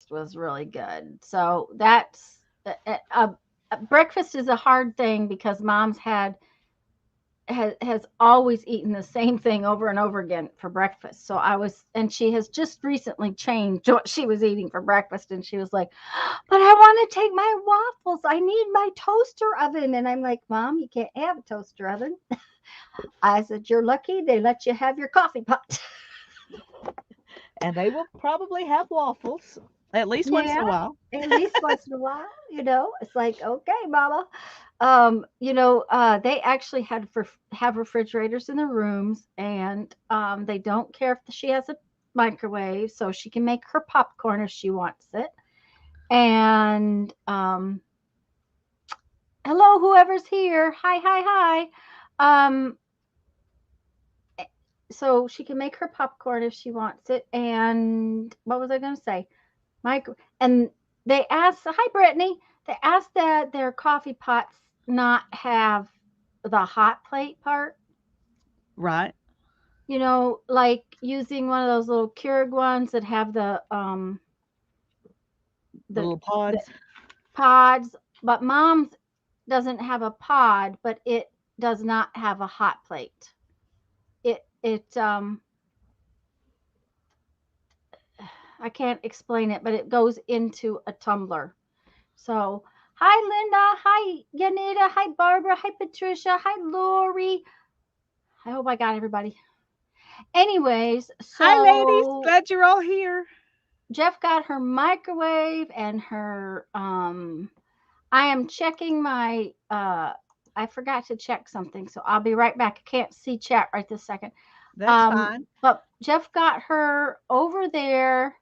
breakfast was really good. So that's breakfast is a hard thing because mom's has always eaten the same thing over and over again for breakfast. So and she has just recently changed what she was eating for breakfast. And she was like, but I want to take my waffles. I need my toaster oven. And I'm like, Mom, you can't have a toaster oven. I said, you're lucky they let you have your coffee pot. And they will probably have waffles at least once in Yeah, a while. at least once in a while, it's like, okay, mama. They actually have refrigerators in their rooms, and they don't care if she has a microwave, so she can make her popcorn if she wants it. And hello, whoever's here. Hi, hi, hi. So she can make her popcorn if she wants it. And what was I going to say? Micro and they asked, hi Brittany, they asked that their coffee pots not have the hot plate part. Right. Like using one of those little Keurig ones that have The the little the pods. pods, but mom's doesn't have a pod, but it does not have a hot plate. It I can't explain it, but it goes into a tumbler. So, hi Linda, hi Yanita, hi Barbara, hi Patricia, hi Lori. I hope I got everybody. Anyways, Hi, ladies. so Glad you're all here. Jeff got her microwave and her I am checking my I forgot to check something, so I'll be right back. I can't see chat right this second. That's fine. But Jeff got her over there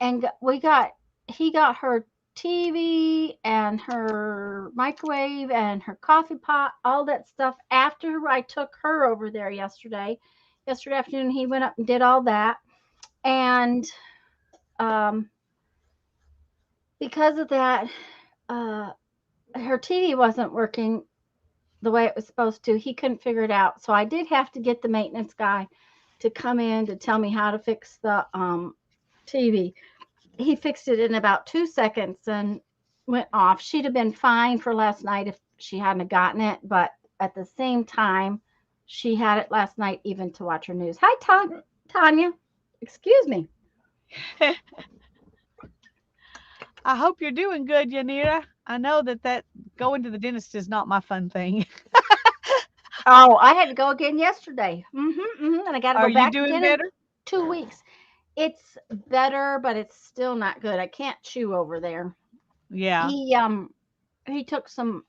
and he got her TV and her microwave and her coffee pot, all that stuff after I took her over there yesterday. Yesterday afternoon, he went up and did all that. And um, because of that, uh, her TV wasn't working the way it was supposed to. He couldn't figure it out. So I did have to get the maintenance guy to come in to tell me how to fix the TV. He fixed it in about 2 seconds and went off. She'd have been fine for last night if she hadn't gotten it, but at the same time, she had it last night even to watch her news. Hi, Tanya. Excuse me. I hope you're doing good, Yanira. I know that going to the dentist is not my fun thing. Oh, I had to go again yesterday. And I got to Are go you back doing again in better? 2 weeks. It's better, but it's still not good. I can't chew over there. Yeah. He he took some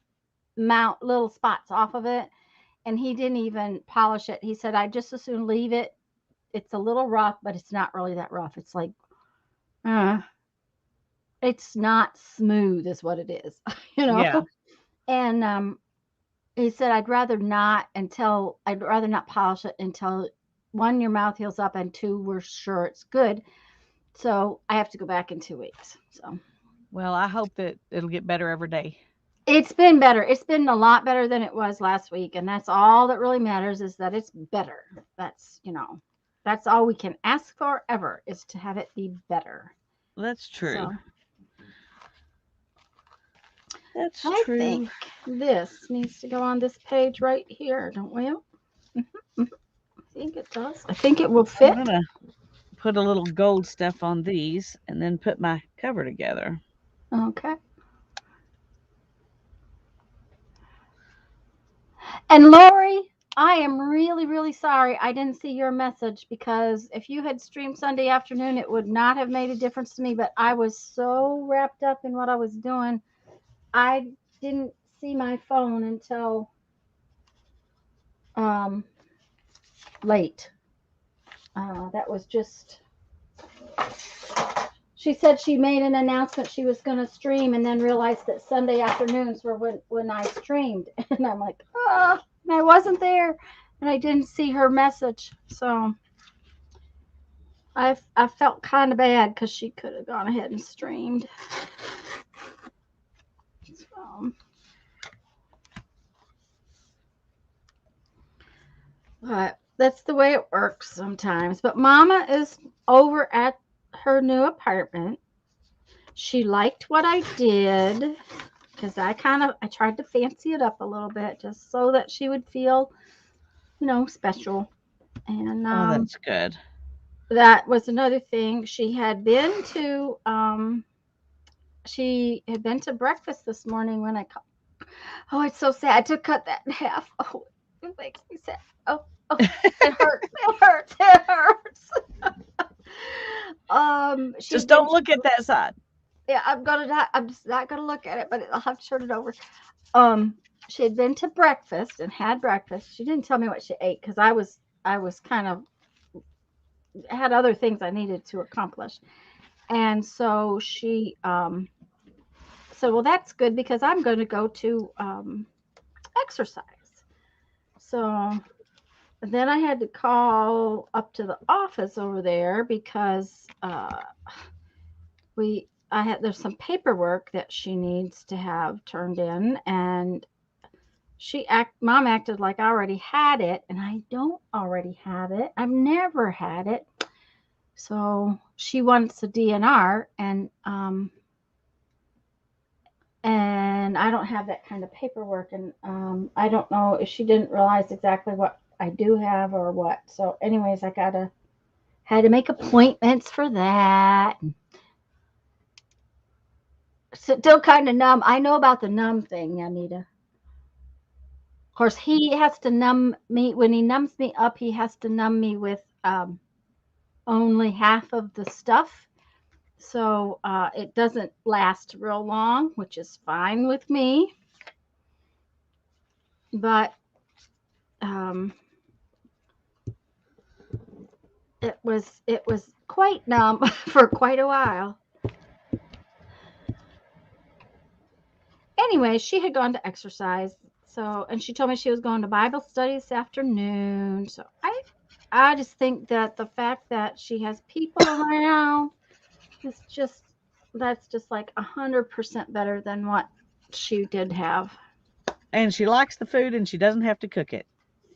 mount little spots off of it and he didn't even polish it. He said, I just as soon leave it. It's a little rough, but it's not really that rough. It's like, uh, it's not smooth, is what it is, you know. Yeah. And he said, I'd rather not polish it until one, your mouth heals up, and two, we're sure it's good. So I have to go back in 2 weeks. So Well, I hope that it'll get better every day. it's been better. It's been a lot better than it was last week. And that's all that really matters is that it's better. That's all we can ask for ever is to have it be better. That's true. So That's I true. think this needs to go on this page right here, don't we? I think it does. I think it will I'm fit. going to put a little gold stuff on these and then put my cover together. Okay. And Lori, I am really, really sorry I didn't see your message because if you had streamed Sunday afternoon, it would not have made a difference to me. But I was so wrapped up in what I was doing, I didn't see my phone until um, late. That was just. She said she made an announcement she was going to stream and then realized that Sunday afternoons were when I streamed. And I'm like, oh, and I wasn't there and I didn't see her message. So I felt kind of bad because she could have gone ahead and streamed. So, but that's the way it works sometimes. But Mama is over at her new apartment She liked what I did because I tried to fancy it up a little bit just so that she would feel, special. And Oh, that's good. that was another thing. She had been to breakfast this morning when I called. Oh, it's so sad to cut that in half. Oh, it makes me sad. Oh, oh, it hurts. It hurts. It hurts. Just She'd been don't to look at that side. Yeah, I'm just not gonna look at it, but I'll have to turn it over. Um, she had been to breakfast and had breakfast. She didn't tell me what she ate because I was kind of had other things I needed to accomplish. And so she said, "Well, that's good because I'm going to go to exercise." So then I had to call up to the office over there because we I had there's some paperwork that she needs to have turned in, and mom acted like I already had it, and I don't already have it. I've never had it. So she wants a DNR, and I don't have that kind of paperwork, and I don't know if she didn't realize exactly what I do have or what. So anyways, I had to make appointments for that. Still kind of numb. I know about the numb thing, Anita. Of course, he has to numb me when he numbs me up. He has to numb me with only half of the stuff, so it doesn't last real long, which is fine with me. But um, it was quite numb for quite a while. Anyway, she had gone to exercise, and she told me she was going to Bible study this afternoon. So I just think that the fact that she has people around is that's just like 100% better than what she did have. And she likes the food and she doesn't have to cook it.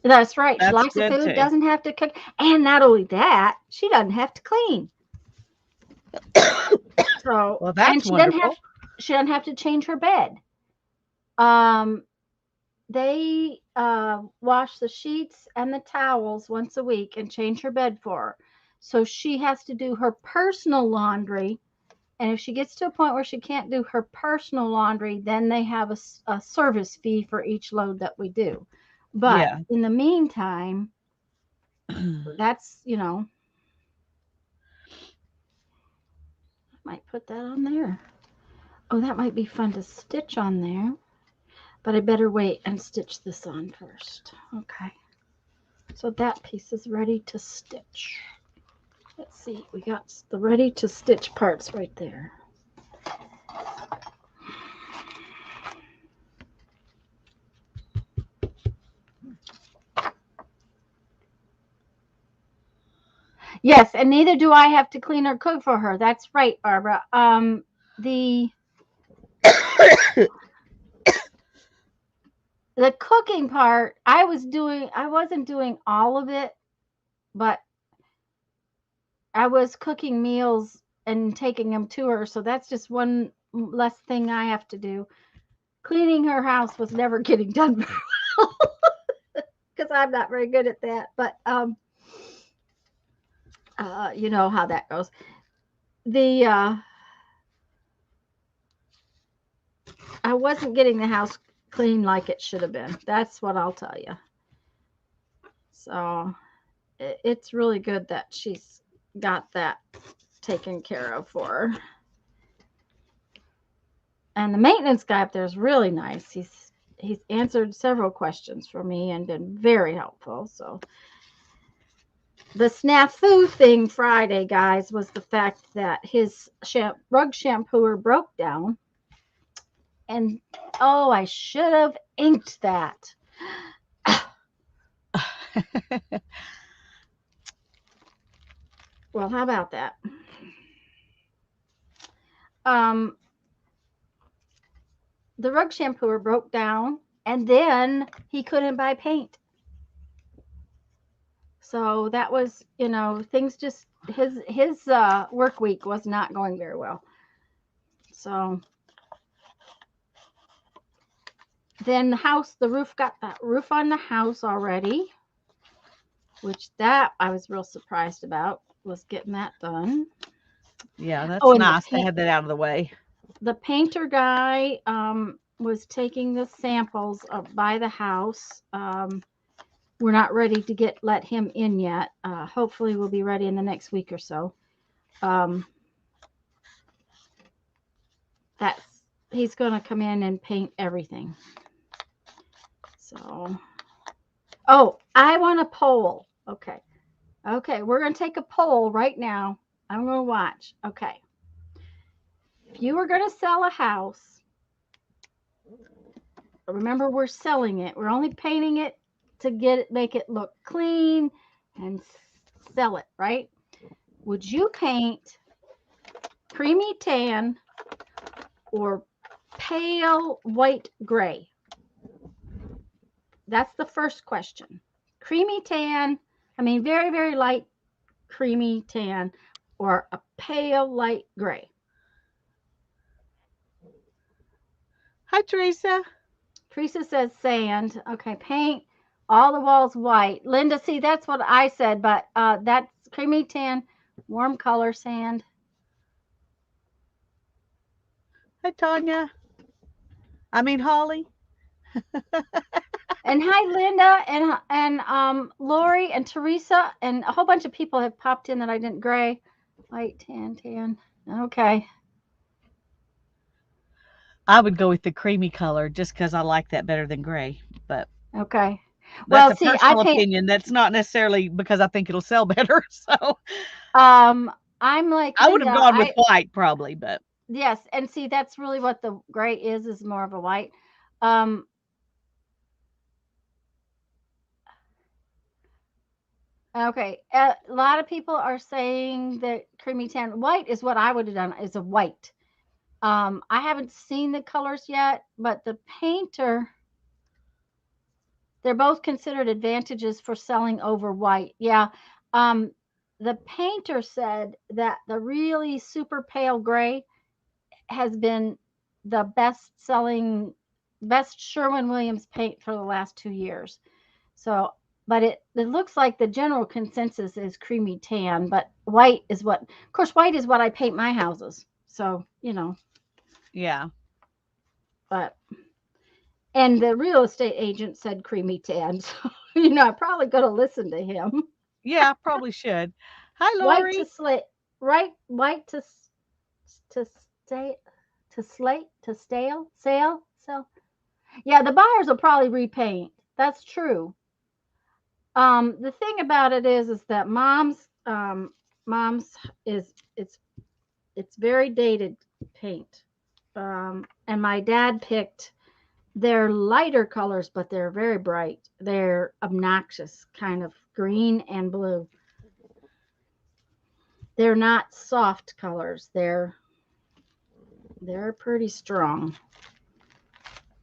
That's right. She That's likes the good food, too. doesn't have to cook, and not only that, she doesn't have to clean. So, Well, and that's wonderful. she doesn't have to change her bed. Um, they wash the sheets and the towels once a week and change her bed for her. So she has to do her personal laundry. And if she gets to a point where she can't do her personal laundry, then they have a service fee for each load that we do. But Yeah. in the meantime, that's, might put that on there. Oh, that might be fun to stitch on there. But I better wait and stitch this on first. Okay. So that piece is ready to stitch. Let's see, we got the ready to stitch parts right there. Yes, and neither do I have to clean or cook for her. That's right, Barbara. The the cooking part, I wasn't doing all of it, but I was cooking meals and taking them to her, so that's just one less thing I have to do. Cleaning her house was never getting done very well because I'm not very good at that. But you know how that goes. The I wasn't getting the house clean like it should have been. That's what I'll tell you. So it's really good that she's got that taken care of for her. And the maintenance guy up there is really nice. He's answered several questions for me and been very helpful. So the snafu thing Friday, guys, was the fact that his rug shampooer broke down. And oh, I should have inked that. Well, how about that? Um, the rug shampooer broke down, and then he couldn't buy paint. So that was, things just his work week was not going very well. So then the roof got that roof on the house already, which that I was real surprised about, was getting that done. Yeah, Oh, that's and nice to have that out of the way. the painter guy was taking the samples by the house. We're not ready to let him in yet. Hopefully we'll be ready in the next week or so. That's He's going to come in and paint everything. So, oh, I want a poll. Okay. Okay, we're going to take a poll right now. I'm going to watch. Okay. If you were going to sell a house, remember we're selling it. We're only painting it to make it look clean and sell it, right? Would you paint creamy tan or pale white gray? That's the first question. Creamy tan, very, very light creamy tan, or a pale light gray. Hi, Teresa. Teresa says sand. Okay, paint all the walls white. Linda, see, that's what I said, but that's creamy tan, warm color sand. Hi, Tanya. Holly. And hi, Linda, and Lori and Teresa, and a whole bunch of people have popped in that I didn't. Gray, white, tan. Okay. I would go with the creamy color just because I like that better than gray. But Okay. that's Well, a see, I personal paint. opinion. That's not necessarily because I think it'll sell better. So I'm like I would have Linda. gone with white probably, but Yes, and see, that's really what the gray is more of a white. Um, okay, a lot of people are saying that creamy tan white is what I would have done, is a white. I haven't seen the colors yet, but the painter, they're both considered advantages for selling over white. Yeah. Um, the painter said that the really super pale gray has been the best Sherwin-Williams paint for the last 2 years. So, but it looks like the general consensus is creamy tan, but white is of course, white is what I paint my houses. So, yeah. but, and the real estate agent said creamy tan. So, I probably got to listen to him. Yeah, probably should. Hi, White to Lori. slate, right? White to stay, to slate, to stale, sale. Yeah, the buyers will probably repaint. That's true. The thing about it is that mom's is it's very dated paint. And my dad picked they're lighter colors, but they're very bright. They're obnoxious, kind of green and blue. They're not soft colors. They're pretty strong.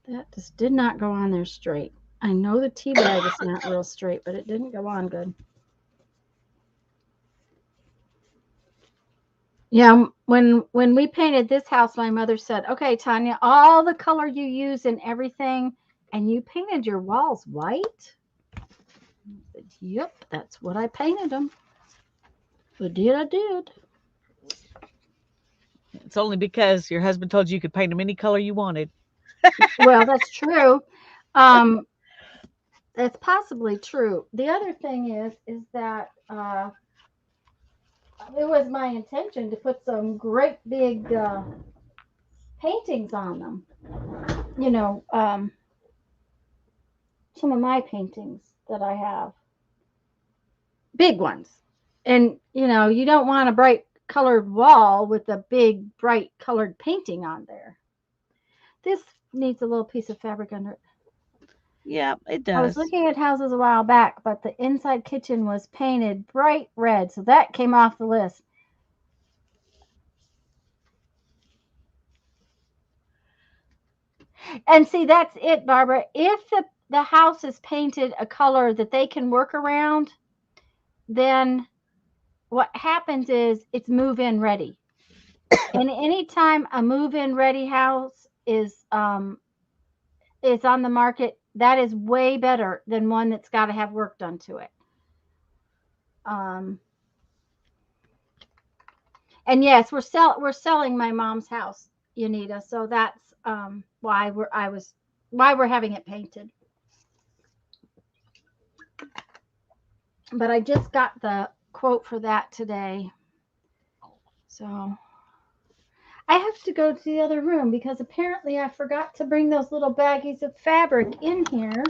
That just did not go on there straight. I know the tea bag is not real straight, but it didn't go on good. Yeah, when we painted this house, my mother said, "Okay, Tanya, all the color you use in everything, and you painted your walls white." I said, "Yep, that's what I painted them." I did. It's only because your husband told you could paint them any color you wanted. Well, that's true. Um, that's possibly true. The other thing is that it was my intention to put some great big paintings on them. You know, some of my paintings that I have, big ones. And you don't want a bright colored wall with a big bright colored painting on there. This needs a little piece of fabric under it. Yeah, it I was does. looking at houses a while back, but the inside kitchen was painted bright red, so that came off the list. And see, that's it, Barbara. If the house is painted a color that they can work around, then what happens is it's move in ready. And anytime a move-in ready house is on the market, that is way better than one that's got to have work done to it. Um, and yes, we're selling my mom's house, Yanita. So that's why we're having it painted. But I just got the quote for that today. So I have to go to the other room because apparently I forgot to bring those little baggies of fabric in here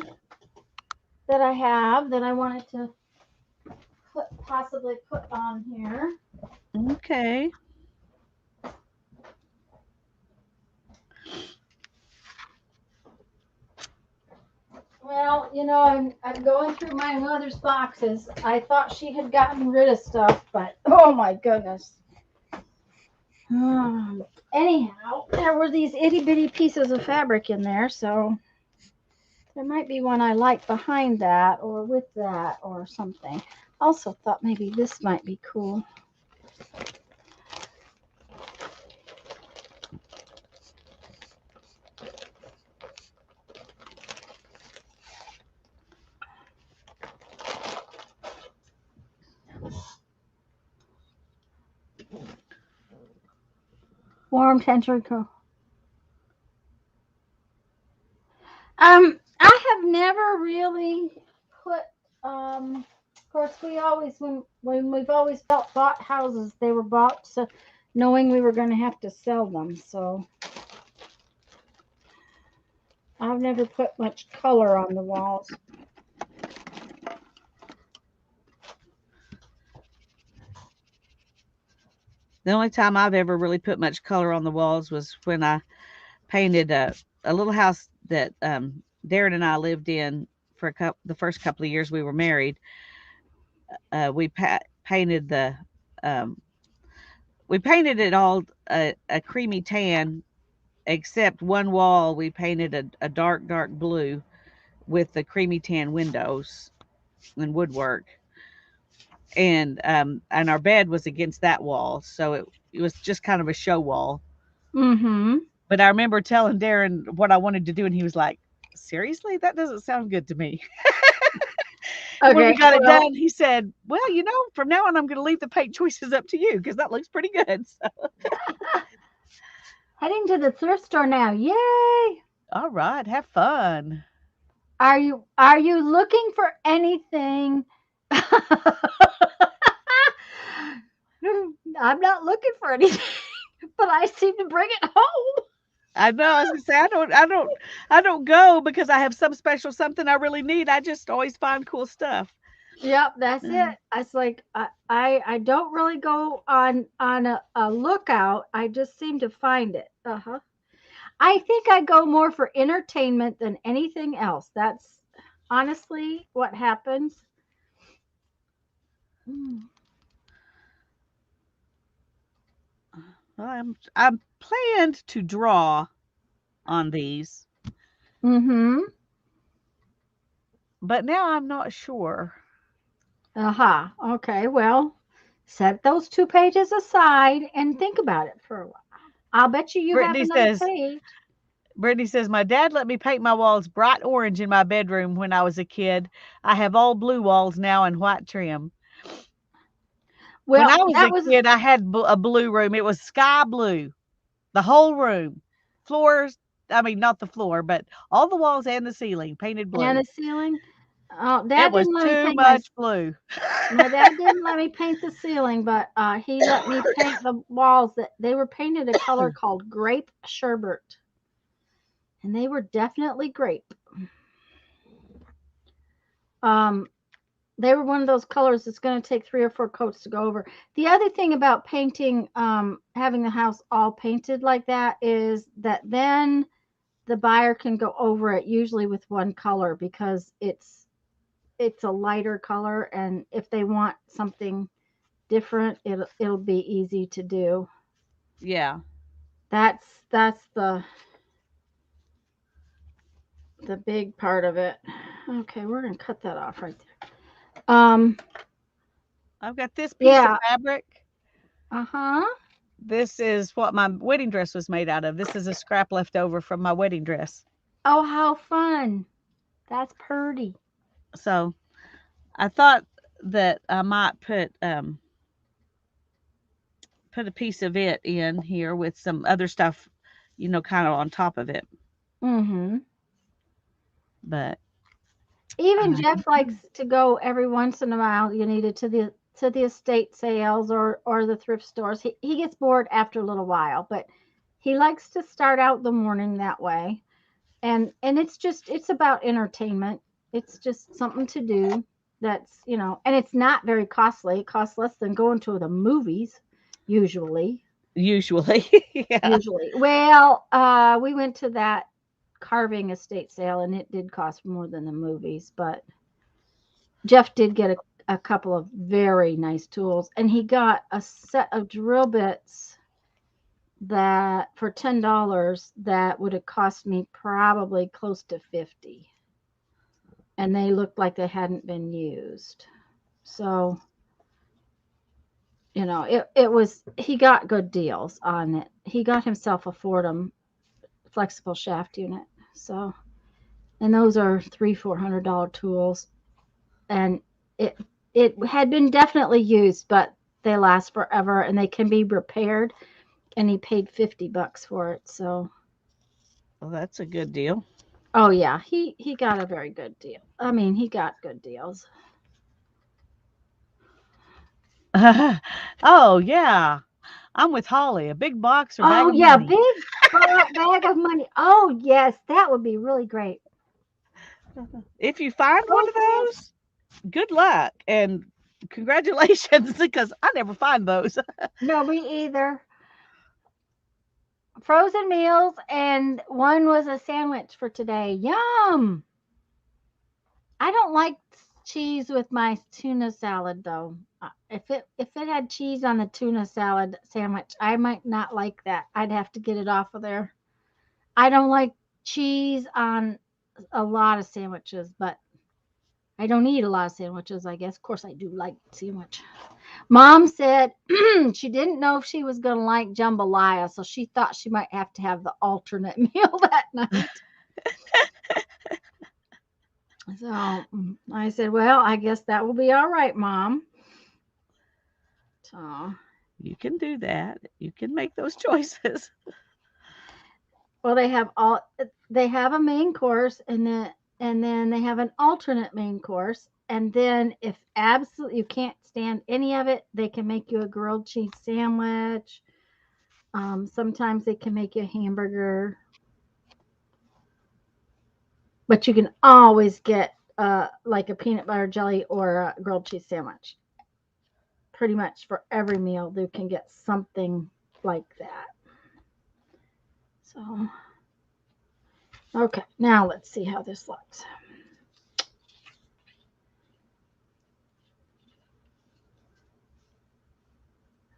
that I have that I wanted to possibly put on here. Okay. Well, I'm going through my mother's boxes. I thought she had gotten rid of stuff, but oh my goodness. Anyhow, there were these itty bitty pieces of fabric in there, so there might be one I like behind that or with that or something. Also thought maybe this might be cool. Warm tempered cool. I have never really put of course we always when we've always bought houses, they were bought so knowing we were going to have to sell them. So I've never put much color on the walls. The only time I've ever really put much color on the walls was when I painted a little house that Darren and I lived in for the first couple of years we were married. We painted um, we painted it all a creamy tan, except one wall we painted a dark blue with the creamy tan windows and woodwork, and our bed was against that wall, so it was just kind of a show wall. Mm-hmm. But I remember telling Darren what I wanted to do, and he was like, "Seriously, that doesn't sound good to me." And when we Okay. got it Well, done, he said, "Well, from now on, I'm going to leave the paint choices up to you because that looks pretty good." So, heading to the thrift store now. Yay! all right, have fun. Are you looking for anything? I'm not looking for anything, but I seem to bring it home. I know. I was gonna say I don't go because I have some special something I really need. I just always find cool stuff. Yep, that's Uh, it. It's like I don't really go on a lookout. I just seem to find it. Uh-huh. I think I go more for entertainment than anything else. That's honestly what happens. Mm. well, I'm planned to draw on these, Mhm. but now I'm not sure. Aha. Okay. Well, set those 2 pages aside and think about it for a while. I'll bet you have Brittany another says page. Brittany says my dad let me paint my walls bright orange in my bedroom when I was a kid. I have all blue walls now and white trim. When Well, I was that a was kid, I had a blue room. It was sky blue, the whole room. Floors, I mean, not the floor, but all the walls and the ceiling painted and blue. the ceiling. Oh, It Dad was didn't let me too paint much blue. my dad didn't let me paint the ceiling, but he let me paint the walls that they were painted a color called grape sherbet, and they were definitely grape. Um, they were one of those colors that's going to take 3 or 4 coats to go over. The other thing about painting, having the house all painted like that, is that then the buyer can go over it usually with one color because it's a lighter color, and if they want something different, it'll be easy to do. Yeah. That's the big part of it. Okay, we're gonna cut that off right there. I've got this piece of Yeah. fabric. Uh-huh. This is what my wedding dress was made out of. This is a scrap left over from my wedding dress. Oh, how fun. That's pretty. So I thought that I might put a piece of it in here with some other stuff, kind of on top of it. Mm-hmm. But Even I Jeff likes to go every once in a while, you need it to the estate sales or the thrift stores. He gets bored after a little while, but he likes to start out the morning that way. And it's about entertainment. It's just something to do that's, and it's not very costly. It costs less than going to the movies usually. usually, yeah. Usually. Well, we went to that carving estate sale and it did cost more than the movies, but Jeff did get a couple of very nice tools and he got a set of drill bits that for $10 that would have cost me probably close to 50, and they looked like they hadn't been used. So, it was, he got good deals on it. He got himself a Fordham flexible shaft unit. So, and those are $300-400 tools, and it it had been definitely used, but they last forever and they can be repaired. And he paid $50 for it. So, Well, that's a good deal. oh yeah, he got a very good deal. I mean, he got good deals. Oh, yeah. I'm with Holly. A big box or bag Oh of yeah, money. big bag of money. Oh yes, that would be really great. If you find one of Frozen meals. those, good luck and congratulations because I never find those. No, me either. Frozen meals, and one was a sandwich for today. Yum! I don't like cheese with my tuna salad though. If it had cheese on the tuna salad sandwich, I might not like that. I'd have to get it off of there. I don't like cheese on a lot of sandwiches, but I don't eat a lot of sandwiches, I guess. Of course, I do like sandwich. Mom said she didn't know if she was going to like jambalaya, so she thought she might have to have the alternate meal that night. So I said, well, I guess that will be all right, Mom. So, You can do that. You can make those choices. well, they have a main course, and then they have an alternate main course, and then if absolutely you can't stand any of it, they can make you a grilled cheese sandwich. Sometimes they can make you a hamburger, but you can always get like a peanut butter jelly or a grilled cheese sandwich. Pretty much for every meal, you can get something like that. So, okay, now let's see how this looks.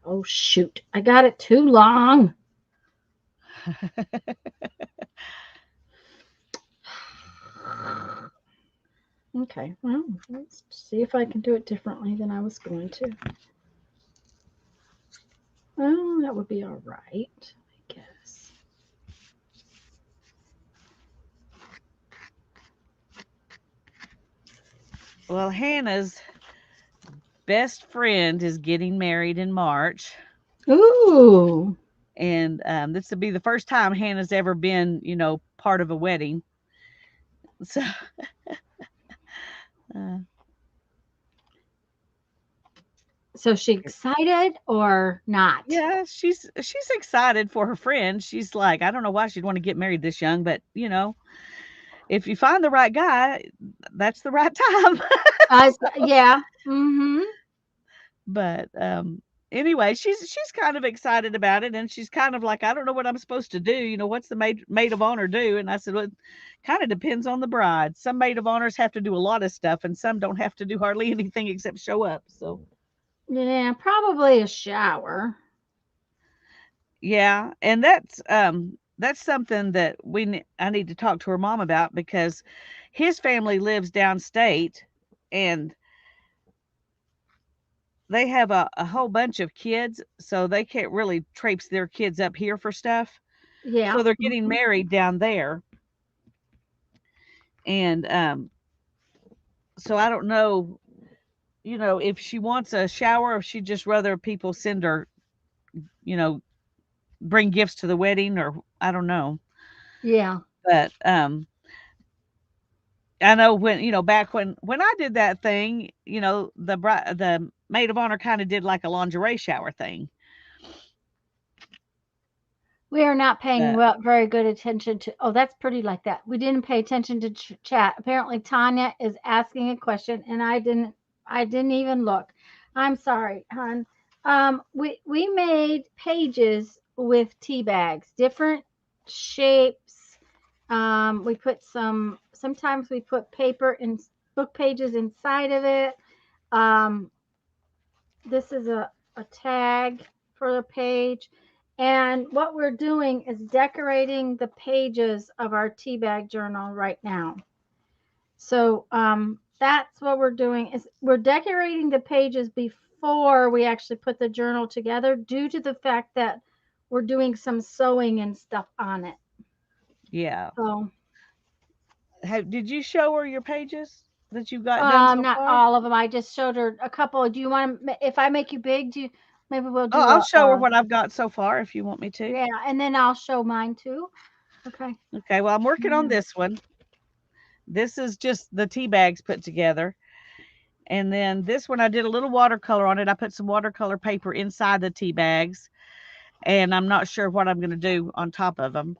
Oh, shoot. I got it too long. Okay, well, let's see if I can do it differently than I was going to. Well, that would be all right, I guess. Well, Hannah's best friend is getting married in March. Ooh. And this will be the first time Hannah's ever been, part of a wedding. So, uh, So she excited or not? yeah, she's excited for her friend. She's like, I don't know why she'd want to get married this young, but if you find the right guy, that's the right time. Yeah. Mm-hmm. But anyway, she's kind of excited about it, and she's kind of like, I don't know what I'm supposed to do. What's the maid of honor do? And I said, well, it kind of depends on the bride. Some maid of honors have to do a lot of stuff, and some don't have to do hardly anything except show up. So Yeah, probably a shower. yeah, and that's something that I need to talk to her mom about because his family lives downstate, and they have a whole bunch of kids, so they can't really traipse their kids up here for stuff. Yeah. So they're getting Mhm. married down there, and so I don't know, if she wants a shower, or if she'd just rather people send her, you know, bring gifts to the wedding, or I don't know. Yeah. But I know when, back when I did that thing, the maid of honor kind of did like a lingerie shower thing. We are not paying But very good attention to. Oh, that's pretty like that. We didn't pay attention to chat. Apparently, Tanya is asking a question, and I didn't. I didn't even look. I'm sorry, hon. We made pages with tea bags, different shapes. We put some. Sometimes we put paper and book pages inside of it. Um, this is a tag for the page. And what we're doing is decorating the pages of our tea bag journal right now. So that's what we're doing is we're decorating the pages before we actually put the journal together due to the fact that we're doing some sewing and stuff on it. yeah, So did you show her your pages that you've got done so not far? all of them. I just showed her a couple. Do you want to, if I make you big, do you, maybe we'll Oh, do I'll a, show her what I've got so far if you want me to. yeah, and then I'll show mine too. Okay. Okay, well, I'm working on Yeah. this one. This is just the tea bags put together. And then this one, I did a little watercolor on it. I put some watercolor paper inside the tea bags, and I'm not sure what I'm going to do on top of them.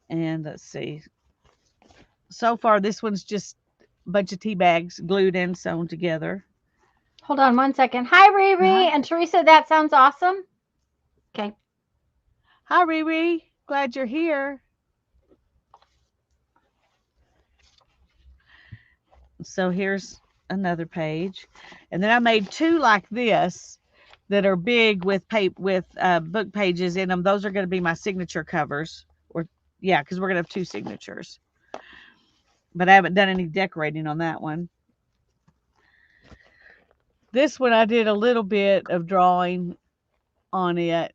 And let's see. So far, this one's just a bunch of tea bags glued and sewn together. Hold on 1 second. Hi, Uh-huh. Riri and Teresa. That sounds awesome. Okay. Hi, Riri. Glad you're here. So here's another page, and then I made two like this that are big with book pages in them. Those are going to be my signature covers, or yeah, because we're going to have two signatures. But I haven't done any decorating on that one. This one I did a little bit of drawing on it.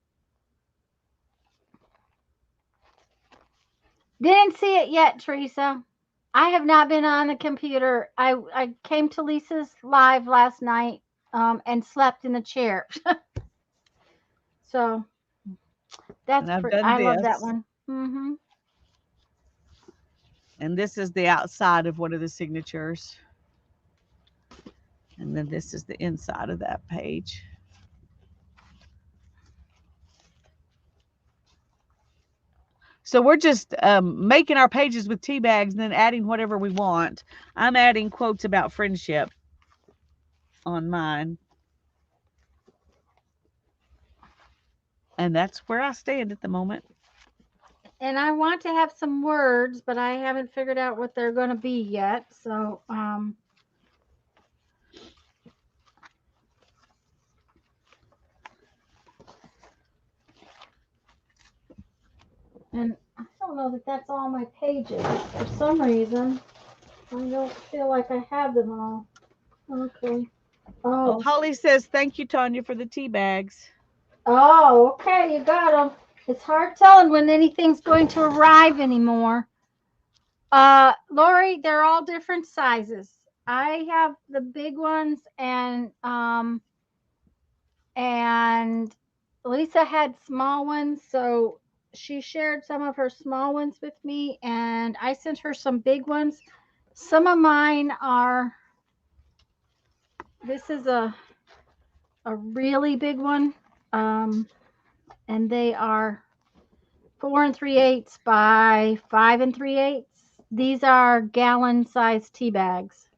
Didn't see it yet, Teresa. I have not been on the computer. I came to Lisa's live last night and slept in the chair. So that's And I've pretty. done I love that this. one. Mm-hmm. And this is the outside of one of the signatures. And then this is the inside of that page. So we're just making our pages with tea bags and then adding whatever we want. I'm adding quotes about friendship on mine. And that's where I stand at the moment. And I want to have some words, but I haven't figured out what they're going to be yet. So and I don't know that that's all my pages for some reason. I don't feel like I have them all. Okay. Oh, Oh. Holly says, thank you, Tanya, for the tea bags. Oh, okay, you got them. It's hard telling when anything's going to arrive anymore. Lori, they're all different sizes. I have the big ones, and Lisa had small ones, so she shared some of her small ones with me, and I sent her some big ones. Some of mine are. This is a really big one, and they are 4 3/8 by 5 3/8. These are gallon sized tea bags.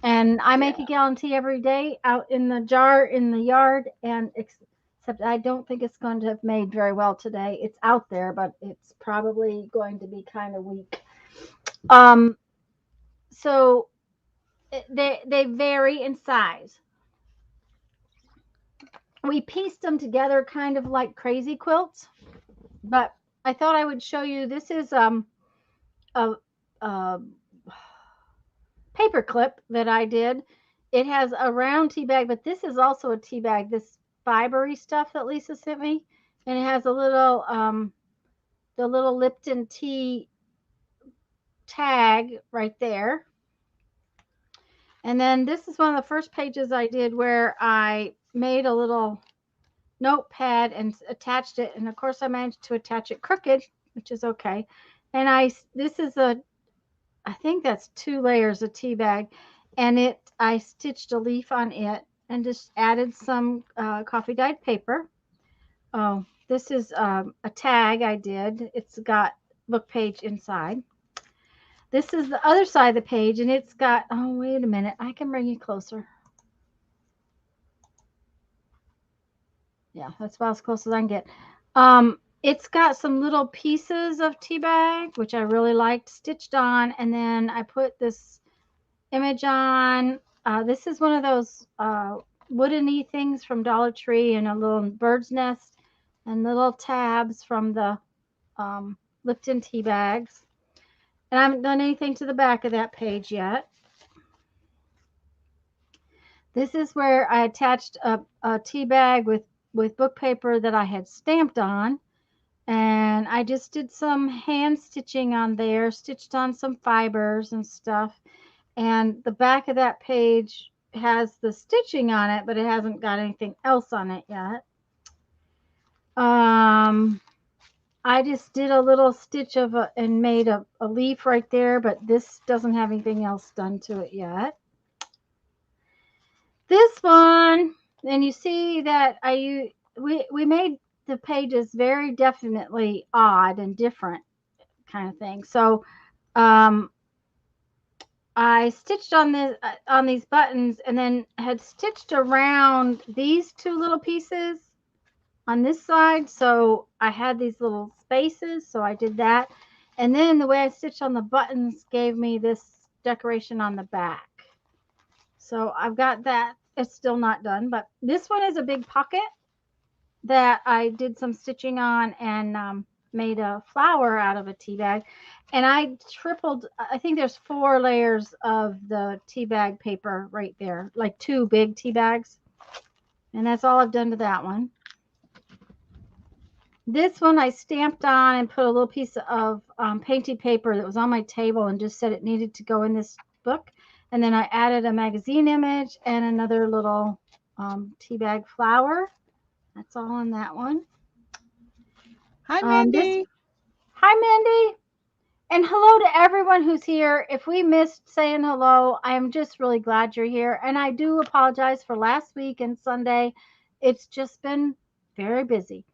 And I make a gallon tea every day out in the jar in the yard. And except I don't think it's going to have made very well today. It's out there, but it's probably going to be kind of weak. Um, so they vary in size. We pieced them together kind of like crazy quilts, but I thought I would show you. This is a, a paper clip that I did, it has a round tea bag, but this is also a tea bag. This fibery stuff that Lisa sent me, and it has a little the little Lipton tea tag right there. And then this is one of the first pages I did where I made a little notepad and attached it. And of course, I managed to attach it crooked, which is okay. And this is I think that's 2 layers of tea bag, and I stitched a leaf on it and just added some coffee dyed paper. Oh, this is a tag I did. It's got book page inside. This is the other side of the page, and it's got, oh, wait a minute. I can bring you closer. Yeah, that's about as close as I can get. It's got some little pieces of tea bag, which I really liked, stitched on, and then I put this image on. This is one of those woodeny things from Dollar Tree, and a little bird's nest and little tabs from the Lipton tea bags. And I haven't done anything to the back of that page yet. This is where I attached a tea bag with book paper that I had stamped on. And I just did some hand stitching on there, stitched on some fibers and stuff. And the back of that page has the stitching on it, but it hasn't got anything else on it yet. I just did a little stitch and made a leaf right there, but this doesn't have anything else done to it yet. This one, and you see that we made the pages very definitely odd and different kind of thing. So I stitched on these buttons, and then had stitched around these 2 little pieces on this side. So I had these little spaces, so I did that. And then the way I stitched on the buttons gave me this decoration on the back. So I've got that. It's still not done, but this one is a big pocket that I did some stitching on and made a flower out of a tea bag. And I think there's 4 layers of the tea bag paper right there, like 2 big tea bags. And that's all I've done to that one. This one I stamped on and put a little piece of painted paper that was on my table and just said it needed to go in this book. And then I added a magazine image and another little tea bag flower. That's all on that one. Hi, Mindy. Hi, Mindy. And hello to everyone who's here. If we missed saying hello, I am just really glad you're here. And I do apologize for last week and Sunday. It's just been very busy.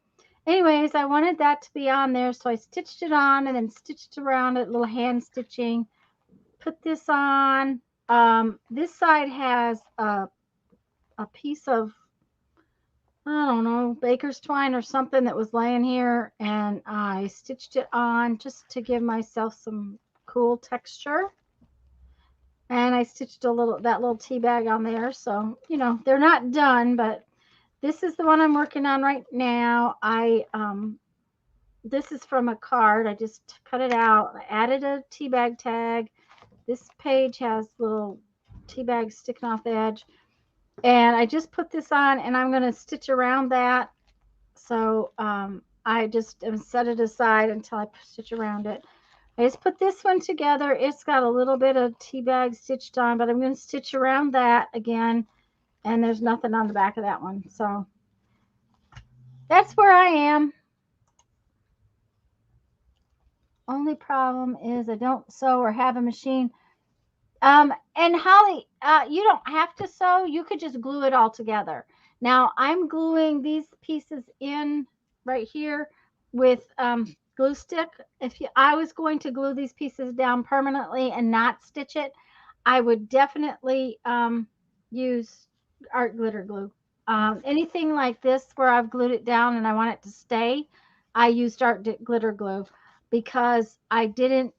Anyways, I wanted that to be on there, so I stitched it on and then stitched around it, little hand stitching. Put this on. This side has a piece of, I don't know, baker's twine or something that was laying here, and I stitched it on just to give myself some cool texture. And I stitched that little tea bag on there. So, they're not done, but this is the one I'm working on right now. This is from a card. I just cut it out. I added a tea bag tag. This page has little tea bags sticking off the edge. And I just put this on, and I'm going to stitch around that. So I just set it aside until I stitch around it. I just put this one together. It's got a little bit of tea bag stitched on, but I'm going to stitch around that again. And there's nothing on the back of that one. So that's where I am. Only problem is I don't sew or have a machine. And Holly, you don't have to sew. You could just glue it all together. Now I'm gluing these pieces in right here with glue stick. I was going to glue these pieces down permanently and not stitch it, I would definitely use art glitter glue. Anything like this where I've glued it down and I want it to stay, I used art glitter glue because I don't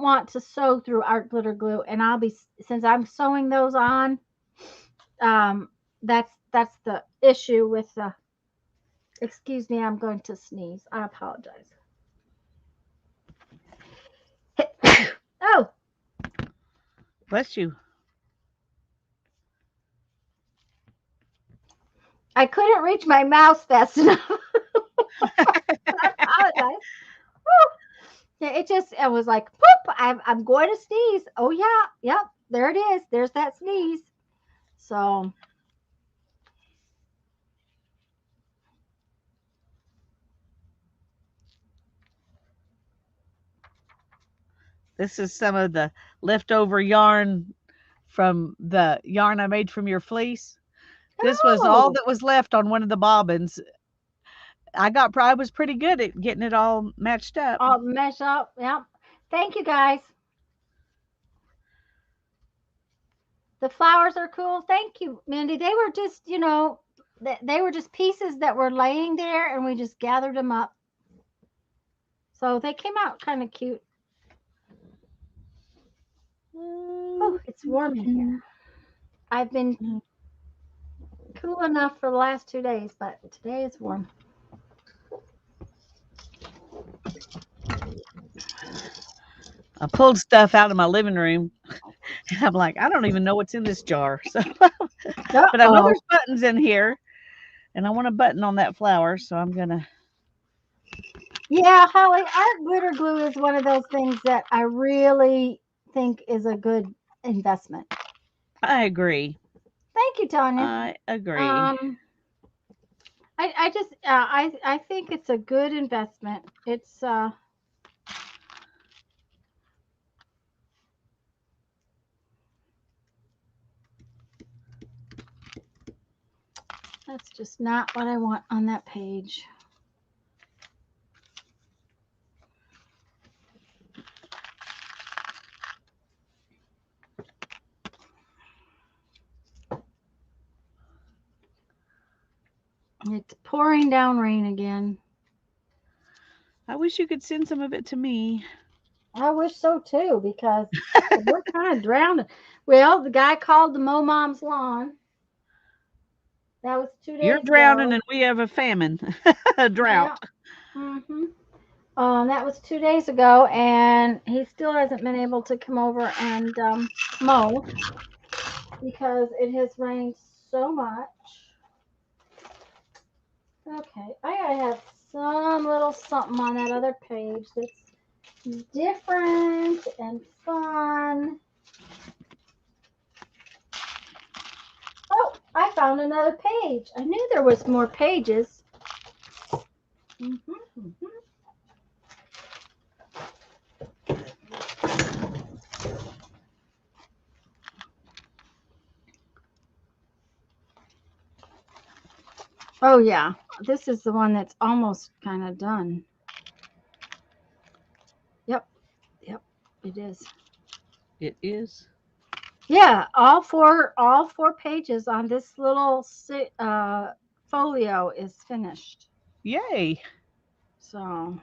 want to sew through art glitter glue, and since I'm sewing those on, that's the issue with the. Excuse me, I'm going to sneeze. I apologize. Oh, Bless you. I couldn't reach my mouse fast enough. I apologize. Whew. Yeah, it was like, poop, I'm going to sneeze. Oh, yeah, yep, there it is. There's that sneeze. So, This is some of the leftover yarn from the yarn I made from your fleece. This was all oh, that was left on one of the bobbins. I was pretty good at getting it all matched up. I'll mesh up. Yep. Thank you, guys. The flowers are cool. Thank you, Mindy. They were just, they were just pieces that were laying there, and we just gathered them up. So they came out kind of cute. Oh, it's warm in here. I've been cool enough for the last 2 days, but today it's warm. I pulled stuff out of my living room and I'm like, I don't even know what's in this jar. So, but I know Uh-oh. there's buttons in here and I want a button on that flower. So I'm going to, Yeah, Holly, art glitter glue is one of those things that I really think is a good investment. I agree. Thank you, Tanya. I agree. Um, I just I think it's a good investment. It's that's just not what I want on that page. It's pouring down rain again. I wish you could send some of it to me. I wish so too, because we're kind of drowning. Well, the guy called to mow mom's lawn. That was two You're days drowning ago. and we have a famine, a Yeah. drought. Mm-hmm. That was 2 days ago, and he still hasn't been able to come over and mow because it has rained so much. Okay, I gotta have some little something on that other page that's different and fun. Oh, I found another page. I knew there was more pages. Mm-hmm. Oh yeah, this is the one that's almost kind of done. Yep, yep, it is. It is. Yeah, all four pages on this little folio is finished. Yay. So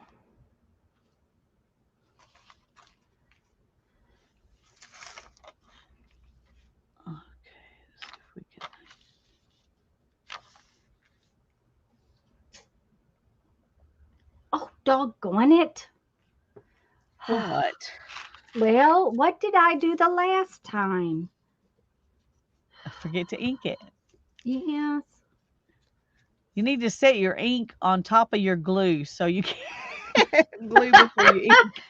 Okay, let's see if we can. oh, doggone it. What? Well, what did I do the last time? Forget to ink it. Yes. You need to set your ink on top of your glue so you can glue before you ink.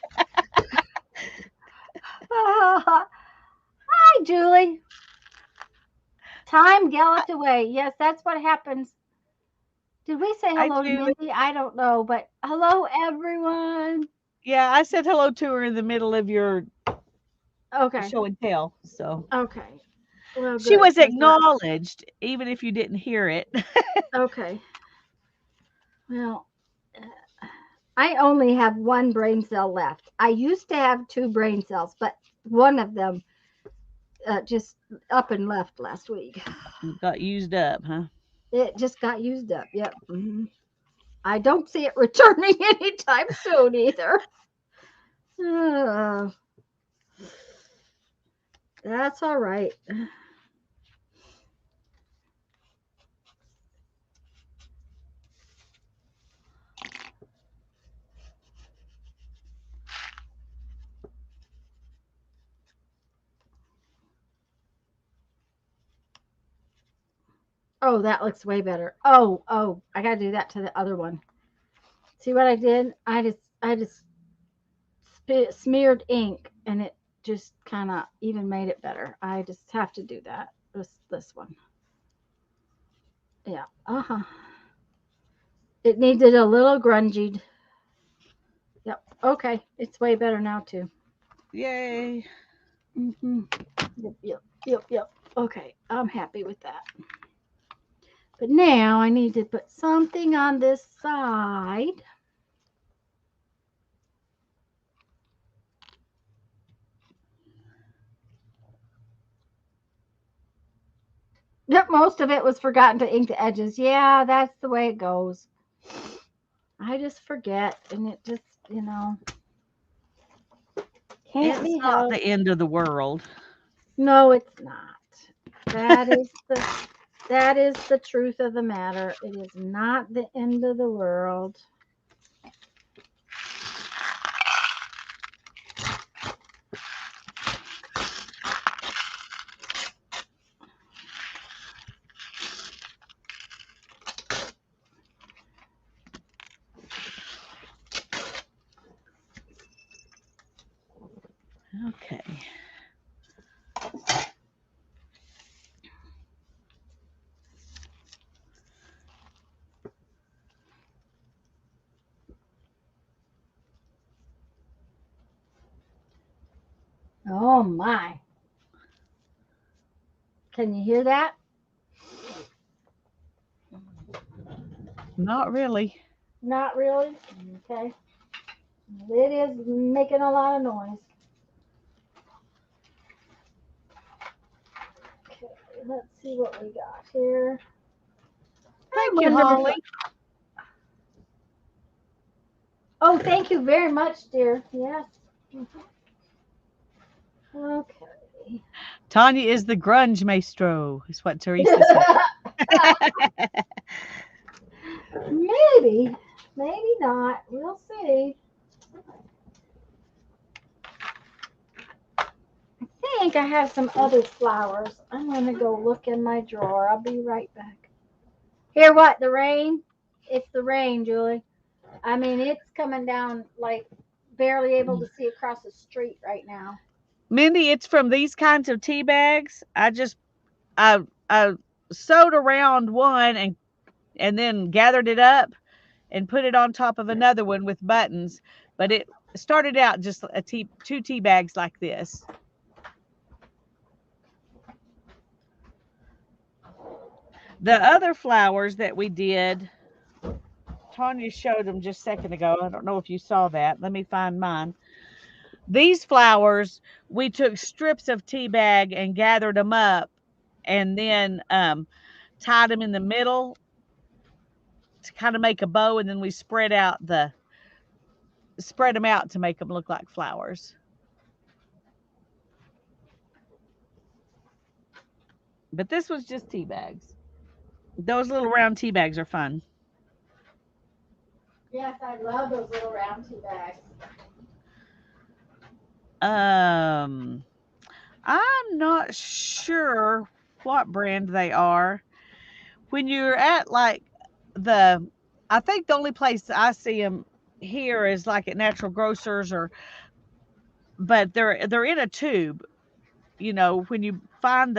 Hi, Julie. Time galloped away. Yes, that's what happens. Did we say Hi, hello to Julie. Mindy? I don't know, but hello, everyone. Yeah, I said hello to her in the middle of your Okay. show and tell. So Okay. Well, she good. was Because acknowledged, even if you didn't hear it. okay. Well, I only have one brain cell left. I used to have two brain cells, but one of them just up and left last week. Got used up, huh? It just got used up. Yep. I don't see it returning anytime soon either. Uh, that's all right. Oh, that looks way better. Oh, I gotta do that to the other one. See what I did? I just smeared ink, and it just kind of even made it better. I just have to do that. This one. Yeah. Uh-huh. It needed a little grungy. Yep. Okay. It's way better now too. Yay. Mm-hmm. Yep. Okay. I'm happy with that. But now I need to put something on this side. Yep, most of it was forgotten to ink the edges. Yeah, that's the way it goes. I just forget, and it just, you know, can't It's be not helped. the end of the world. No, it's not. That is the that is the truth of the matter. It is not the end of the world. Okay. Oh my. Can you hear that? Not really. Not really. Okay. It is making a lot of noise. Okay, let's see what we got here. I Thank you, wonder if. Holly. Oh, thank you very much, dear. Yes. Okay. Tanya is the grunge maestro, is what Teresa said. Maybe. Maybe not. We'll see. I think I have some other flowers. I'm going to go look in my drawer. I'll be right back. Hear what? The rain? It's the rain, Julie. I mean, it's coming down like barely able to see across the street right now. Mindy, it's from these kinds of tea bags. I sewed around one and then gathered it up and put it on top of another one with buttons. But it started out just two tea bags like this. The other flowers that we did, Tanya showed them just a second ago. I don't know if you saw that. Let me find mine. These flowers, we took strips of tea bag and gathered them up and then tied them in the middle to kind of make a bow, and then we spread them out to make them look like flowers. But this was just tea bags. Those little round tea bags are fun. Yes, I love those little round tea bags. Um, I'm not sure what brand they are. When you're at like the, I think the only place I see them here is like at natural grocers but they're in a tube. You know, when you find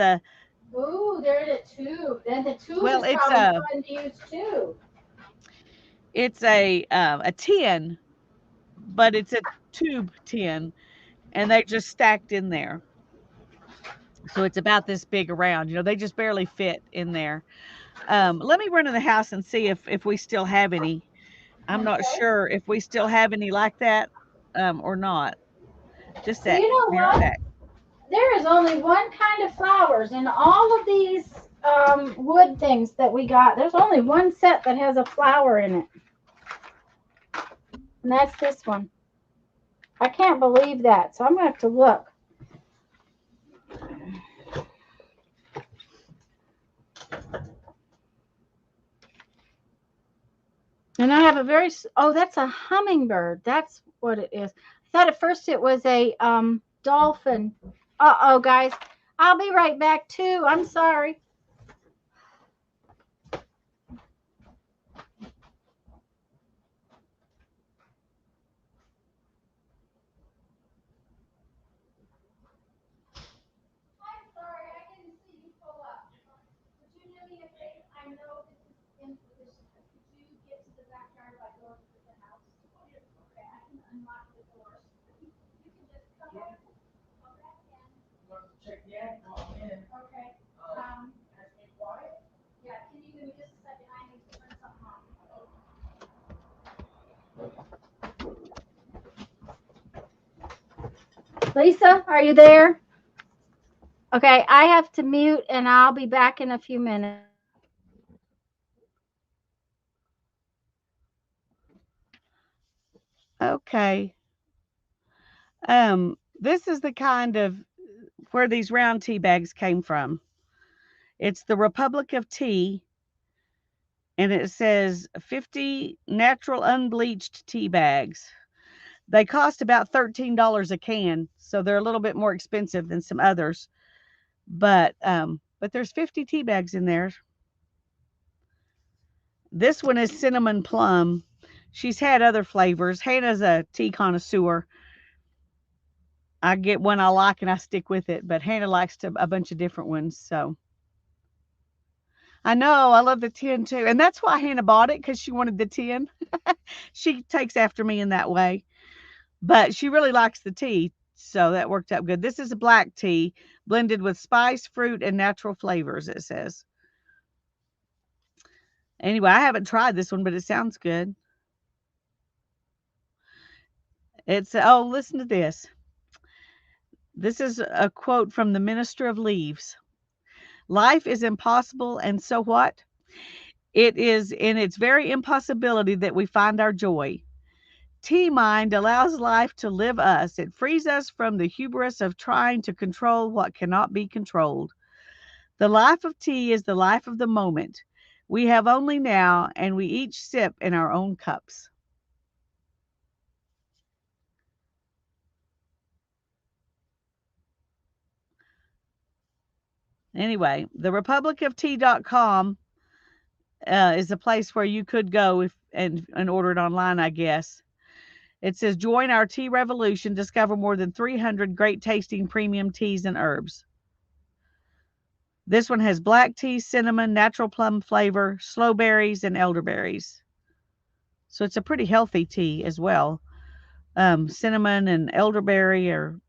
Ooh, they're in a tube. Then the tube well, is probably fun to use too. it's a tin, but it's a tube tin, and they just stacked in there. So it's about this big around. You know, they just barely fit in there. Let me run to the house and see if we still have any. I'm not Okay. sure if we still have any like that or not. Just a Well, sec. you know Be right what? back. There is only one kind of flowers in all of these wood things that we got. There's only one set that has a flower in it, and that's this one. I can't believe that, so I'm going to have to look. And I have a very, oh, that's a hummingbird. That's what it is. I thought at first it was a dolphin. Uh-oh, guys. I'll be right back, too. I'm sorry. Lisa, are you there? Okay, I have to mute and I'll be back in a few minutes. Okay. This is the kind of where these round tea bags came from. It's the Republic of Tea, and it says 50 natural unbleached tea bags. They cost about $13 a can, so they're a little bit more expensive than some others. But there's 50 tea bags in there. This one is cinnamon plum. She's had other flavors. Hannah's a tea connoisseur. I get one I like and I stick with it, but Hannah likes a bunch of different ones. So I know I love the tin too, and that's why Hannah bought it because she wanted the tin. She takes after me in that way, but she really likes the tea, so that worked out good. This is a black tea blended with spice, fruit, and natural flavors. It says. Anyway, I haven't tried this one, but it sounds good. It's oh, listen to this. This is a quote from the Minister of Leaves. Life is impossible, and so what? It is in its very impossibility that we find our joy. Tea mind allows life to live us. It frees us from the hubris of trying to control what cannot be controlled. The life of tea is the life of the moment. We have only now, and we each sip in our own cups. Anyway, the republicoftea.com is a place where you could go and order it online, I guess. It says, join our tea revolution, discover more than 300 great tasting premium teas and herbs. This one has black tea, cinnamon, natural plum flavor, sloe berries, and elderberries. So it's a pretty healthy tea as well. Cinnamon and elderberry are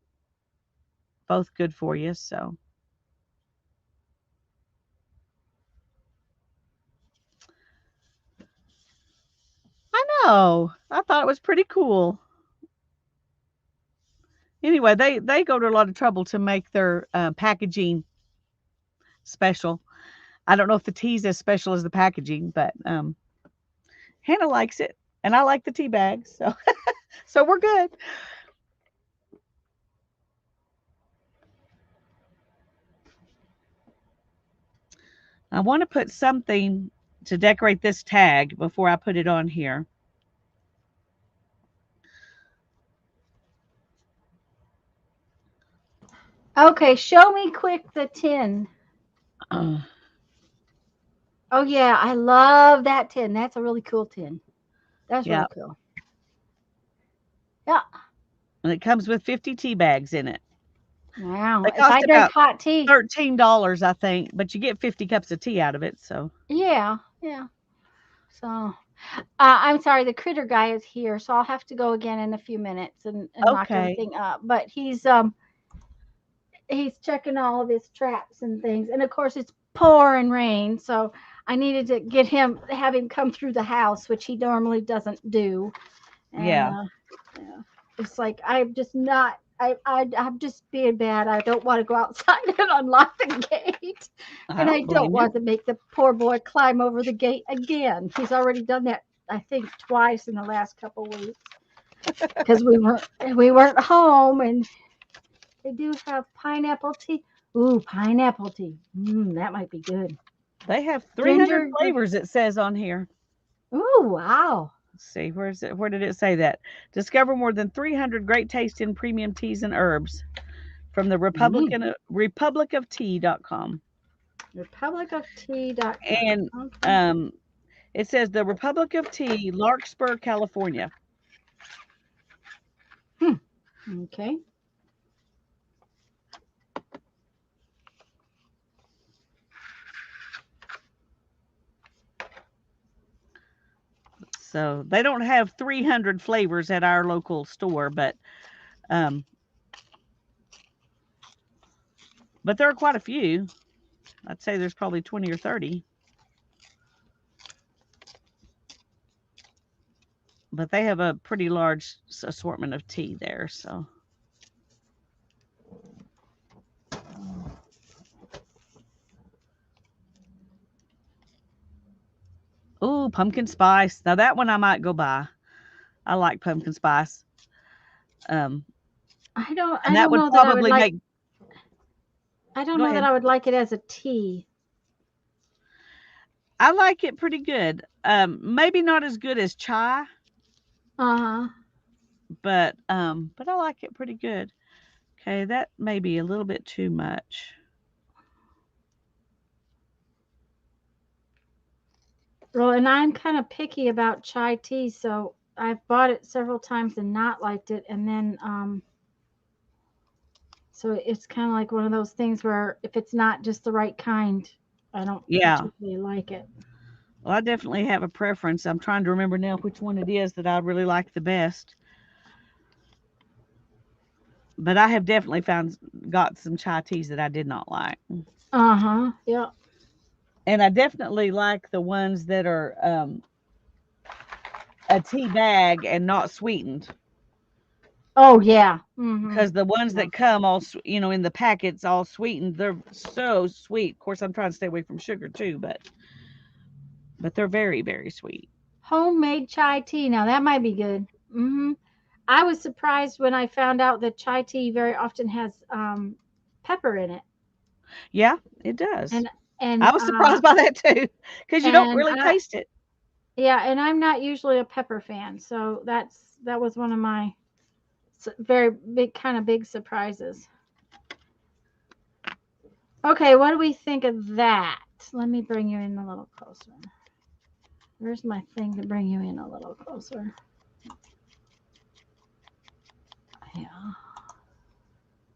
both good for you. So I know. I thought it was pretty cool. Anyway, they go to a lot of trouble to make their packaging special. I don't know if the tea's as special as the packaging, but Hannah likes it, and I like the tea bags, so so we're good. I want to put something to decorate this tag before I put it on here. Okay, show me quick the tin. Oh yeah, I love that tin. That's a really cool tin. That's Yeah, really cool. Yeah. and it comes with 50 tea bags in it. Wow. They If I cost drink about hot tea, $13, I think, but you get 50 cups of tea out of it. So yeah, yeah. So, I'm sorry, the critter guy is here, so I'll have to go again in a few minutes and lock okay, everything up. But he's checking all of his traps and things, and of course it's pouring rain, so I needed to have him come through the house, which he normally doesn't do. And yeah, yeah, it's like I'm just not. I'm just being bad. I don't want to go outside and unlock the gate, I and I don't don't blame you. want to make the poor boy climb over the gate again. He's already done that, I think, twice in the last couple of weeks because we weren't home, and they do have pineapple tea. Ooh, pineapple tea. That might be good. They have 300 Ginger. flavors. It says on here. Ooh, wow. Let's see, where's it? Where did it say that? Discover more than 300 great tasting premium teas and herbs from the Mm. republicoftea.com. Republicoftea.com. And Okay. um, it says the Republic of Tea, Larkspur, California. Hmm. Okay. So they don't have 300 flavors at our local store, um, but there are quite a few. I'd say there's probably 20 or 30, but they have a pretty large assortment of tea there. So Oh, pumpkin spice. Now that one I might go buy. I like pumpkin spice. Um, I and that don't would know that I would probably like. make. I don't Go know that ahead. I would like it as a tea. I like it pretty good. Maybe not as good as chai, Uh huh. but I like it pretty good. Okay, that may be a little bit too much. Well, and I'm kind of picky about chai tea, so I've bought it several times and not liked it, and then so it's kind of like one of those things where if it's not just the right kind, I don't Yeah. particularly like it. Well, I definitely have a preference. I'm trying to remember now which one it is that I really like the best. But I have definitely found got some chai teas that I did not like. Uh huh. Yeah. And I definitely like the ones that are a tea bag and not sweetened. Oh yeah. Mhm. Because the ones Yeah. that come all, in the packets all sweetened, they're so sweet. Of course, I'm trying to stay away from sugar too, but they're very, very sweet. Homemade chai tea. Now that might be good. Mhm. I was surprised when I found out that chai tea very often has pepper in it, Yeah, it does. and I was surprised by that too, because you don't and really I taste it. yeah, and I'm not usually a pepper fan, so that was one of my very big kind of big surprises. Okay, what do we think of that? Let me bring you in a little closer. Where's my thing to bring you in a little closer? Yeah,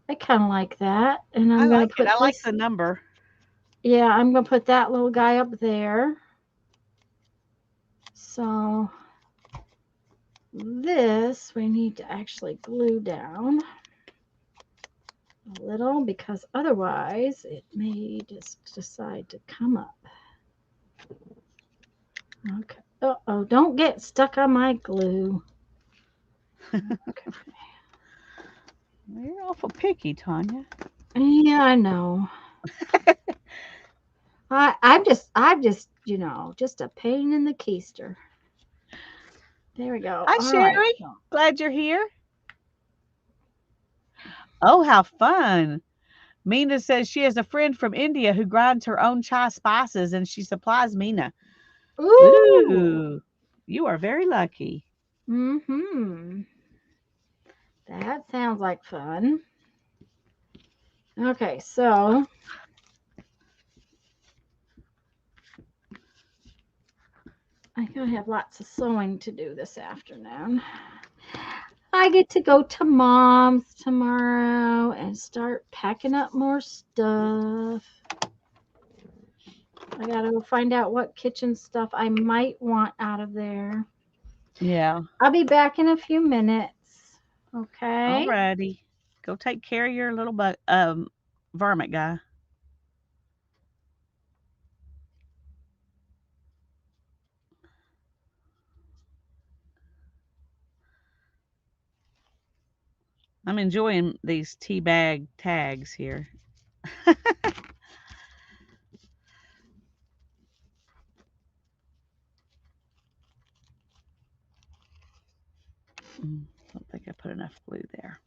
I kind of like that, and I I'm gonna like it. I put like this. the number. Yeah, I'm gonna put that little guy up there. So this we need to actually glue down a little because otherwise it may just decide to come up. Okay. Uh-oh, don't get stuck on my glue. Okay. You're awful picky, Tanya. Yeah, I know. I'm just, just a pain in the keister. There we go. Hi, All right. Sherry. So, Glad you're here. Oh, how fun. Mina says she has a friend from India who grinds her own chai spices and she supplies Mina. ooh. Ooh, you are very lucky. Mm-hmm. That sounds like fun. Okay, so I'm gonna have lots of sewing to do this afternoon. I get to go to mom's tomorrow and start packing up more stuff. I gotta go find out what kitchen stuff I might want out of there. Yeah. I'll be back in a few minutes. Okay. Alrighty. Go take care of your little varmint guy. I'm enjoying these tea bag tags here. I don't think I put enough glue there.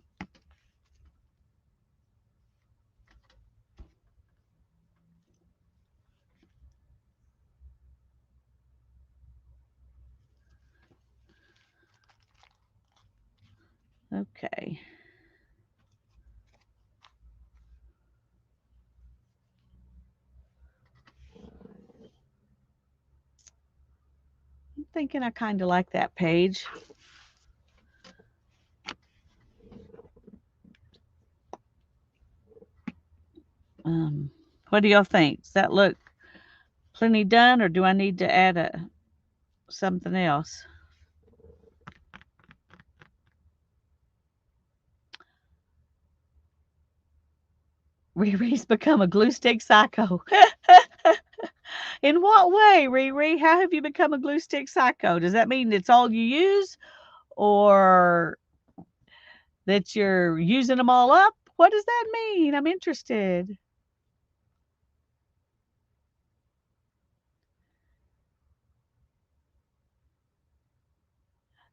Okay. I'm thinking I kind of like that page. Um, what do y'all think? Does that look plenty done, or do I need to add something else? Riri's become a glue stick psycho. In what way, Riri? How have you become a glue stick psycho? Does that mean it's all you use, or that you're using them all up? What does that mean? I'm interested.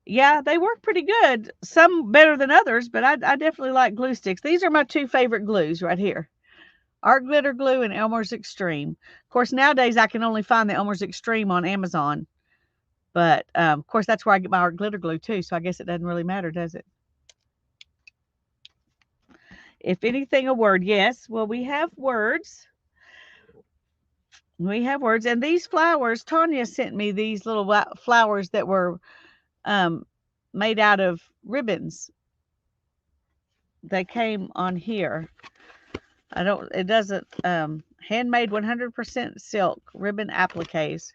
Yeah, they work pretty good. Some better than others, but I definitely like glue sticks. These are my two favorite glues right here. Art Glitter Glue and Elmer's Extreme. Of course, nowadays I can only find the Elmer's Extreme on Amazon, but of course that's where I get my Art Glitter Glue too. So I guess it doesn't really matter, does it? If anything, a word. Yes. Well, we have words. We have words, and these flowers. Tanya sent me these little flowers that were um, made out of ribbons. They came on here. I don't. It doesn't. Handmade 100% silk ribbon appliques.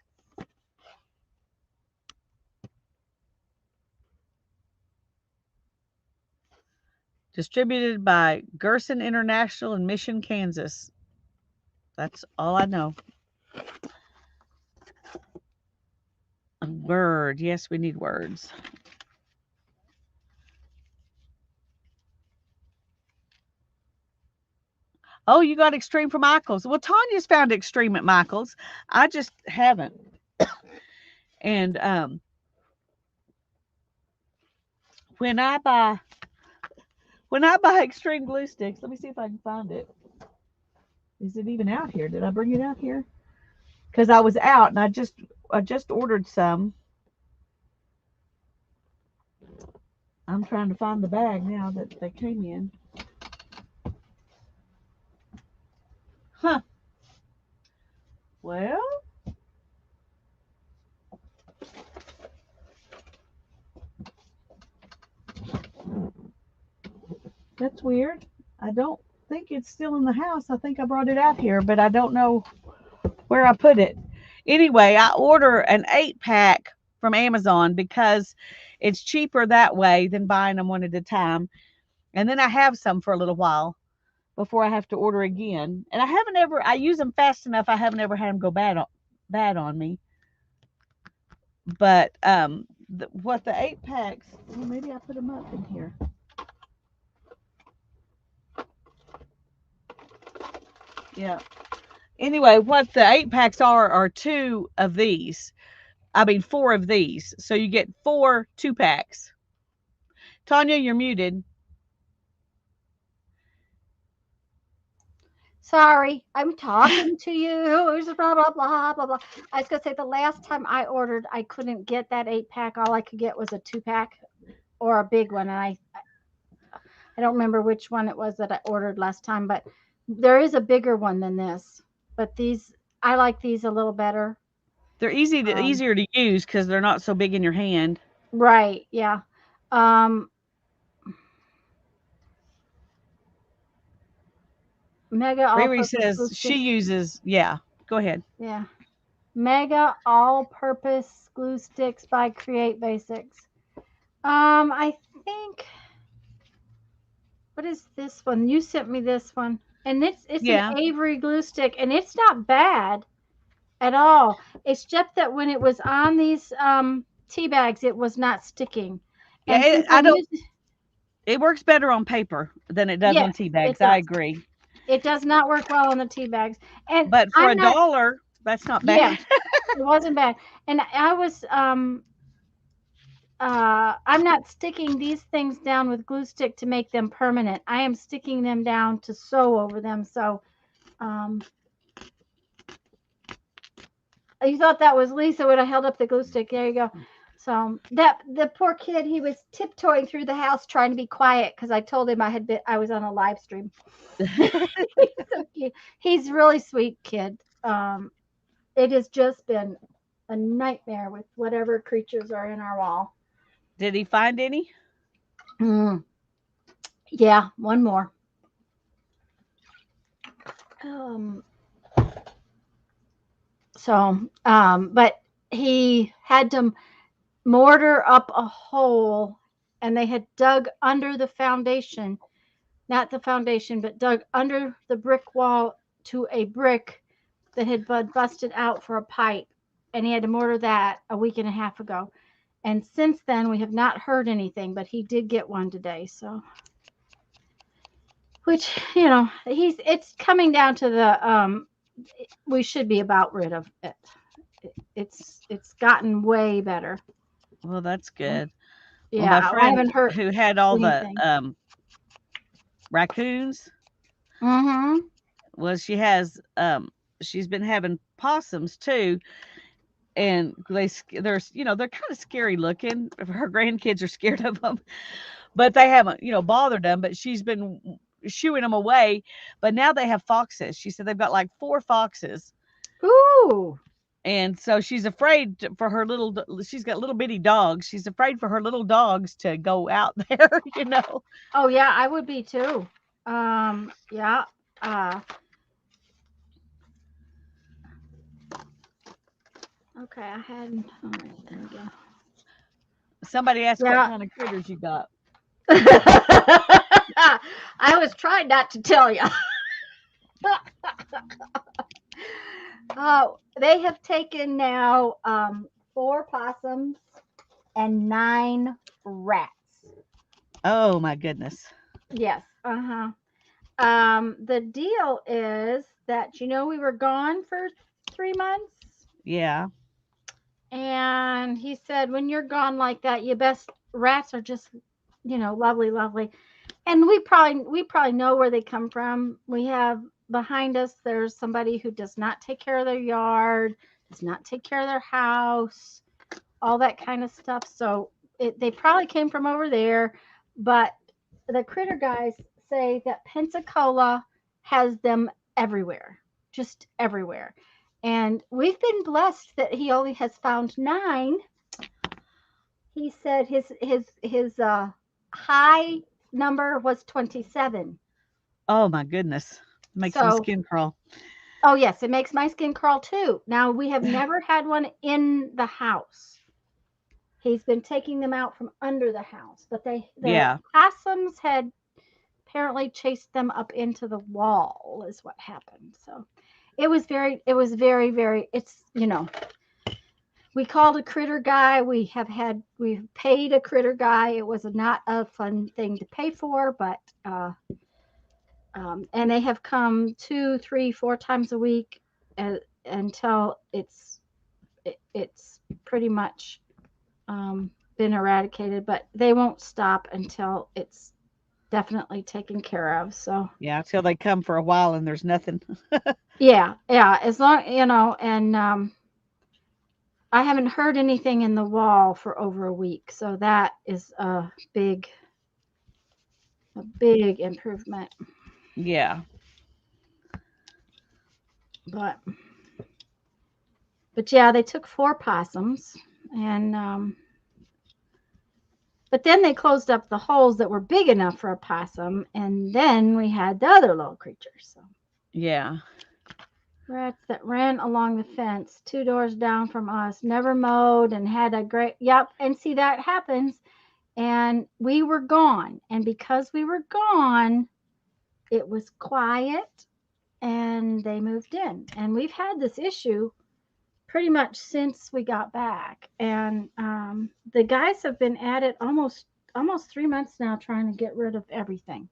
Distributed by Gerson International in Mission, Kansas. That's all I know. A word. Yes, we need words. Oh, you got Extreme from Michaels. Well, Tanya's found Extreme at Michaels. I just haven't. And when I buy Extreme glue sticks, let me see if I can find it. Is it even out here? Did I bring it out here? Because I was out and I just ordered some. I'm trying to find the bag now that they came in. Huh. Well, that's weird. I don't think it's still in the house. I think I brought it out here, but I don't know where I put it. Anyway, I order an 8-pack from Amazon because it's cheaper that way than buying them one at a time. And then I have some for a little while before I have to order again. And I use them fast enough. I haven't ever had them go bad on me. But what the 8 packs, well, maybe I put them up in here. Yeah. Anyway, what the 8 packs are two of these. I mean, four of these. So you get 4 2 packs. Tanya, you're muted. Sorry, I'm talking to you. Blah blah blah blah blah. I was gonna say the last time I ordered, I couldn't get that 8 pack. All I could get was a 2 pack or a big one, and I don't remember which one it was that I ordered last time, but there is a bigger one than this. But these, I like these a little better. They're Um, easier to use because they're not so big in your hand. right, yeah. Um, Mega Riri all-purpose glue says she sticks. uses, yeah, go ahead. Yeah, Mega all-purpose glue sticks by Create Basics. I think, what is this one? You sent me this one, and it's an Yeah. Avery glue stick, and it's not bad at all. It's just that when it was on these tea bags, it was not sticking. Yeah, And since I I'm don't, using, it works better on paper than it does on yes, tea it bags. I does. agree. It does not work well on the tea bags. And But for I'm a not, dollar, that's not yeah, bad. it wasn't bad. And I was I'm not sticking these things down with glue stick to make them permanent. I am sticking them down to sew over them. So um, you thought that was Lisa when I held up the glue stick. There you go. So that the poor kid, he was tiptoeing through the house trying to be quiet because I told him I was on a live stream. He's so cute. He's a really sweet kid. It has just been a nightmare with whatever creatures are in our wall. Did he find any? Mm, yeah, one more. Um, but he had to mortar up a hole, and they had dug under the foundation, not the foundation, but dug under the brick wall to a brick that had been busted out for a pipe, and he had to mortar that a week and a half ago. And since then, we have not heard anything, but he did get one today. So, which it's coming down to the we should be about rid of it. It's gotten way better. Well, that's So, good. Well, my Yeah, I friend haven't heard who had all the anything. raccoons, Mm-hmm. well, she's been having possums too, and they're kind of scary looking. Her grandkids are scared of them, but they haven't bothered them. But she's been shooing them away. But now they have foxes. She said they've got like 4 foxes. Ooh. And so she's afraid for her she's got little bitty dogs. She's afraid for her little dogs to go out there. Oh yeah, I would be too. Yeah. Uh, okay, I had. All right, there we go. Somebody asked what Yeah. kind of critters you got. I was trying not to tell you. They have taken now 4 possums and 9 rats. Oh my goodness. Yes. Uh-huh. The deal is that we were gone for 3 months, Yeah. and he said when you're gone like that, you best rats are just lovely, lovely, and we probably know where they come from. We have behind us there's somebody who does not take care of their yard, does not take care of their house, all that kind of stuff. So they probably came from over there, but the critter guys say that Pensacola has them everywhere, just everywhere. And we've been blessed that he only has found 9. He said his high number was 27. Oh my goodness. Makes my So, skin crawl. oh yes, it makes my skin crawl too. Now we have never had one in the house. He's been taking them out from under the house, but the Yeah. possums had apparently chased them up into the wall is what happened. So it was very, it's we called a critter guy. We've paid a critter guy. It was not a fun thing to pay for, but and they have come 2, 3, 4 times a week, until it's pretty much been eradicated, but they won't stop until it's definitely taken care of. So Yeah. Till they come for a while and there's nothing. yeah, yeah, as long and I haven't heard anything in the wall for over a week, so that is a big improvement. Yeah. But yeah, they took 4 possums, and but then they closed up the holes that were big enough for a possum, and then we had the other little creatures. So Yeah. rats that ran along the fence 2 doors down from us, never mowed, and had a great yep. And see that happens, and we were gone, and because we were gone, it was quiet, and they moved in, and we've had this issue pretty much since we got back, and the guys have been at it almost 3 months now trying to get rid of everything.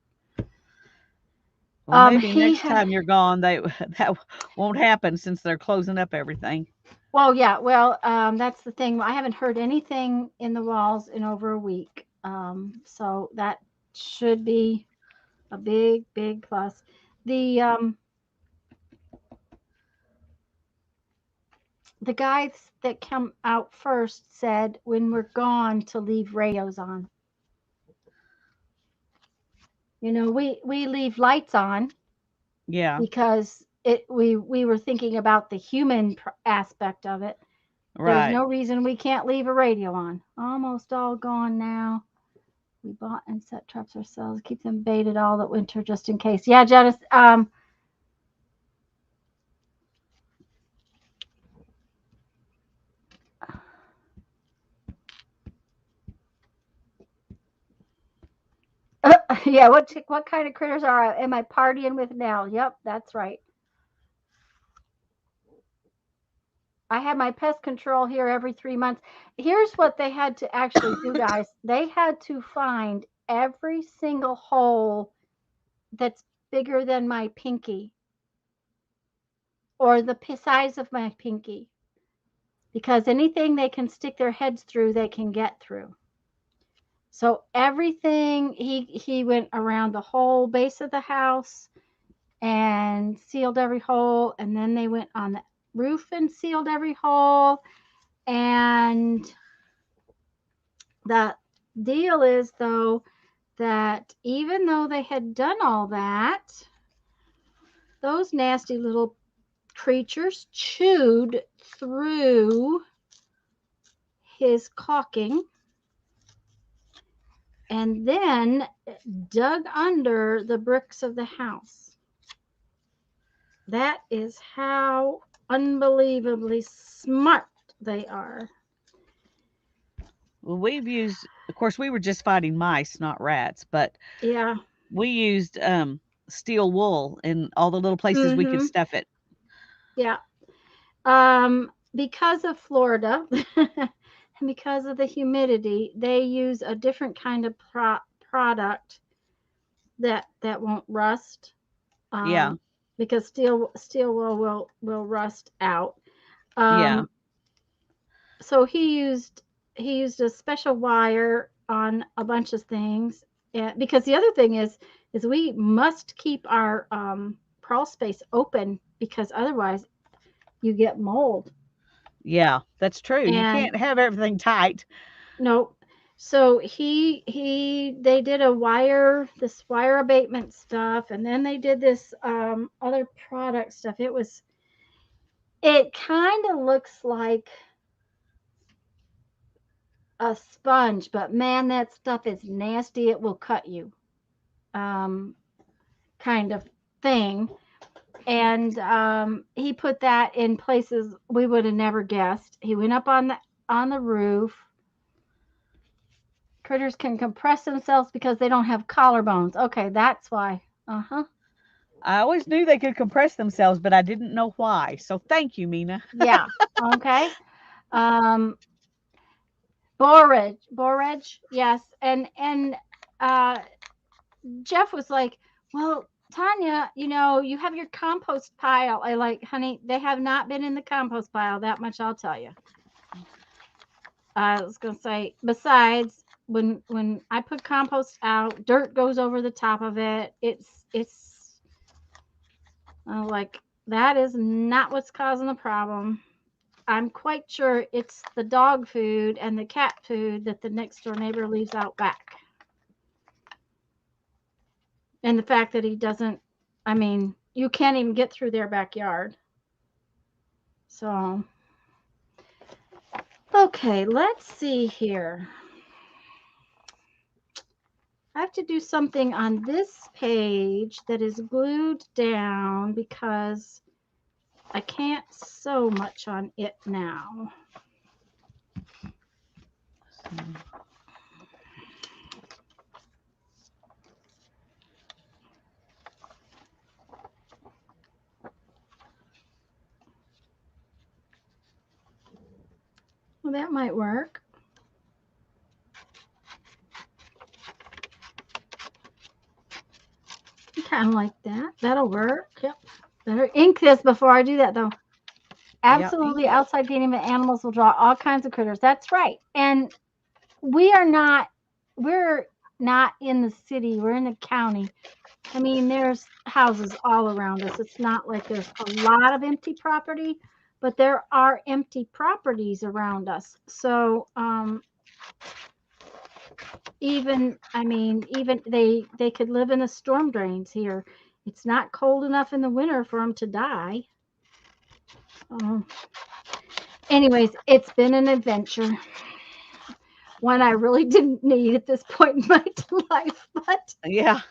Well, maybe He next had time you're gone, that won't happen since they're closing up everything. well, yeah, well, that's the thing. I haven't heard anything in the walls in over a week, so that should be a big, big plus. The guys that come out first said when we're gone to leave radios on. We leave lights on Yeah. because we were thinking about the human aspect of it. There's Right. no reason we can't leave a radio on. Almost all gone now. We bought and set traps ourselves, keep them baited all that winter just in case. Yeah, Janice. Yeah. What kind of critters am I partying with now? Yep, that's right. I have my pest control here every 3 months. Here's what they had to actually do, guys. They had to find every single hole that's bigger than my pinky or the size of my pinky, because anything they can stick their heads through, they can get through. So everything he went around the whole base of the house and sealed every hole, and then they went on the roof and sealed every hole. And the deal is, though, that even though they had done all that, those nasty little creatures chewed through his caulking and then dug under the bricks of the house. That is how unbelievably smart they are. Well, we've used, of course, we were just fighting mice, not rats, but Yeah. we used steel wool in all the little places we could Mhm. stuff it. Yeah. Because of Florida and because of the humidity, they use a different kind of product that won't rust. Yeah, Um, because steel wool will rust out. yeah, Um, so he used a special wire on a bunch of things, and because the other thing is we must keep our crawl space open because otherwise you get mold. yeah. That's true. You And can't have everything tight. no, so he they did this wire abatement stuff, and then they did this other product stuff. It kind of looks like a sponge, but man, that stuff is nasty. It will cut you, um, kind of thing. And he put that in places we would have never guessed. He went up on the roof. Critters can compress themselves because they don't have collarbones. Okay, that's why. Uh huh. I always knew they could compress themselves, but I didn't know why. So thank you, Mina. Yeah. Okay. Um, borage. Yes. And uh, Jeff was like, "Well, Tanya, you have your compost pile." I like, honey, they have not been in the compost pile. That much I'll tell you. I was gonna say, besides, when I put compost out, dirt goes over the top of it. It's like that is not what's causing the problem. I'm quite sure it's the dog food and the cat food that the next door neighbor leaves out back. And the fact that he doesn't, I mean, you can't even get through their backyard. So, okay, let's see here. I have to do something on this page that is glued down because I can't sew much on it now. Well, that might work. Kind of like that. That'll work. Yep. Better ink this before I do that, though. Yeah, ink Absolutely, it. outside painting of animals will draw all kinds of critters. That's right. And we are not, we're not in the city, we're in the county. I mean, there's houses all around us. It's not like there's a lot of empty property, but there are empty properties around us. So, even they could live in the storm drains here. It's not cold enough in the winter for them to die. Um, Anyways, it's been an adventure. One I really didn't need at this point in my life, Yeah,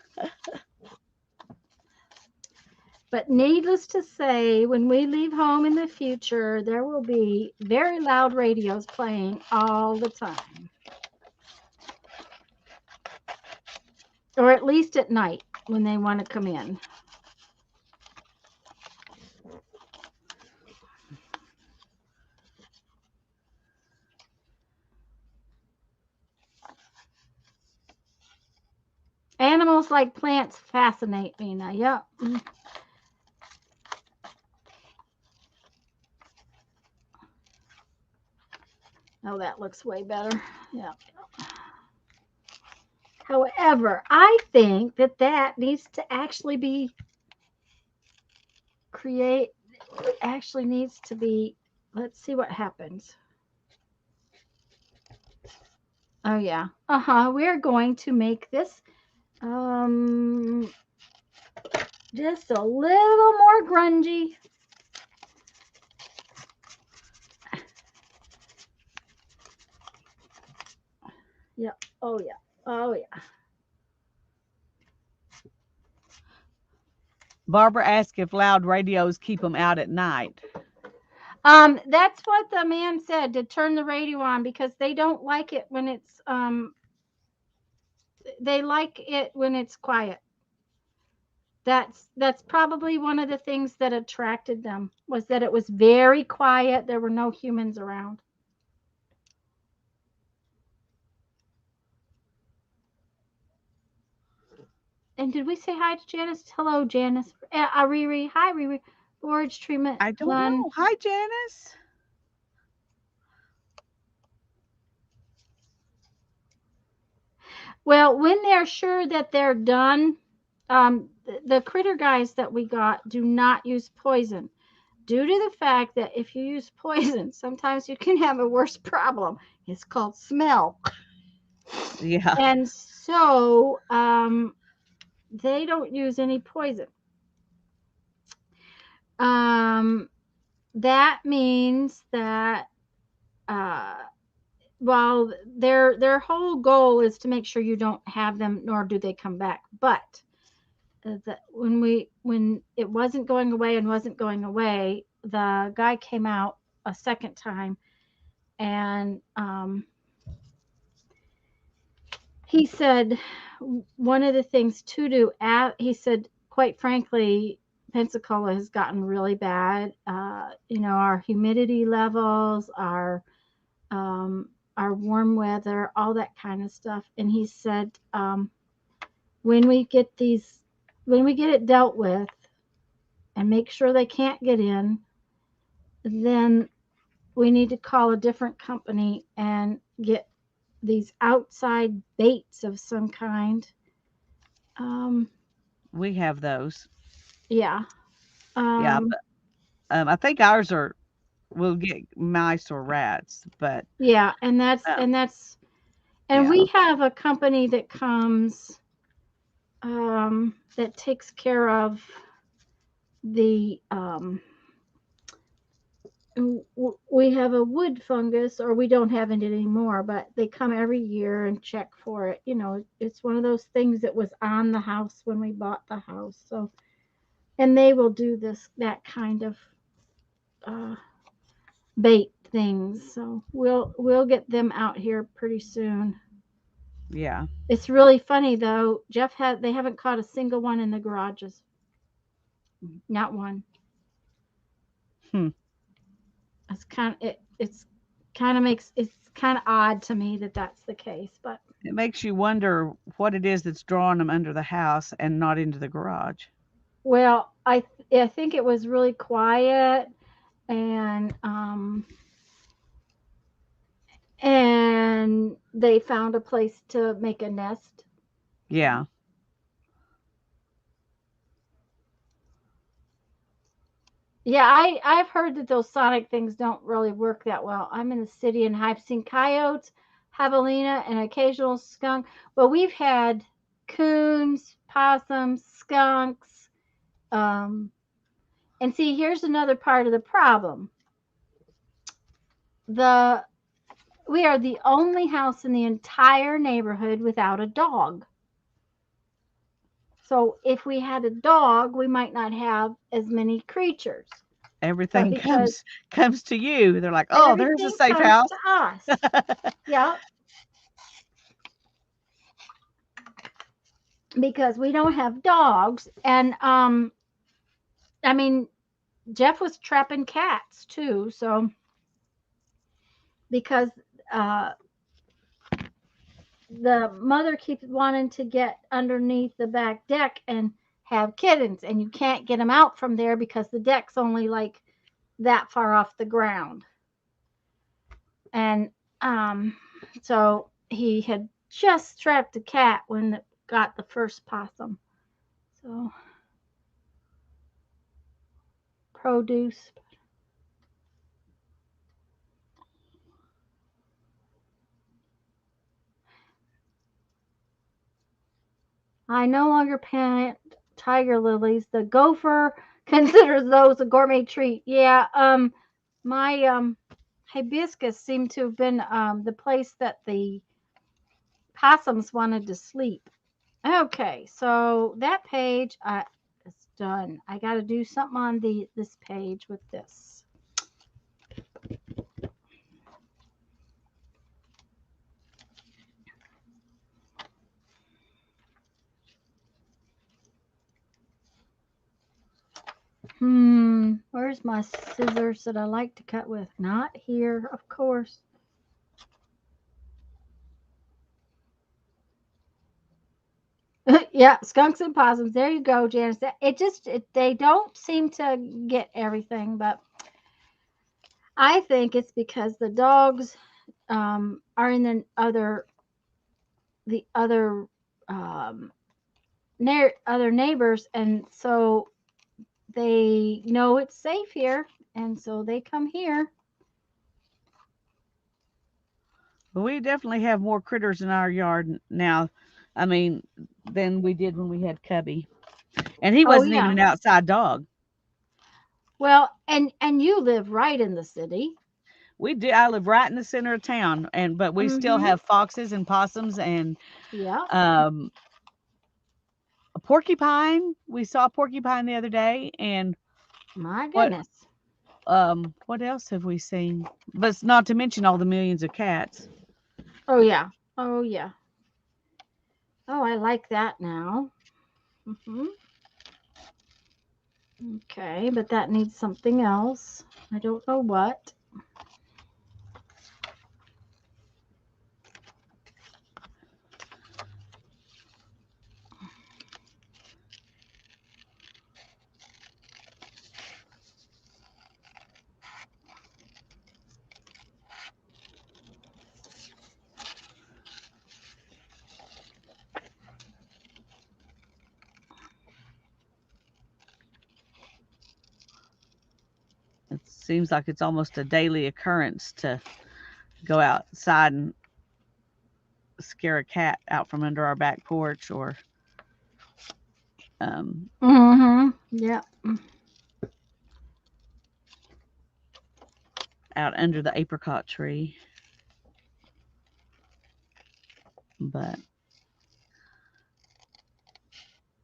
but needless to say, when we leave home in the future, there will be very loud radios playing all the time, or at least at night when they want to come in. Animals like plants fascinate me now. Yep. Oh, that looks way better. Yeah. However, I think that that needs to actually be create actually needs to be, let's see what happens. Oh yeah. We're going to make this um just a little more grungy. Yep. Oh yeah. Oh yeah. Barbara asked if loud radios keep them out at night. That's what the man said, to turn the radio on, because they don't like it when it's they like it when it's quiet. That's probably one of the things that attracted them, was that it was very quiet. There were no humans around. And did we say hi to Janice? Hello, Janice. Riri. Hi, Riri. Forage treatment I don't done. know. Hi, Janice. Well, when they're sure that they're done, the critter guys that we got do not use poison, due to the fact that if you use poison, sometimes you can have a worse problem. It's called smell. Yeah. And so they don't use any poison. Um, that means that uh, well, their whole goal is to make sure you don't have them, nor do they come back. But when it wasn't going away and wasn't going away, the guy came out a second time, and he said one of the things to do. He said, quite frankly, Pensacola has gotten really bad. Our humidity levels, our warm weather, all that kind of stuff. And he said, when we get these, when we get it dealt with and make sure they can't get in, then we need to call a different company and get these outside baits of some kind. Um, We have those. yeah. Yeah. Um, I think ours are, we'll get mice or rats, but yeah. And um, and yeah, we have a company that comes, that takes care of the, we have a wood fungus, or we don't have it anymore, but they come every year and check for it. It's one of those things that was on the house when we bought the house. So, and they will do that kind of uh, bait things. So we'll get them out here pretty soon. yeah. It's really funny though. They haven't caught a single one in the garages. Not one. Hmm. It's kind of makes it's kind of odd to me that that's the case, but It makes you wonder what it is that's drawing them under the house and not into the garage. well, I think it was really quiet, and they found a place to make a nest. Yeah. Yeah, I've heard that those sonic things don't really work that well. I'm in the city, and I've seen coyotes, javelina, and occasional skunk. But we've had coons, possums, skunks. Um, and see, here's another part of the problem. The We are the only house in the entire neighborhood without a dog. So if we had a dog, we might not have as many creatures. But Everything because comes to you. They're like, "Oh, there's a everything safe comes house." to us. Yeah, because we don't have dogs. And I mean, Jeff was trapping cats too. So because uh the mother keeps wanting to get underneath the back deck and have kittens, and you can't get them out from there because the deck's only like that far off the ground. And so he had just trapped a cat when it got the first possum. So produce. I no longer plant tiger lilies. The gopher considers those a gourmet treat. Yeah, my hibiscus seemed to have been the place that the possums wanted to sleep. Okay, so that page is done. I got to do something on this page with this. Where's my scissors that I like to cut with? Not here, of course. Yeah, skunks and possums. There you go, Janice. They don't seem to get everything, but I think it's because the dogs are in the other um, other neighbors, and so they know it's safe here, and so they come here. But we definitely have more critters in our yard now. I mean, than we did when we had Cubby, and he Oh wasn't even yeah. an outside dog. Well, and you live right in the city. We do. I live right in the center of town, but we still Mm-hmm. have foxes and possums and Yep. um, a porcupine. We saw a porcupine the other day, and My what goodness. what else have we seen? But it's not to mention all the millions of cats. Oh yeah. Oh yeah. Oh, I like that now. Hmm. Okay, but that needs something else. I don't know what. It seems like it's almost a daily occurrence to go outside and scare a cat out from under our back porch or um, Mm-hmm. Yeah. out under the apricot tree. But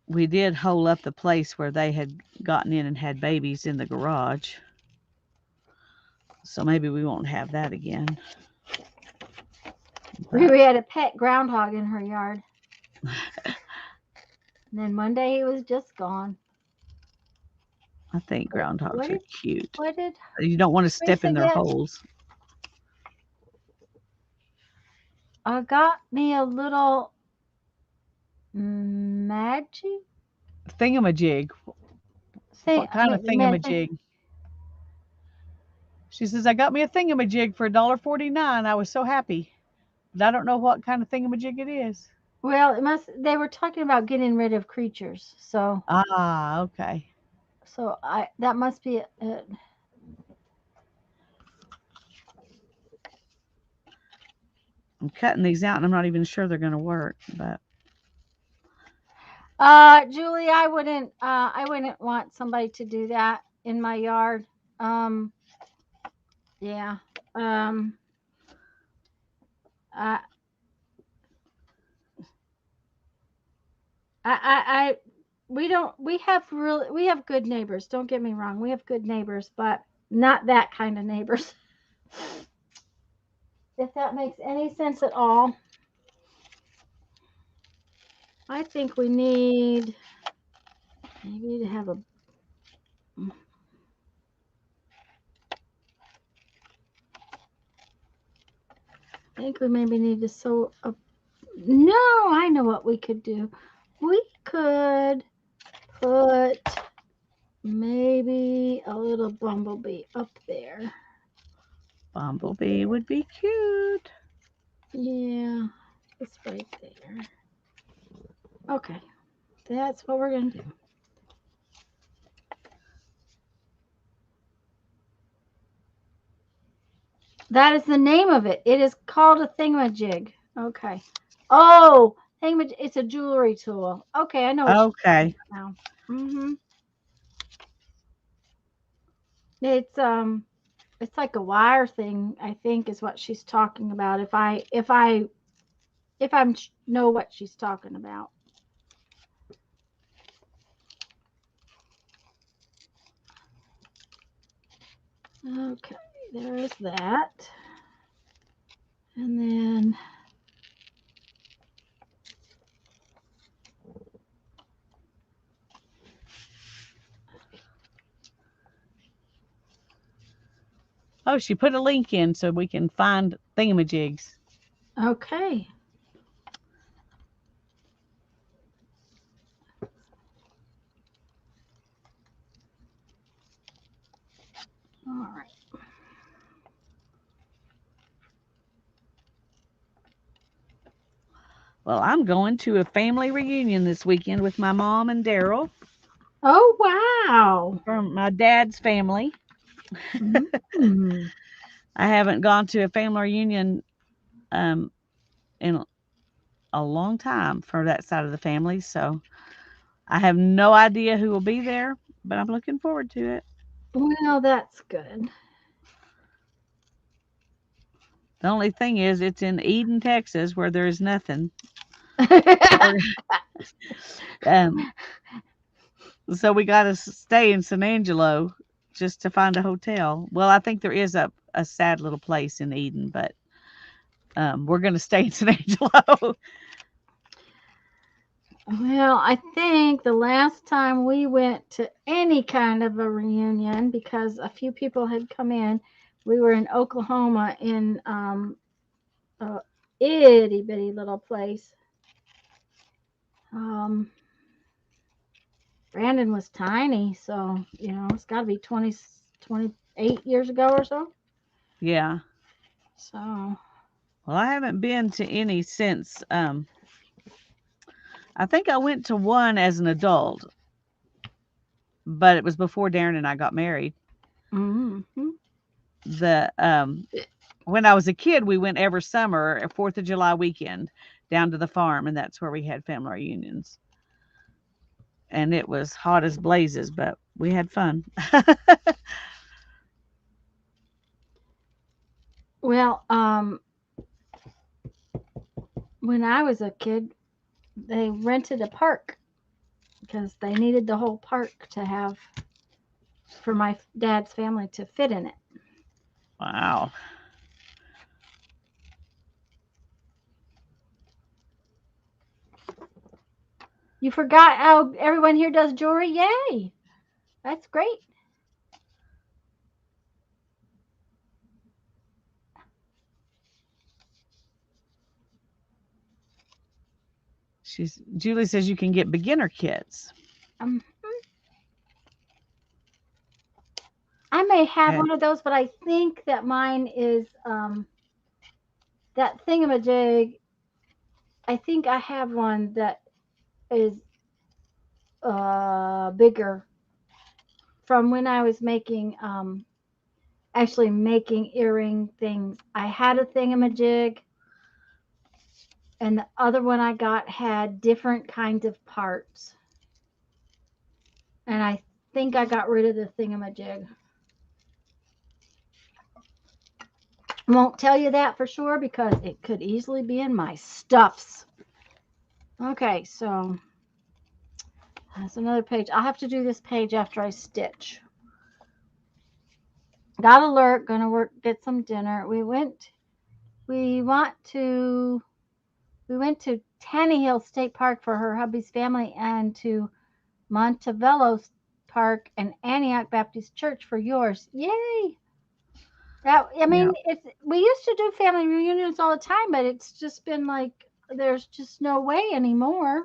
we did hole up the place where they had gotten in and had babies in the garage. So maybe we won't have that again. But We had a pet groundhog in her yard. And then one day he was just gone. I think What groundhogs are did cute. what did You don't want to step Teresa in their get? holes. I got me a little magic Thingamajig. thing. What kind of thingamajig? She says, I got me a thingamajig for $1.49. I was so happy. But I don't know what kind of thingamajig it is. Well, it must. They were talking about getting rid of creatures, Ah, okay. so I that must be it. I'm cutting these out and I'm not even sure they're going to work. But Julie, I wouldn't want somebody to do that in my yard. Um, yeah. Um, I, I, we don't. We have good neighbors. Don't get me wrong. We have good neighbors, but not that kind of neighbors. If that makes any sense at all. I think we need maybe to have a. I think we maybe need to sew a. No, I know what we could do. We could put maybe a little bumblebee up there. bumblebee would be cute. Yeah. this right there. Okay, that's what we're gonna do. That is the name of it. It is called a thingamajig. Okay. Oh, thingamajig. It's a jewelry tool. Okay, I know what you're talking Okay. about now. It's it's like a wire thing. I think is what she's talking about. If I know what she's talking about. Okay, there is that. And then Oh, she put a link in so we can find thingamajigs. okay. All right. Well, I'm going to a family reunion this weekend with my mom and Daryl Oh wow. from my dad's family. Mm. I haven't gone to a family reunion um, in a long time for that side of the family, so I have no idea who will be there, but I'm looking forward to it. Well, that's good. The only thing is, it's in Eden, Texas, where there is nothing. We're, um, so we got to stay in San Angelo just to find a hotel. Well, I think there is a sad little place in Eden, but we're going to stay in San Angelo. Well, I think the last time we went to any kind of a reunion, because a few people had come in, we were in Oklahoma in a itty bitty little place. Um, Brandon was tiny, so it's got to be 28 years ago or so. Yeah. So, Well, I haven't been to any since. I think I went to one as an adult, but it was before Darren and I got married. hmm The When I was a kid, we went every summer, a 4th of July weekend, down to the farm, and that's where we had family reunions. And it was hot as blazes, but we had fun. well, when I was a kid, they rented a park because they needed the whole park to have for my dad's family to fit in it. Wow. You forgot how everyone here does jewelry? Yay! That's great. Julie says you can get beginner kits. Um, I may have And one of those, but I think that mine is that thingamajig. I think I have one that is bigger from when I was making actually making earring things. I had a thingamajig, and the other one I got had different kinds of parts. And I think I got rid of the thingamajig. I won't tell you that for sure because it could easily be in my stuffs. Okay, so that's another page. I'll have to do this page after I stitch. Got alert, gonna work, get some dinner. We want to we went to Tanny Hill State Park for her hubby's family and to Montevello Park and Antioch Baptist Church for yours. Yay! That I yeah, mean, it's we used to do family reunions all the time, but it's just been like there's just no way anymore.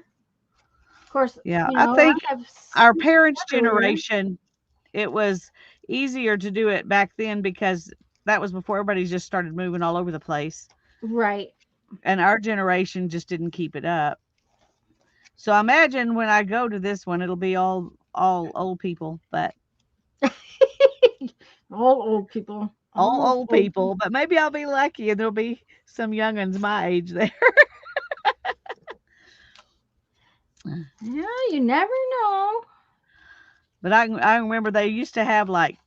Of course, yeah. I I think have our seen parents' everywhere. generation, it was easier to do it back then because that was before everybody just started moving all over the place. Right. And our generation just didn't keep it up. So I imagine when I go to this one, it'll be all old people, but All old people. all All old old people. people. But maybe I'll be lucky and there'll be some young'uns my age there. Yeah, you never know. But I remember they used to have like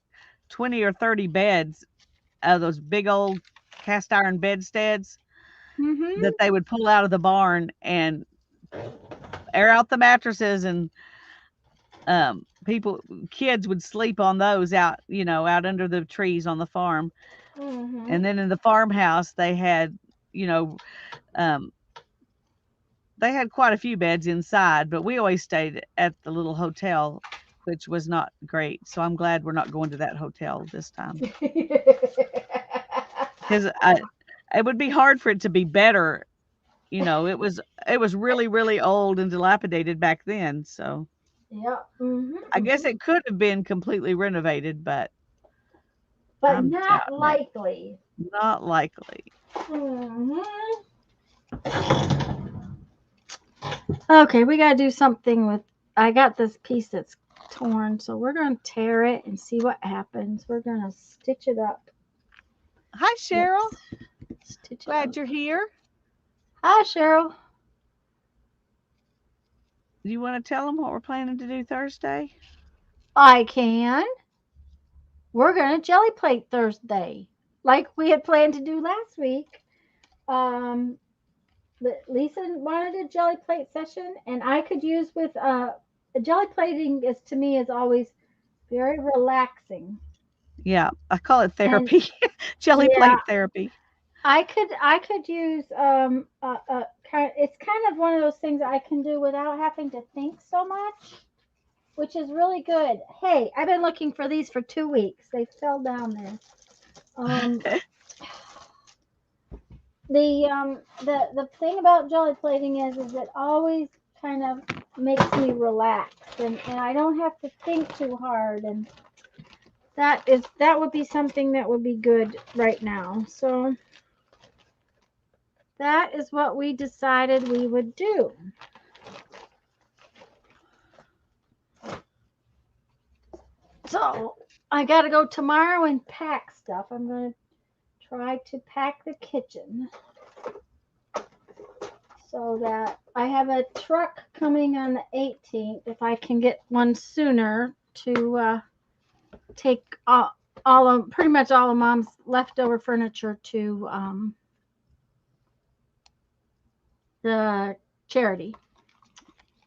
20 or 30 beds, those big old cast iron bedsteads that Mm-hmm. they would pull out of the barn and air out the mattresses, and kids would sleep on those out, out under the trees on the farm. Mm-hmm. And then in the farmhouse they had, you know um, they had quite a few beds inside, but we always stayed at the little hotel, which was not great. So I'm glad we're not going to that hotel this time, because it would be hard for it to be better. It was really, really old and dilapidated back then. So Yep. Mm-hmm. I Mm-hmm. guess it could have been completely renovated, but But I'm not doubting it. likely. Not likely. Mm-hmm. Okay, we gotta do something with. I got this piece that's torn, so we're gonna tear it and see what happens. We're gonna stitch it up. Hi, Cheryl. Let's stitch it Glad up. you're here. Hi, Cheryl. Do you want to tell them what we're planning to do Thursday? I can. We're gonna jelly plate Thursday, like we had planned to do last week. Um, Lisa wanted a jelly plate session, and I could use with jelly plating is to me is always very relaxing. Yeah, I call it And therapy. Jelly yeah, plate therapy. I could use it's kind of one of those things I can do without having to think so much, which is really good. Hey, I've been looking for these for 2 weeks. They fell down there. Um, the thing about jelly plating is it always kind of makes me relax, and I don't have to think too hard, and that would be something that would be good right now. So that is what we decided we would do. So I got to go tomorrow and pack stuff. I'm going to try to pack the kitchen so that I have a truck coming on the 18th. If I can get one sooner to take all of pretty much all of Mom's leftover furniture to the charity.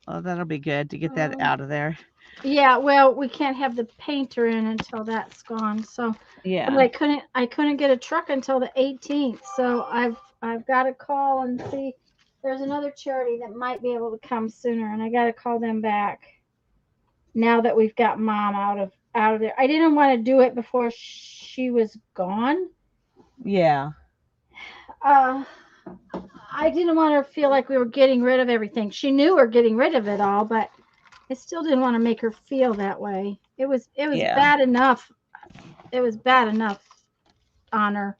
Oh, that'll be good to get that Um, out of there. yeah, well, we can't have the painter in until that's gone. So, but Yeah. I couldn't get a truck until the 18th. So I've got to call and see. There's another charity that might be able to come sooner, and I got to call them back now that we've got Mom out of there. I didn't want to do it before she was gone. Yeah. Uh, I didn't want her to feel like we were getting rid of everything. She knew we're getting rid of it all, but I still didn't want to make her feel that way. It was Yeah. bad enough. It was bad enough on her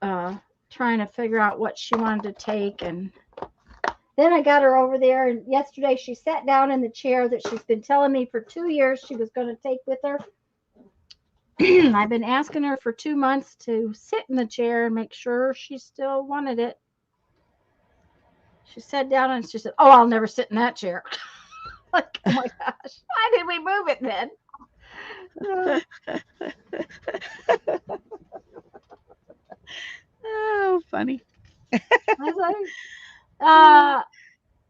uh, trying to figure out what she wanted to take, and then I got her over there. And yesterday she sat down in the chair that she's been telling me for 2 years she was going to take with her. I've been asking her for 2 months to sit in the chair and make sure she still wanted it. She sat down and she said, "Oh, I'll never sit in that chair." Like, oh my gosh, why did we move it then? Uh, Oh, funny. I was like, uh,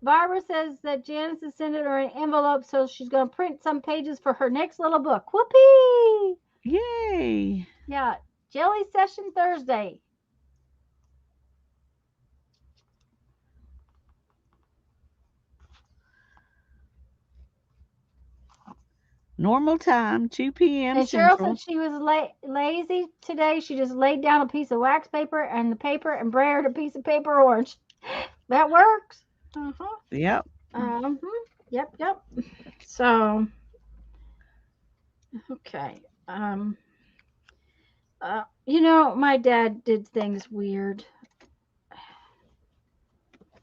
Barbara says that Janice has sent her an envelope, so she's going to print some pages for her next little book. Whoopee! Yay. Yeah, jelly session Thursday. Normal time, 2 p.m. And Cheryl said Central. she was lazy today. She just laid down a piece of wax paper and the paper and braided a piece of paper orange. That works. Uh-huh. Yep. Um, yep, yep. So, okay. My dad did things weird.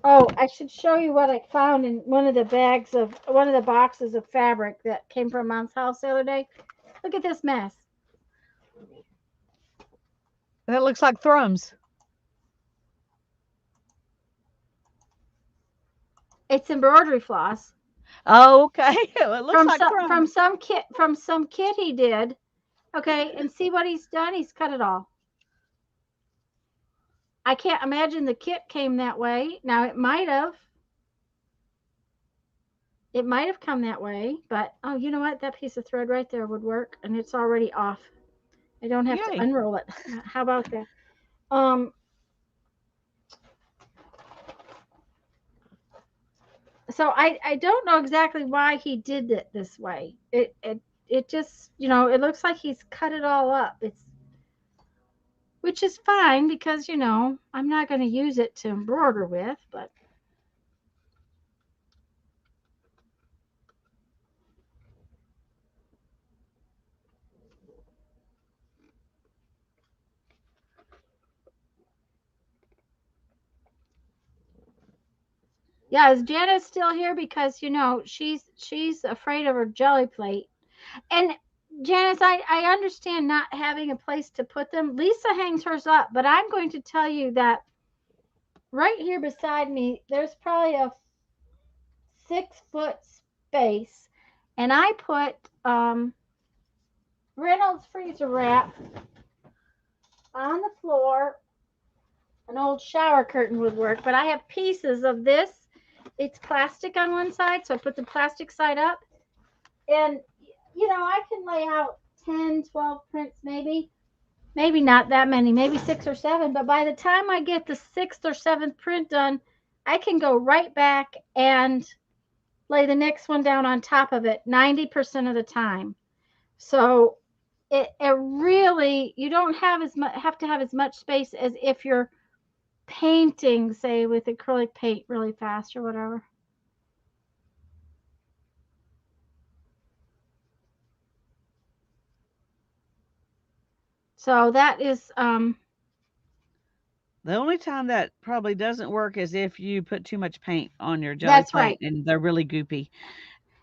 Oh, I should show you what I found in one of the boxes of fabric that came from Mom's house the other day. Look at this mess. That looks like thrums. It's embroidery floss Oh, okay. It looks from like some thrums. kit he did. Okay, and see what he's done? He's cut it all. I can't imagine the kit came that way. Now it might have come that way, but oh, you know what? That piece of thread right there would work, and it's already off. I don't have to Yay. unroll it. How about that? Um, so I don't know exactly why he did it this way. It just, it looks like he's cut it all up. It's which is fine because, I'm not going to use it to embroider with, but yeah, is Janice still here? Because she's afraid of her jelly plate. And Janice, I understand not having a place to put them. Lisa hangs hers up, but I'm going to tell you that right here beside me, there's probably a 6 foot space, and I put Reynolds freezer wrap on the floor. An old shower curtain would work, but I have pieces of this. It's plastic on one side, so I put the plastic side up, and I can lay out 10, 12 prints maybe not that many, maybe 6 or 7, but by the time I get the sixth or seventh print done, I can go right back and lay the next one down on top of it 90% of the time. So it really, you don't have to have as much space as if you're painting, say, with acrylic paint really fast or whatever. So that is The only time that probably doesn't work is if you put too much paint on your jelly that's plate right. and they're really goopy.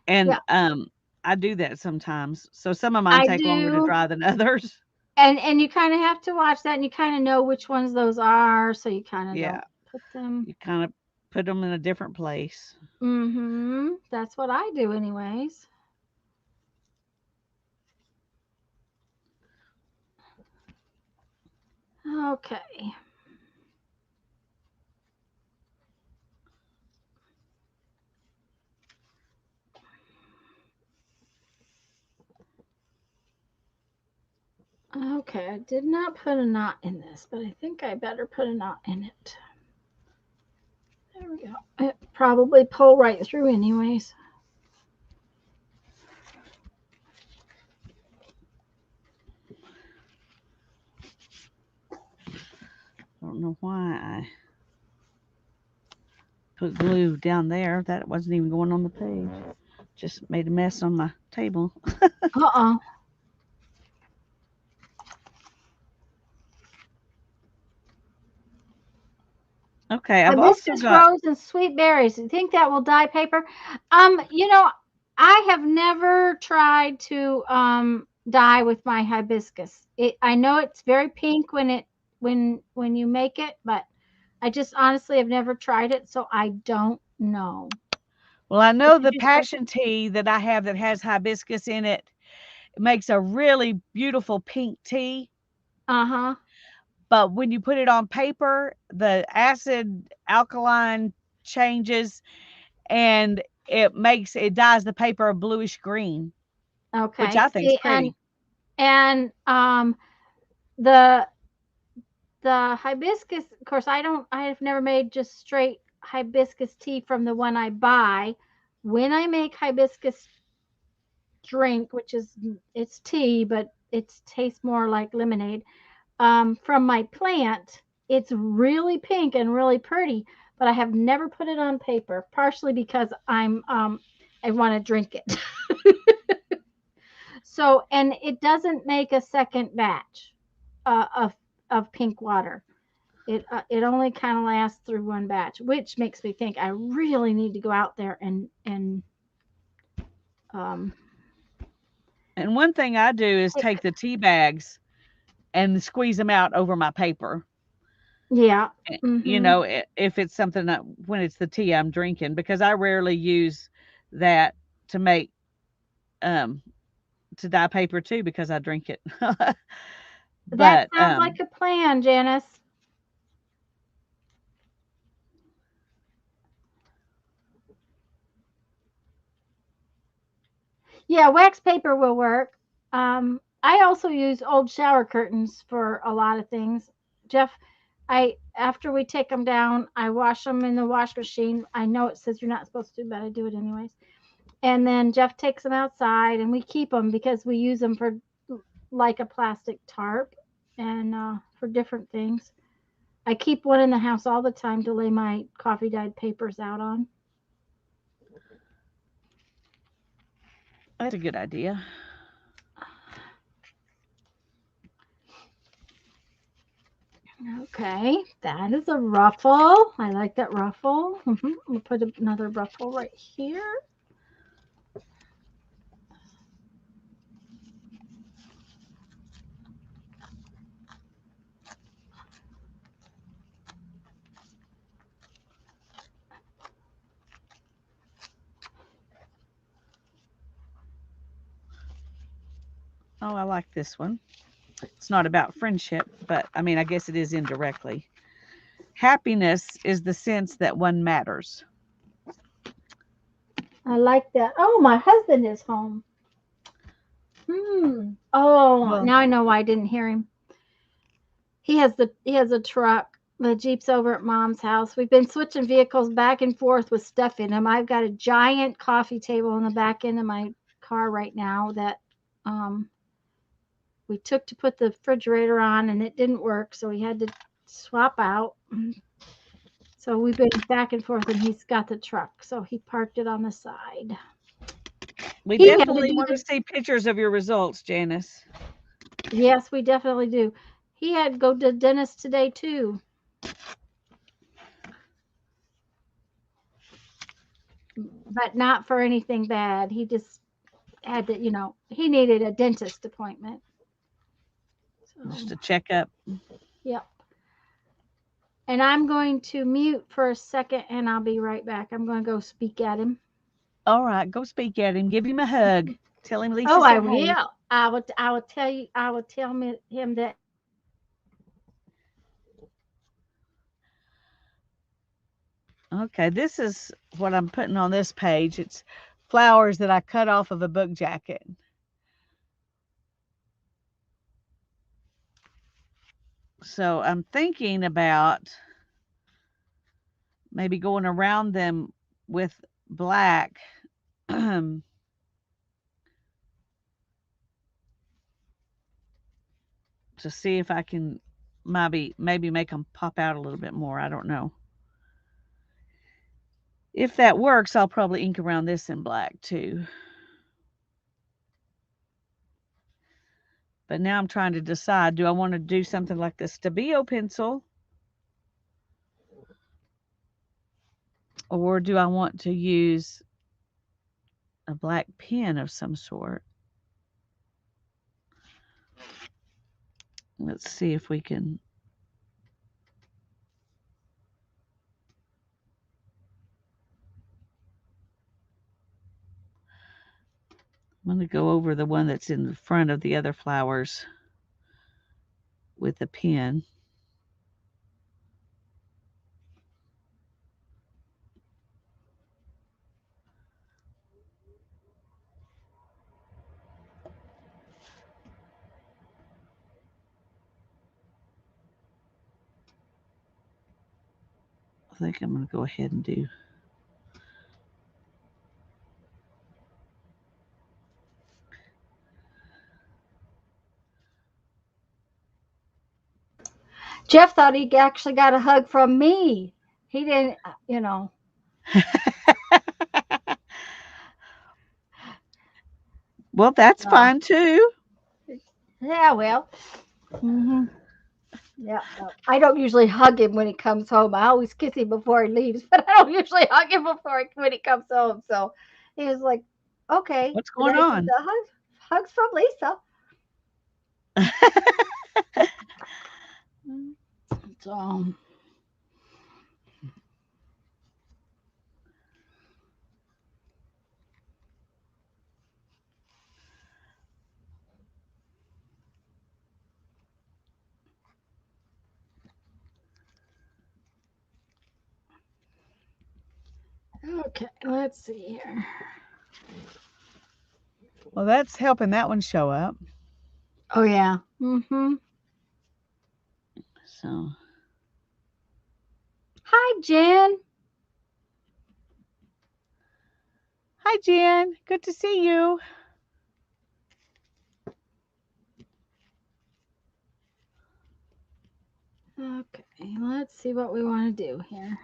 And, Yeah, I do that sometimes. So some of mine I take longer to do. dry than others. And you kind of have to watch that, and you kind of know which ones those are, so you kind of Yeah, don't put them. you kinda put them in a different place. That's what I do anyways. Okay. Okay, I did not put a knot in this, but I think I better put a knot in it. There we go. It probably pull right through anyways. I don't know why I put glue down there. That wasn't even going on the page. Just made a mess on my table. Uh-uh. Okay, I've also Hibiscus got rose and sweet berries. You think that will dye paper? I have never tried to dye with my hibiscus. I know it's very pink when you make it, but I just honestly have never tried it, so I don't know. well, I What know did the you say? passion tea that I have that has hibiscus in it makes a really beautiful pink tea. Uh-huh. But when you put it on paper, the acid alkaline changes and it dyes the paper a bluish green, which Okay. I think is See, and pretty. and the the hibiscus, of course, I've never made just straight hibiscus tea from the one I buy. When I make hibiscus drink, which is it's tea, but it tastes more like lemonade, from my plant, it's really pink and really pretty, but I have never put it on paper, partially because I want to drink it. So, and it doesn't make a second batch of pink water. It only kind of lasts through one batch, which makes me think I really need to go out there and um And one thing I do is pick. take the tea bags and squeeze them out over my paper. Yeah. You Mhm. know, if it's something that when it's the tea I'm drinking, because I rarely use that to make um to dye paper too because I drink it. That But sounds like a plan, Janice. Yeah, wax paper will work. I also use old shower curtains for a lot of things. Jeff, I after we take them down, I wash them in the wash machine. I know it says you're not supposed to, but I do it anyways. And then Jeff takes them outside, and we keep them because we use them for like a plastic tarp and for different things. I keep one in the house all the time to lay my coffee dyed papers out on. that's a good idea. Okay, that is a ruffle. I like that ruffle. We'll put another ruffle right here. Oh, I like this one. It's not about friendship, but I mean, I guess it is indirectly. Happiness is the sense that one matters. I like that. Oh, my husband is home. Oh, Well, now I know why I didn't hear him. He has a truck. The Jeep's over at Mom's house. We've been switching vehicles back and forth with stuff in them. I've got a giant coffee table in the back end of my car right now that um, we took to put the refrigerator on, and it didn't work, so we had to swap out. So we've been back and forth, and he's got the truck, so he parked it on the side. we He had to definitely do want to the. see pictures of your results, Janice. Yes, we definitely do. He had to go to the dentist today too, but not for anything bad. He just had to, he needed a dentist appointment. Just So, to check up. yep. And I'm going to mute for a second, and I'll be right back. I'm going to go speak at him. All right, go speak at him. Give him a hug. Tell him Lisa Oh, I said hey. will. I will tell you. I will tell him that he needs to come and say hi. Okay, this is what I'm putting on this page. It's flowers that I cut off of a book jacket. So I'm thinking about maybe going around them with black to see if I can maybe make them pop out a little bit more. I don't know. If that works, I'll probably ink around this in black too. But now I'm trying to decide, do I want to do something like the Stabilo pencil or do I want to use a black pen of some sort? Let's see if we can. I'm going to go over the one that's in the front of the other flowers with a pen. I think I'm going to go ahead and do. Jeff thought he actually got a hug from me. He didn't, Well, that's uh, fine too. yeah, well. Hmm. Yeah. I don't usually hug him when he comes home. I always kiss him before he leaves, but I don't usually hug him when he comes home. So he was like, "Okay." What's And going I said, on? Hugs from Lisa." So, okay, let's see here. Well, that's helping that one show up. Oh yeah. Mm-hmm. So, Hi, Jen. hi, Jen. Good to see you. Okay, let's see what we want to do here.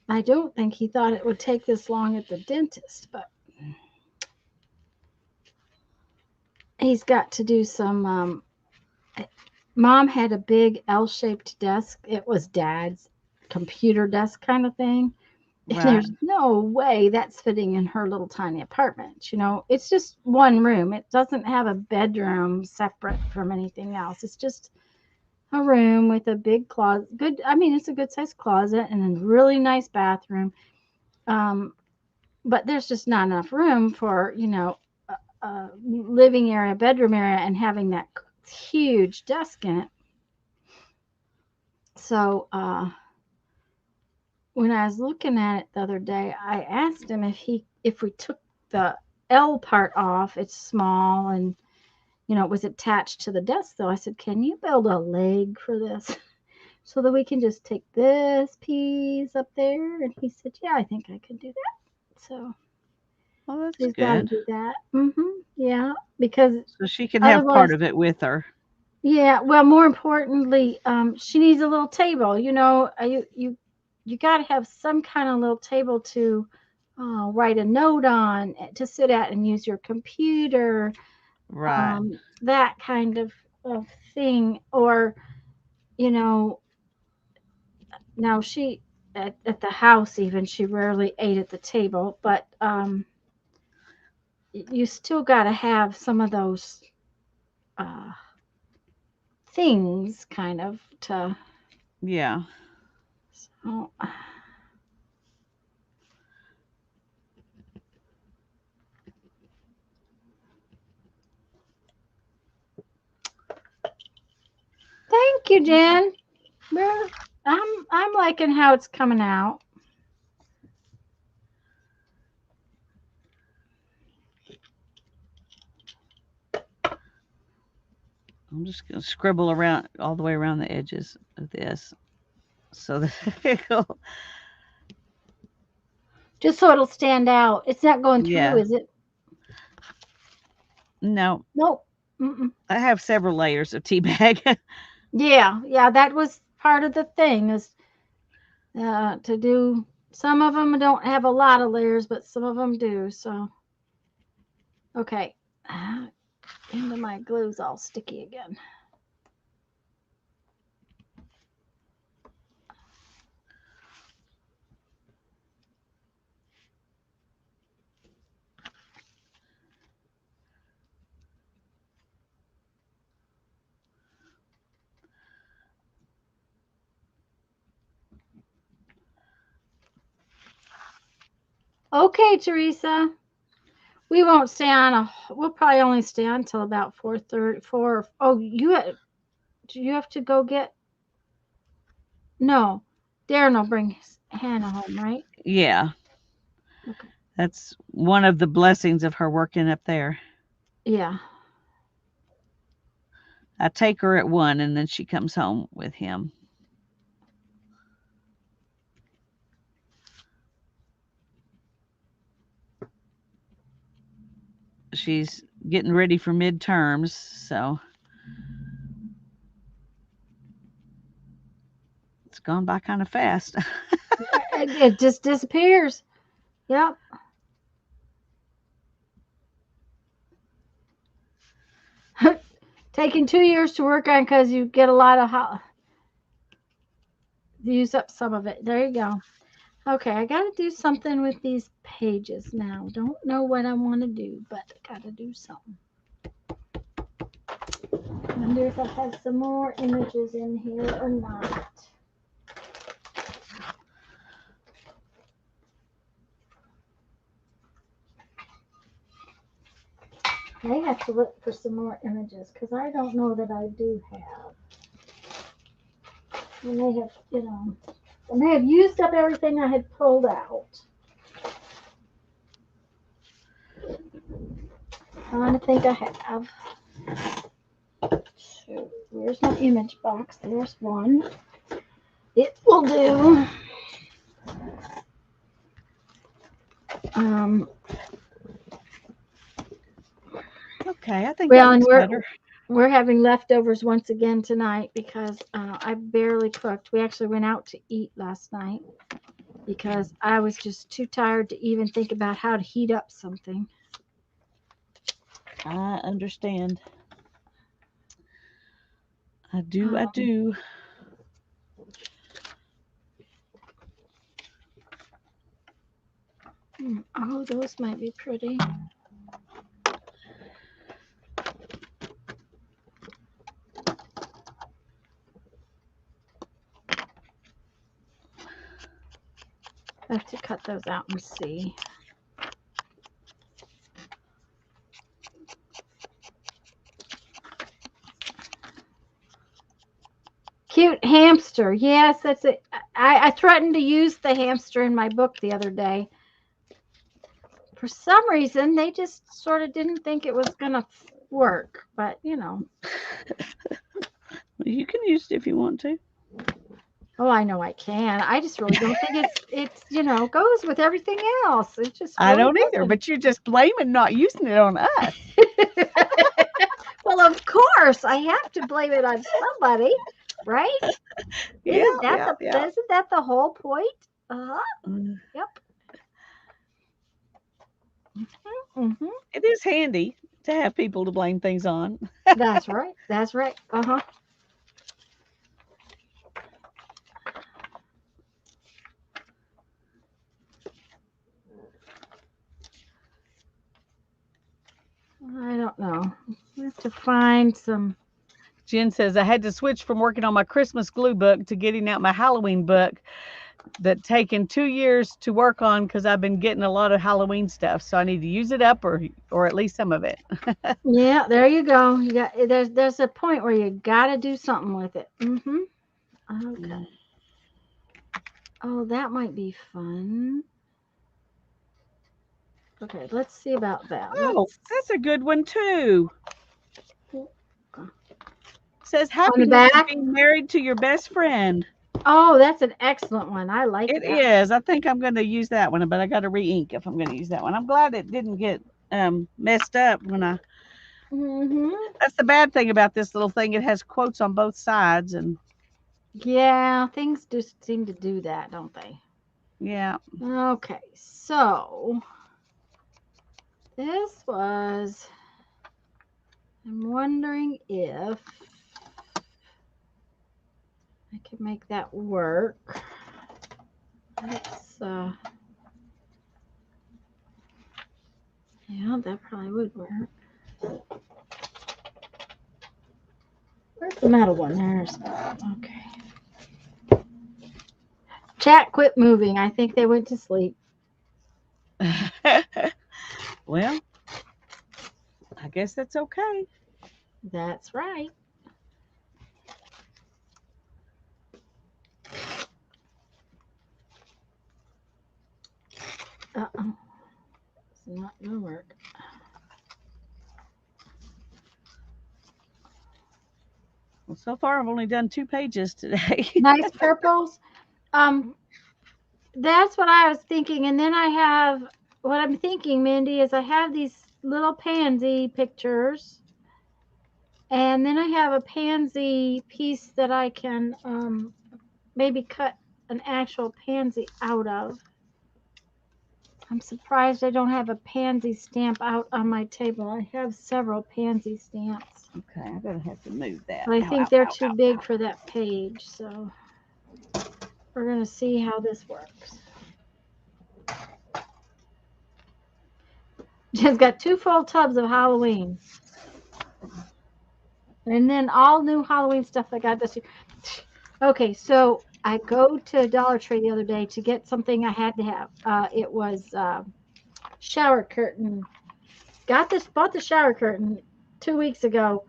I don't think he thought it would take this long at the dentist, but he's got to do some. Mom had a big L-shaped desk. It was Dad's computer desk kind of thing. And Right. there's no way that's fitting in her little tiny apartment. It's just one room. It doesn't have a bedroom separate from anything else. It's just a room with a big closet. Good. I mean, it's a good sized closet and a really nice bathroom. Um, but there's just not enough room for a living area, bedroom area, and having that huge desk in it. So when I was looking at it the other day, I asked him if we took the L part off. It's small and it was attached to the desk. So I said, "Can you build a leg for this so that we can just take this piece up there?" And he said, "Yeah, I think I can do that." So Well, that's he's got to good. do that. Yeah, because So she can have part otherwise, of it with her. yeah. Well, more importantly, she needs a little table. You got to have some kind of little table to write a note on, to sit at and use your computer, Right. that kind of thing. Or you know, now she at the house even she rarely ate at the table, but you still got to have some of those uh, things kind of to. Yeah. Oh, thank you, Jen. Well, I'm liking how it's coming out. I'm just going to scribble around all the way around the edges of this so that it'll, Just so it'll stand out. It's not going through, yeah. is it? No, Nope. Mm-mm. I have several layers of tea bag. Yeah, yeah, that was part of the thing is to do. Some of them don't have a lot of layers, but some of them do. So, okay. Into my glue's all sticky again. Okay, Teresa. We won't stay on we'll probably only stay on until about 4:30. Oh, do you have to go get? No, Darren will bring Hannah home, right? Yeah. Okay. That's one of the blessings of her working up there. Yeah. I take her at 1 and then she comes home with him. she's getting ready for midterms, so it's gone by kind of fast. It just disappears. Yep. Taking 2 years to work on because you get a lot of use up some of it. There you go. Okay, I got to do something with these pages now. Don't know what I want to do, but I got to do something. Wonder if I have some more images in here or not. I have to look for some more images because I don't know that I do have. I may have, I may have used up everything I had pulled out. Trying to think I have. So where's my image box? There's one. It will do. Okay, I think Well, that and looks better. we're having leftovers once again tonight because I barely cooked. We actually went out to eat last night because I was just too tired to even think about how to heat up something. I understand. I do. I do. Oh, those might be pretty. I have to cut those out and see. Cute hamster. Yes, that's it. I threatened to use the hamster in my book the other day. For some reason, they just sort of didn't think it was going to work. But, You can use it if you want to. oh, I know I can. I just really don't think it's goes with everything else. It just I really don't either, doesn't. but you're just blaming not using it on us. Well, of course, I have to blame it on somebody, right? Yeah, yeah. Isn't that the whole point? Uh-huh. Mm. Yep. Mm-hmm. It is handy to have people to blame things on. That's right. That's right. Uh-huh. I don't know. We have to find some. Jen says, I had to switch from working on my Christmas glue book to getting out my Halloween book that taken 2 years to work on because I've been getting a lot of Halloween stuff. So I need to use it up or at least some of it. Yeah, there you go. You got there's a point where you got to do something with it. Mm-hmm. Okay. Oh, that might be fun. Okay, let's see about that. Oh, that's a good one too. It says On the happiness is back. being married to your best friend. Oh, that's an excellent one. I like It that. is. I think I'm going to use that one, but I got to re-ink if I'm going to use that one. I'm glad it didn't get messed up when I. Mm-hmm. That's the bad thing about this little thing. It has quotes on both sides, and Yeah, things just seem to do that, don't they? yeah. Okay, so this was. I'm wondering if I can make that work. Let's, yeah, that probably would work. Where's the metal one? There's okay. Chat quit moving. I think they went to sleep. Well, I guess that's okay. That's right. Uh-oh. It's not gonna work. Well, so far I've only done 2 pages today. Nice purples. Um, that's what I was thinking. And then I have what I'm thinking, Mindy, is I have these little pansy pictures. And then I have a pansy piece that I can maybe cut an actual pansy out of. I'm surprised I don't have a pansy stamp out on my table. I have several pansy stamps, Okay, I'm gonna have to move that. but I Ow, think ow, they're ow, too ow. big for that page. So we're going to see how this works. Just got 2 full tubs of Halloween. And then all new Halloween stuff I got this year. Okay, so I go to Dollar Tree the other day to get something I had to have. It was shower curtain. Bought the shower curtain 2 weeks ago.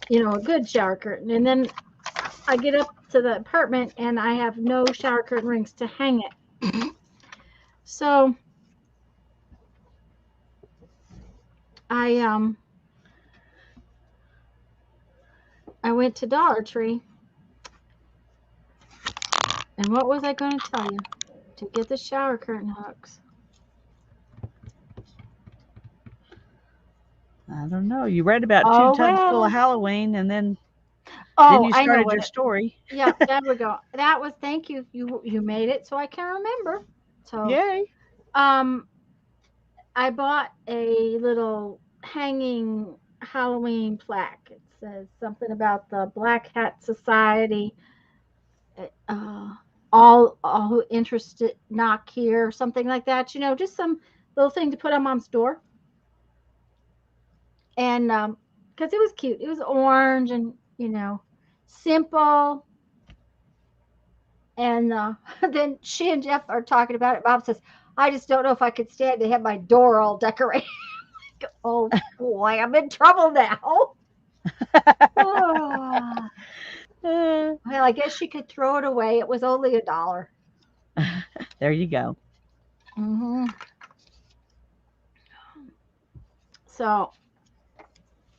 You know, a good shower curtain. And then I get up to the apartment and I have no shower curtain rings to hang it. So I I went to Dollar Tree, and what was I going to tell you? To get the shower curtain hooks. I don't know. You read about 2 Oh tubs full of well. Halloween, and then Oh, you I know started what your it. story. Yeah, there we go. That was thank you. You made it so I can remember. So Yay! um I bought a little hanging Halloween plaque. It says something about the Black Hat Society. Uh, all who interested knock here, something like that. You know, just some little thing to put on mom's door. And because it was cute, it was orange and simple. And then she and Jeff are talking about it. Bob says, "I just don't know if I could stand to have my door all decorated." Oh boy, I'm in trouble now. Oh, Uh, well, I guess she could throw it away. It was only $1. there you go. Hmm. So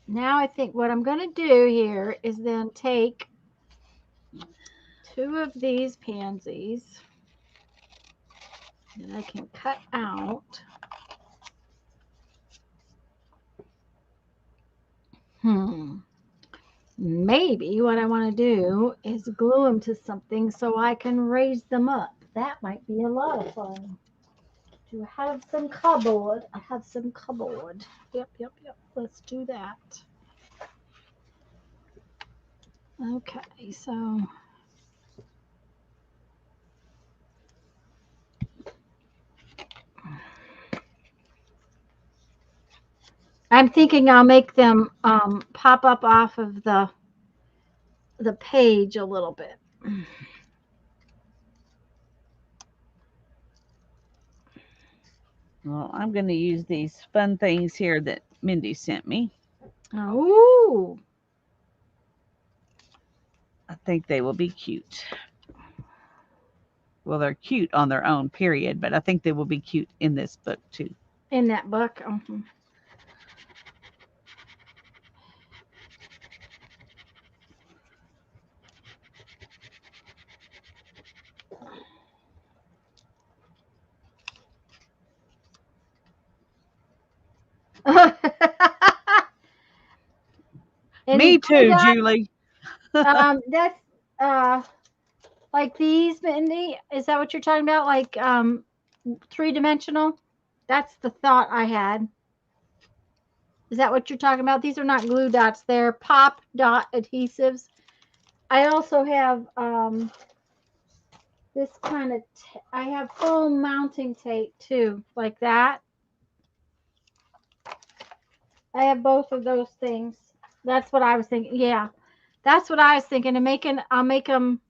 now I think what I'm going to do here is then take 2 of these pansies that I can cut out. Hmm. Maybe what I want to do is glue them to something so I can raise them up. That might be a lot of fun. Do I have some cardboard? I have some cardboard. Yep, yep, yep. Let's do that. Okay, so I'm thinking I'll make them pop up off of the page a little bit. Well, I'm going to use these fun things here that Mindy sent me. Oh, I think they will be cute. Well, they're cute on their own, period, but I think they will be cute in this book too. in that book. Mhm. Any Me glue too, dots? Julie. That's uh like these, Mindy. Is that what you're talking about? Like 3-dimensional? That's the thought I had. Is that what you're talking about? These are not glue dots. They're pop dot adhesives. I also have this kind of. I have foam mounting tape too, like that. I have both of those things. That's what I was thinking. Yeah, that's what I was thinking. And I'll make them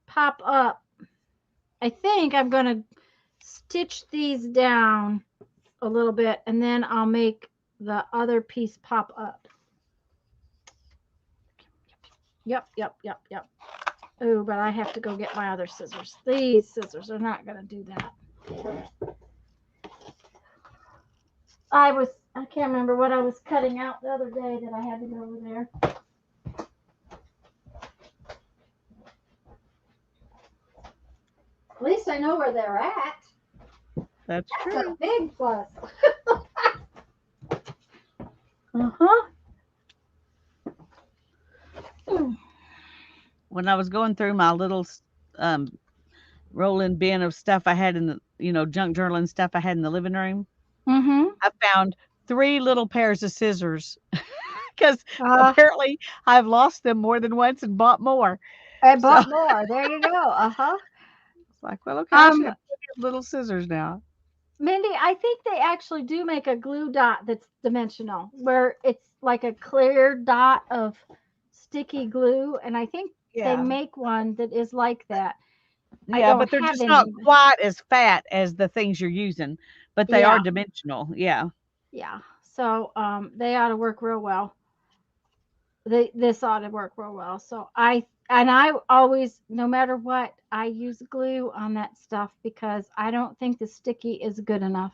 pop up. I think I'm gonna stitch these down a little bit, and then I'll make the other piece pop up. Yep, yep, yep, yep. Oh, but I have to go get my other scissors. These scissors are not gonna do that. I can't remember what I was cutting out the other day that I had to go over there. At least I know where they're at. That's That's a true. big plus. when I was going through my little um, rolling bin of stuff I had in the, junk journal and stuff I had in the living room, Mm-hmm. I found 3 little pairs of scissors because Uh, apparently I've lost them more than once and bought more. I So bought more. There you go. Uh-huh. it's like, well, okay, I should Um, have plenty of little scissors now. Mindy, I think they actually do make a glue dot that's dimensional, where it's like a clear dot of sticky glue, and I think they Yeah. make one that is like that. I Yeah, don't but they're have just not any. quite as fat as the things you're using, but they are Yeah, dimensional. Yeah. yeah. So they ought to work real well. This ought to work real well. So I always, no matter what, I use glue on that stuff because I don't think the sticky is good enough.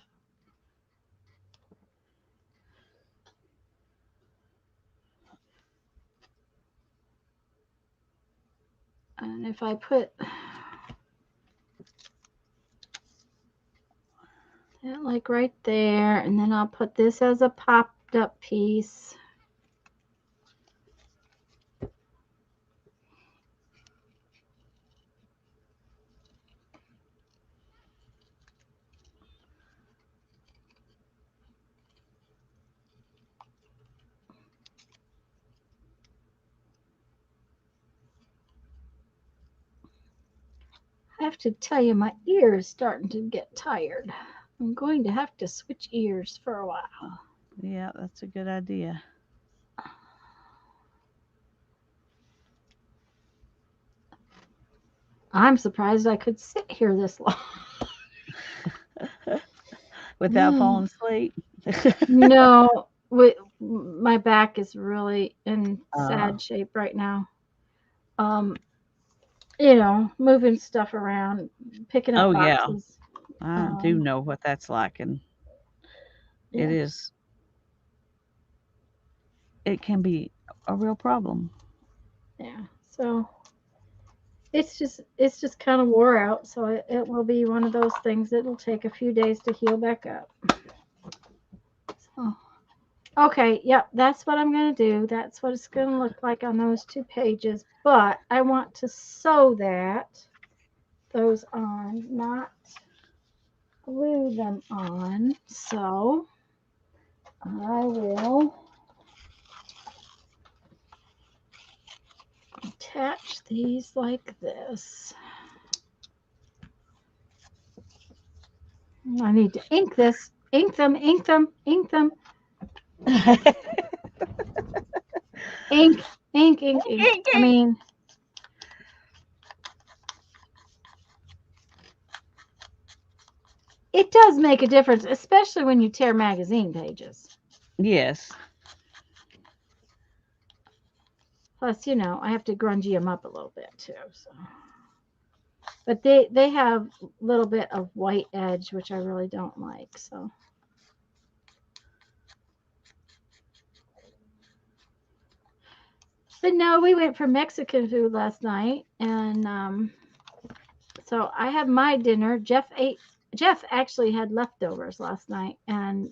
And if I put that like right there, and then I'll put this as a popped up piece. I have to tell you, my ear is starting to get tired. I'm going to have to switch ears for a while. Yeah, that's a good idea. I'm surprised I could sit here this long. Without falling asleep. No, my back is really in Uh, sad shape right now. Um, moving stuff around, picking up oh yeah, boxes. I do Um, know what that's like, and it yeah, is. It can be a real problem. yeah. So it's just kind of wore out. So it will be one of those things that'll take a few days to heal back up. So, okay, yep, that's what I'm gonna do. That's what it's gonna look like on those 2 pages. But I want to sew those on, not glue them on. So I will attach these like this. I need to ink this. Ink them, ink them, ink them. Ink, ink, ink, ink. I mean, it does make a difference, especially when you tear magazine pages. Yes. Plus, I have to grungy them up a little bit too. So, but they have a little bit of white edge, which I really don't like. So, but no, we went for Mexican food last night, and so I had my dinner. Jeff actually had leftovers last night, and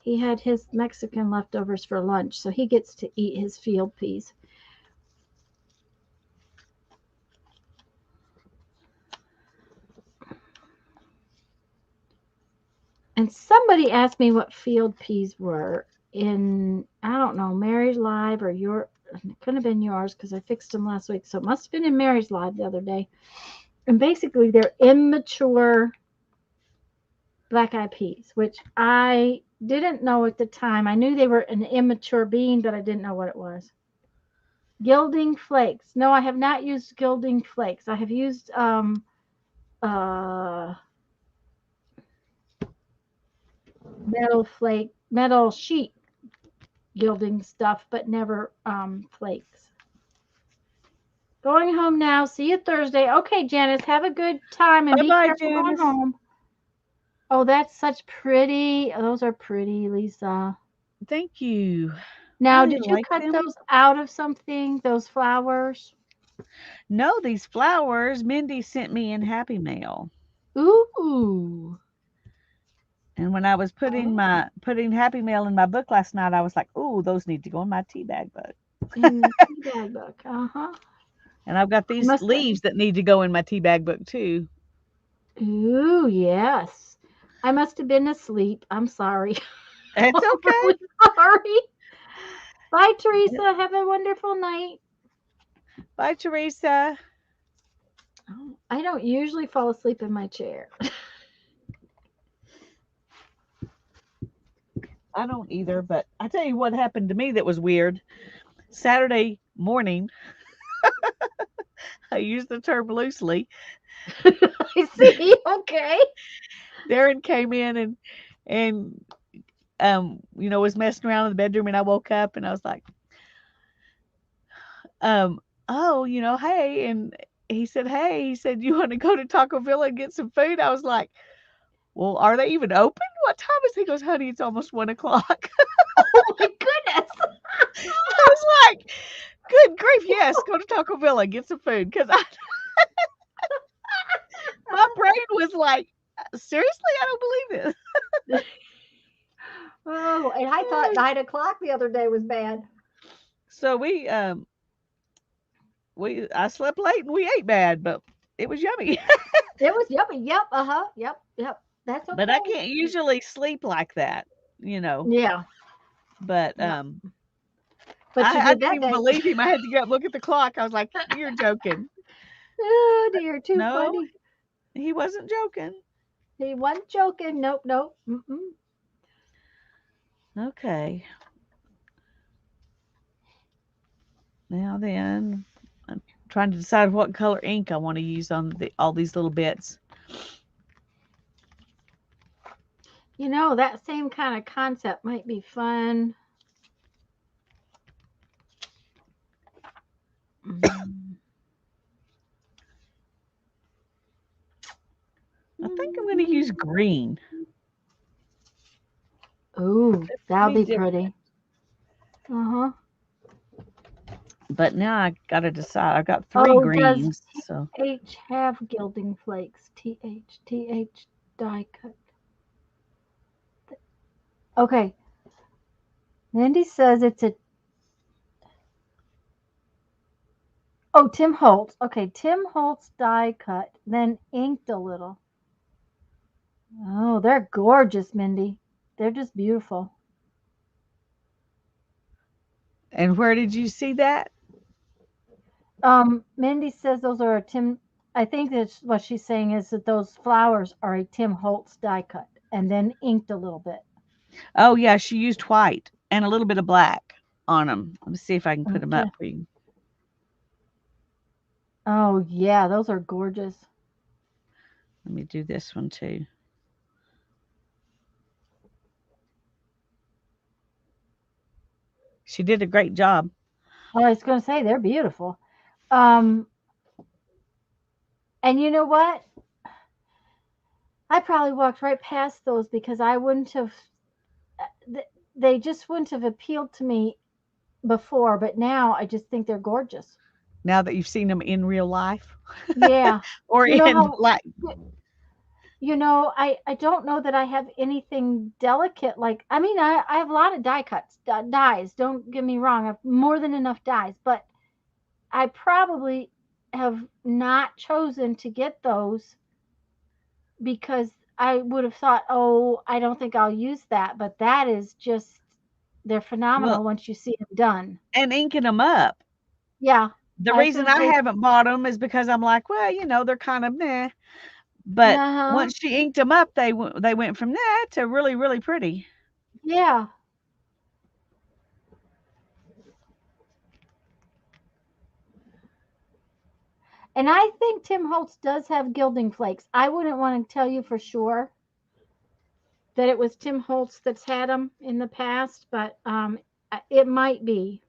he had his Mexican leftovers for lunch, so he gets to eat his field peas. And somebody asked me what field peas were in, I don't know, Mary's Live or your, it couldn't have been yours because I fixed them last week. So it must have been in Mary's Live the other day. And basically, they're immature black eyed peas, which I didn't know at the time. I knew they were an immature bean, but I didn't know what it was. Gilding flakes. No, I have not used gilding flakes. I have used uh, metal sheet gilding stuff, but never flakes. Going home now. See you Thursday. Okay, Janice, have a good time and Bye be bye, careful going Janice. home. Oh, that's such pretty. Those are pretty, Lisa. Thank you. I Now, really did you like cut them. those out of something, those flowers? No, these flowers Mindy sent me in Happy Mail. Ooh. And when I was Oh, putting Happy Mail in my book last night, I was like, "Ooh, those need to go in my tea bag book." in the tea bag book. Uh-huh. And I've got I these must have. leaves that need to go in my tea bag book too. Ooh, yes. I must have been asleep. I'm sorry. It's I'm okay. really sorry. Bye, Teresa. Have a wonderful night. Bye, Teresa. Oh, I don't usually fall asleep in my chair. I don't either, but I tell you what happened to me that was weird. Saturday morning, I use the term loosely. I see. Okay. Darren came in and was messing around in the bedroom, and I woke up and I was like, um, oh, hey, and he said, hey, he said, you want to go to Taco Villa and get some food? I was like, well, are they even open? What time is it? He goes, honey, it's almost 1 o'clock. Oh my goodness. I was like, good grief, yes, go to Taco Villa and get some food. Because my brain was like, seriously, I don't believe this. Oh, and I thought 9 o'clock the other day was bad. So I slept late and we ate bad, but it was yummy. It was yummy. Yep. Uh huh. Yep. Yep. That's But I okay. can't usually sleep like that, you know. Yeah. But Yeah. But you I did didn't that even day. believe him. I had to go up and look at the clock. I was like, you're joking. Oh dear, too No, funny. he wasn't joking. He wasn't joking. Nope. Nope. Mm-mm. Okay. Now then, I'm trying to decide what color ink I want to use on all these little bits. That same kind of concept might be fun. Mm. I think I'm going to use green. Ooh, It's that'll be be different. pretty. Uh-huh. But now I got to decide. I've got three Oh, does greens, so TH have gilding flakes? TH die cut. Okay. Mindy says it's a. Oh, Tim Holtz. Okay, Tim Holtz die cut, then inked a little. Oh, they're gorgeous, Mindy. They're just beautiful. and where did you see that? Mindy says those are a Tim. I think that's what she's saying is that those flowers are a Tim Holtz die cut and then inked a little bit. Oh yeah, she used white and a little bit of black on them. Let me see if I can put them Okay. up for you. Oh yeah, those are gorgeous. Let me do this one too. She did a great job. Oh, I was going to say they're beautiful. Um, and you know what? I probably walked right past those because I wouldn't have. They just wouldn't have appealed to me before, but now I just think they're gorgeous. Now that you've seen them in real life Yeah. or You know in how like, I don't know that I have anything delicate like I mean I have a lot of die cuts dyes, don't get me wrong, I have more than enough dyes, but I probably have not chosen to get those because I would have thought, oh, I don't think I'll use that, but that is just they're well, phenomenal once you see them done. and inking them up. Yeah, The I was reason gonna I say, haven't bought them is because I'm like, well, they're kind of meh. But uh-huh, once she inked them up, they went from that to really, really pretty. yeah. And I think Tim Holtz does have gilding flakes. I wouldn't want to tell you for sure that it was Tim Holtz that's had them in the past, but it might be.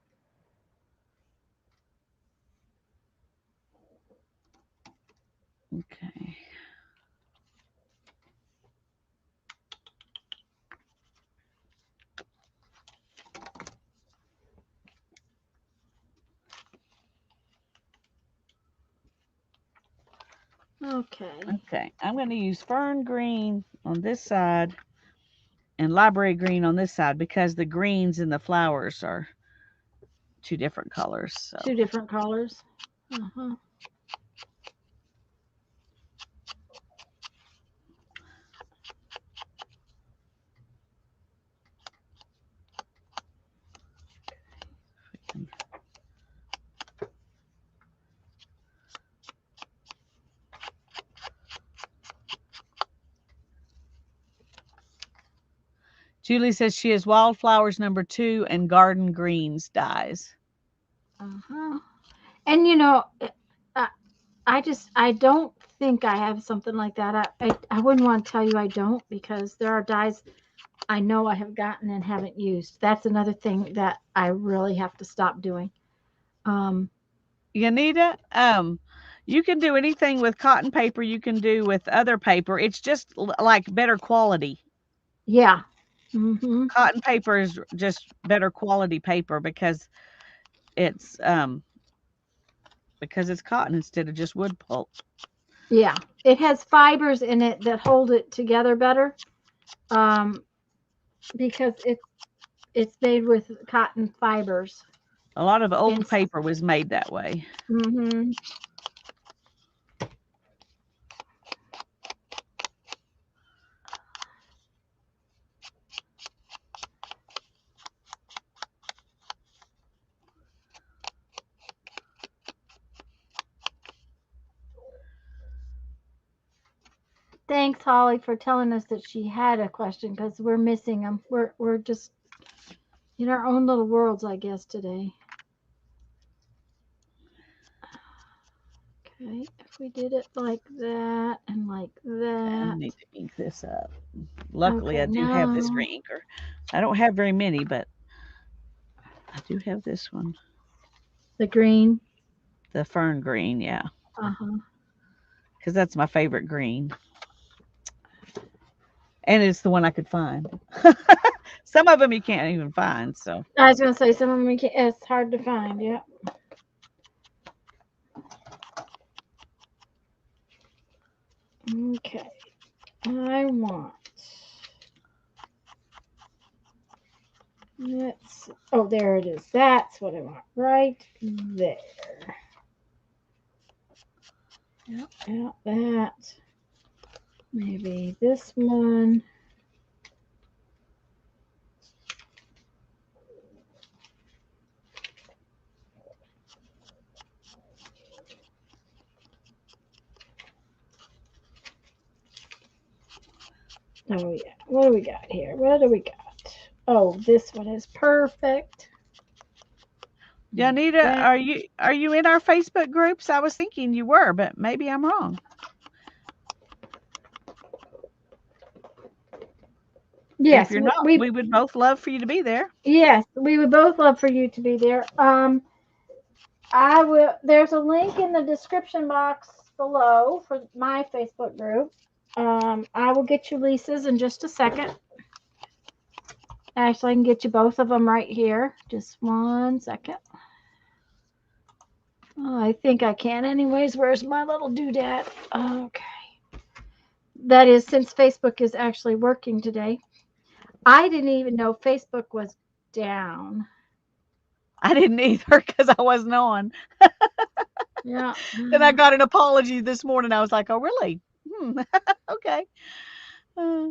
Okay. Okay. Okay. I'm going to use fern green on this side and library green on this side because the greens and the flowers are two different colors. So Two different colors. Uh-huh. Julie says she has wildflowers number 2 and garden greens dyes. Uh-huh. And you know, I, I don't think I have something like that. I wouldn't want to tell you I don't, because there are dyes I know I have gotten and haven't used. That's another thing that I really have to stop doing. Um, Yanita, you can do anything with cotton paper you can do with other paper. It's just like better quality. yeah. Mm-hmm. Cotton paper is just better quality paper it's um because it's cotton instead of just wood pulp. Yeah. It has fibers in it that hold it together better. Um, because it's made with cotton fibers. A lot of And old paper was made that way. mm-hmm. Thanks, Holly, for telling us that she had a question, because we're missing them. We're just in our own little worlds, I guess, today. Okay, if we did it like that and like I that. need to ink this up. Luckily, Okay, I do have this now green inker. I don't have very many, but I do have this one. the green. The fern green, yeah. Uh-huh. Because that's my favorite green. And it's the one I could find. Some of them you can't even find, so. I was gonna say some of them it's hard to find. Yeah. Okay. I want. Let's. Oh, there it is. That's what I want. Right there. Yep. Yeah, that. Maybe this one. Oh yeah. What do we got here? What do we got? Oh, this one is perfect. Janita, That. are you in our Facebook groups? I was thinking you were, but maybe I'm wrong. If Yes, you're not, we we would both love for you to be there. yes, we would both love for you to be there. I will. There's a link in the description box below for my Facebook group. I will get you Lisa's in just a second. Actually, I can get you both of them right here. Just 1 second. Oh, I think I can. Anyways, where's my little doodad? Okay. That is, since Facebook is actually working today. I didn't even know Facebook was down. I didn't either because I wasn't on. Yeah. Then I got an apology this morning. I was like, oh, really? Okay. Uh,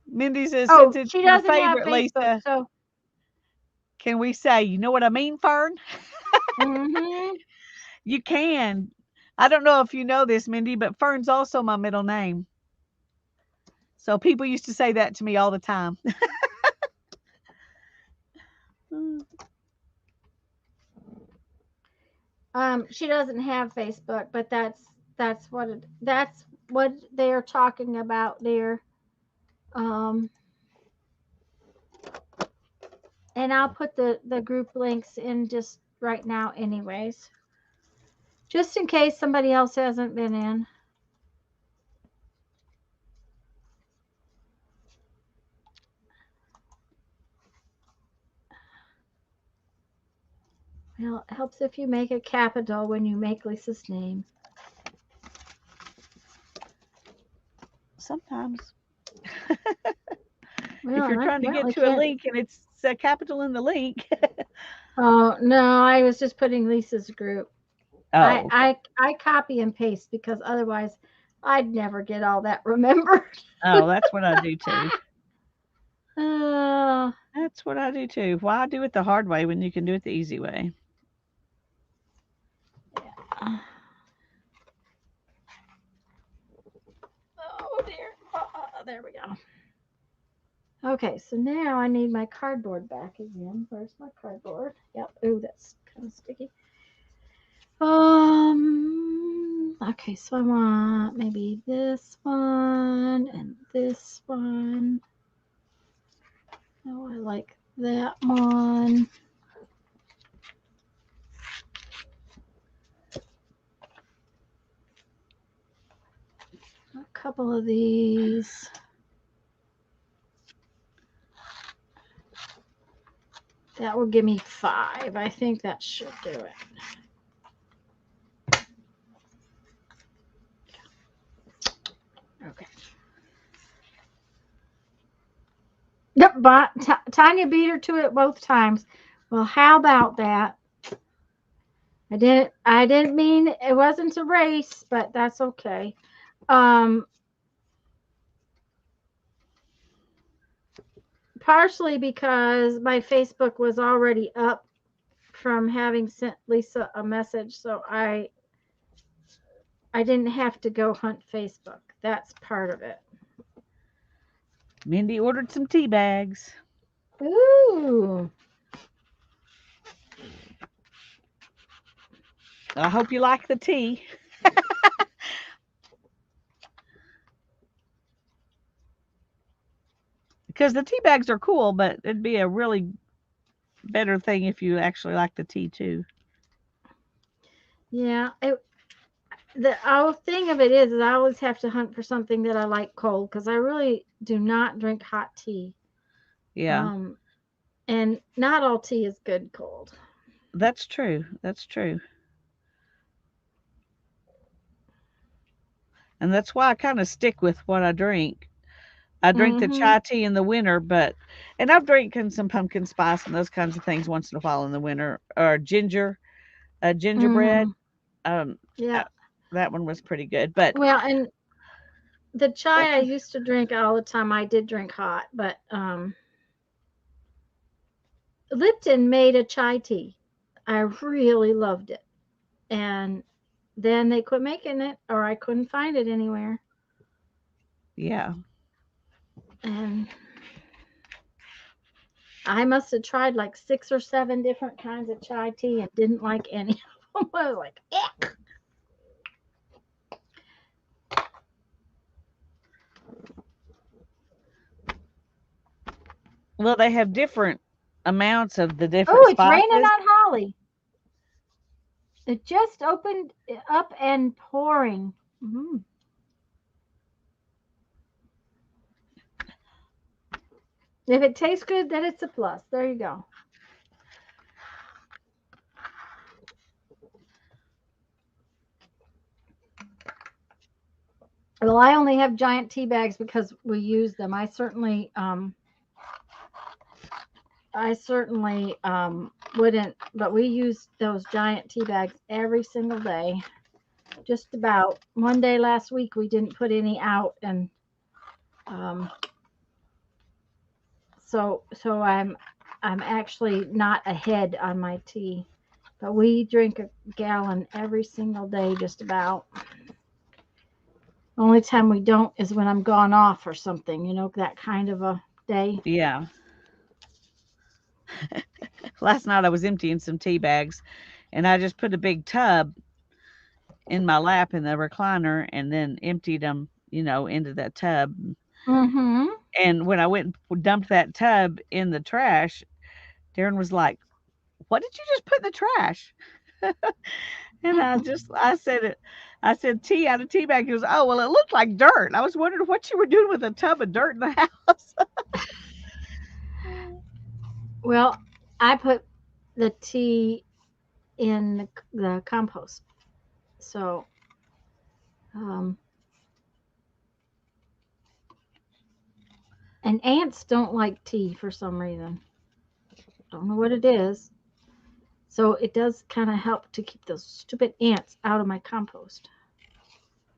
Mindy says, since Oh, it's she your doesn't have favorite, Facebook, Lisa, so. can we say, you know what I mean, Fern? Mm-hmm. You can. I don't know if you know this, Mindy, but Fern's also my middle name. So people used to say that to me all the time. She doesn't have Facebook, but that's what they're talking about there. Um, and I'll put the group links in just right now, anyways, just in case somebody else hasn't been in. Well, it helps if you make a capital when you make Lisa's name. Sometimes. Well, If you're I trying to get apparently to a can't. link and it's a capital in the link. Oh no, I was just putting Lisa's group. Oh, I copy and paste because otherwise I'd never get all that remembered. oh, that's what I do too. uh, That's what I do too. Why do it the hard way when you can do it the easy way? yeah. Oh dear. There we go. Okay, so now I need my cardboard back again. Where's my cardboard? Yep. Ooh, that's kind of sticky. Okay, so I want maybe this one and this one. Oh, I like that one. A couple of these. That will give me 5. I think that should do it. Okay. Yep, but Tanya beat her to it both times. Well, how about that? I didn't mean it wasn't a race, but that's okay. Um Partially because my Facebook was already up from having sent Lisa a message, so I didn't have to go hunt Facebook. That's part of it. Mindy ordered some tea bags. Ooh. I hope you like the tea. Because the tea bags are cool, but it'd be a really better thing if you actually like the tea too. Yeah, the whole thing of it is I always have to hunt for something that I like cold because I really do not drink hot tea. Yeah, Um, and not all tea is good cold. that's true. That's true. And that's why I kind of stick with what I drink. I drink the Mm-hmm. chai tea in the winter, and I've drinking some pumpkin spice and those kinds of things once in a while in the winter, or gingerbread. Mm-hmm. Um, uh, Yeah. that one was pretty good, but Well, and the chai I that's used to drink all the time, I did drink hot, but Lipton made a chai tea. I really loved it. And then they quit making it, or I couldn't find it anywhere. yeah. And I must have tried like 6 or 7 different kinds of chai tea and didn't like any of them. I was like, eh. Well, they have different amounts of the different Oh, it's raining spices. on Holly. It just opened up and pouring. Mhm. If it tastes good, then it's a plus. There you go. Well, I only have giant tea bags because we use them. I certainly wouldn't, but we use those giant tea bags every single day. Just about. One day last week we didn't put any out, and um, so I'm actually not ahead on my tea. But we drink a gallon every single day, just about. Only time we don't is when I'm gone off or something, that kind of a day. Yeah. Last night I was emptying some tea bags, and I just put a big tub in my lap in the recliner and then emptied them, into that tub. Mm-hmm. And when I went and dumped that tub in the trash, Darren was like, "What did you just put in the trash?" And I said tea out of tea bag. He goes, "Oh, well, it looked like dirt. I was wondering what you were doing with a tub of dirt in the house." Well, I put the tea in the compost. So, um, and ants don't like tea for some reason. Don't know what it is. So it does kind of help to keep those stupid ants out of my compost.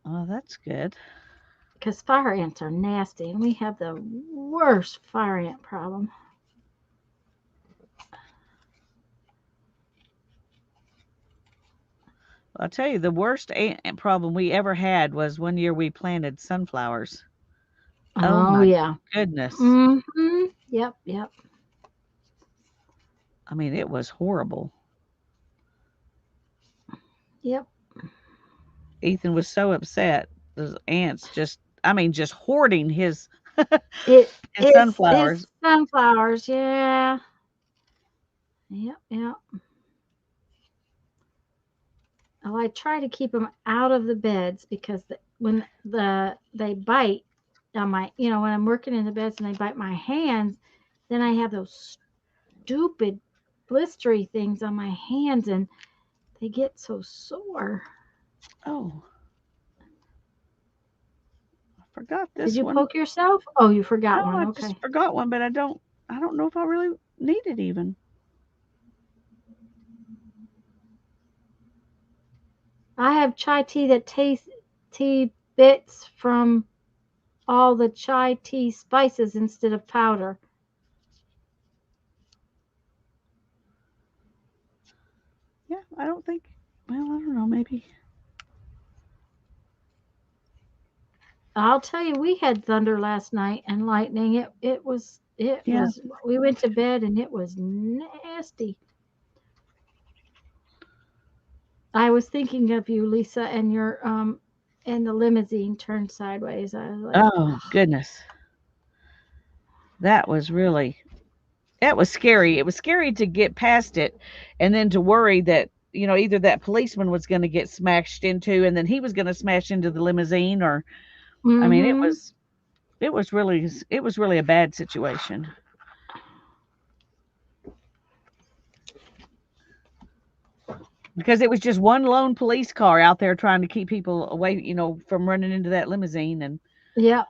Oh, that's good. Because fire ants are nasty, and we have the worst fire ant problem. I'll tell you, the worst ant problem we ever had was one year we planted sunflowers. Oh Oh my yeah. goodness. Mm-hmm. Yep, yep, I mean, it was horrible. yep. Ethan was so upset. Those ants just, I mean, just hoarding It his is sunflowers. sunflowers. Yeah. Yep, yep. Well, I try to keep them out of the beds because when they bite on my, when I'm working in the beds and they bite my hands, then I have those stupid blistery things on my hands and they get so sore. Oh, I forgot Did this you one. poke yourself? Oh, you No, forgot one. I just Okay. forgot one, but I don't know if I really need it even. I have chai tea that tastes tea bits from all the chai tea spices instead of powder. Yeah, I don't think, well, I don't know, maybe. I'll tell you, we had thunder last night and lightning. It Yeah, was. We went to bed and it was nasty. I was thinking of you, Lisa, and your and the limousine turned sideways. I was like, oh goodness. That was really, that was scary. It was scary to get past it and then to worry that, either that policeman was going to get smashed into and then he was going to smash into the limousine or, I mean, mm-hmm. it was really a bad situation because it was just one lone police car out there trying to keep people away, from running into that limousine Yep.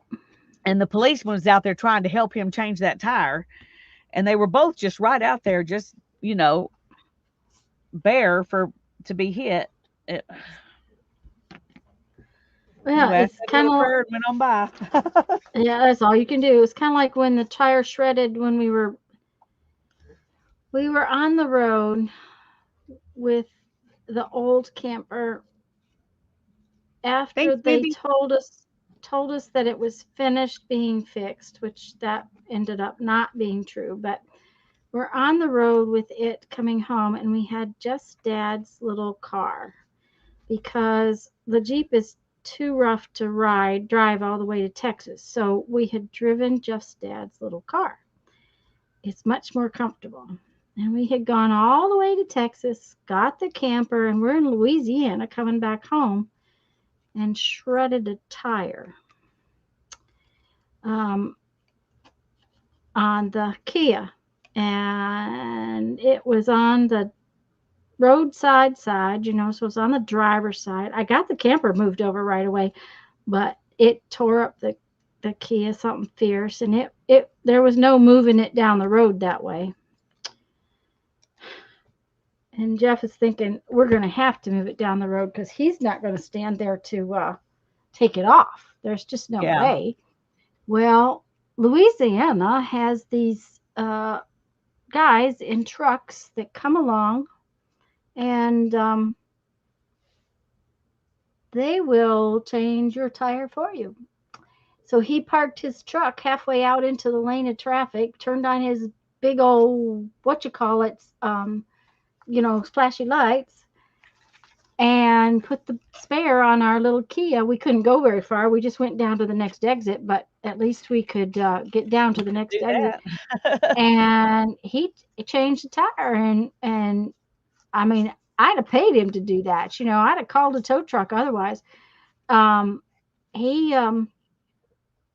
and the policeman was out there trying to help him change that tire and they were both just right out there just, you know, bare for to be hit. It, Yeah, anyway, I it's said a kind little of. prayer and went on by. Yeah, that's all you can do. It's kind of like when the tire shredded when we were on the road with the old camper after Thanks, they baby. told us that it was finished being fixed, which that ended up not being true, but we're on the road with it coming home and we had just dad's little car because the Jeep is too rough to drive all the way to Texas. So we had driven just dad's little car. It's much more comfortable. And we had gone all the way to Texas, got the camper, and we're in Louisiana coming back home and shredded a tire um, on the Kia. And it was on the roadside side, so it's on the driver's side. I got the camper moved over right away, but it tore up the Kia something fierce, and it there was no moving it down the road that way. And Jeff is thinking we're going to have to move it down the road because he's not going to stand there to take it off. There's just no Yeah. way. Well, Louisiana has these guys in trucks that come along and they will change your tire for you. So he parked his truck halfway out into the lane of traffic, turned on his big old what you call it, flashy lights, and put the spare on our little Kia. We couldn't go very far. We just went down to the next exit, but at least we could get down to the next Do exit. that. And he changed the tire, and I mean, I'd have paid him to do that. I'd have called a tow truck otherwise. Um, he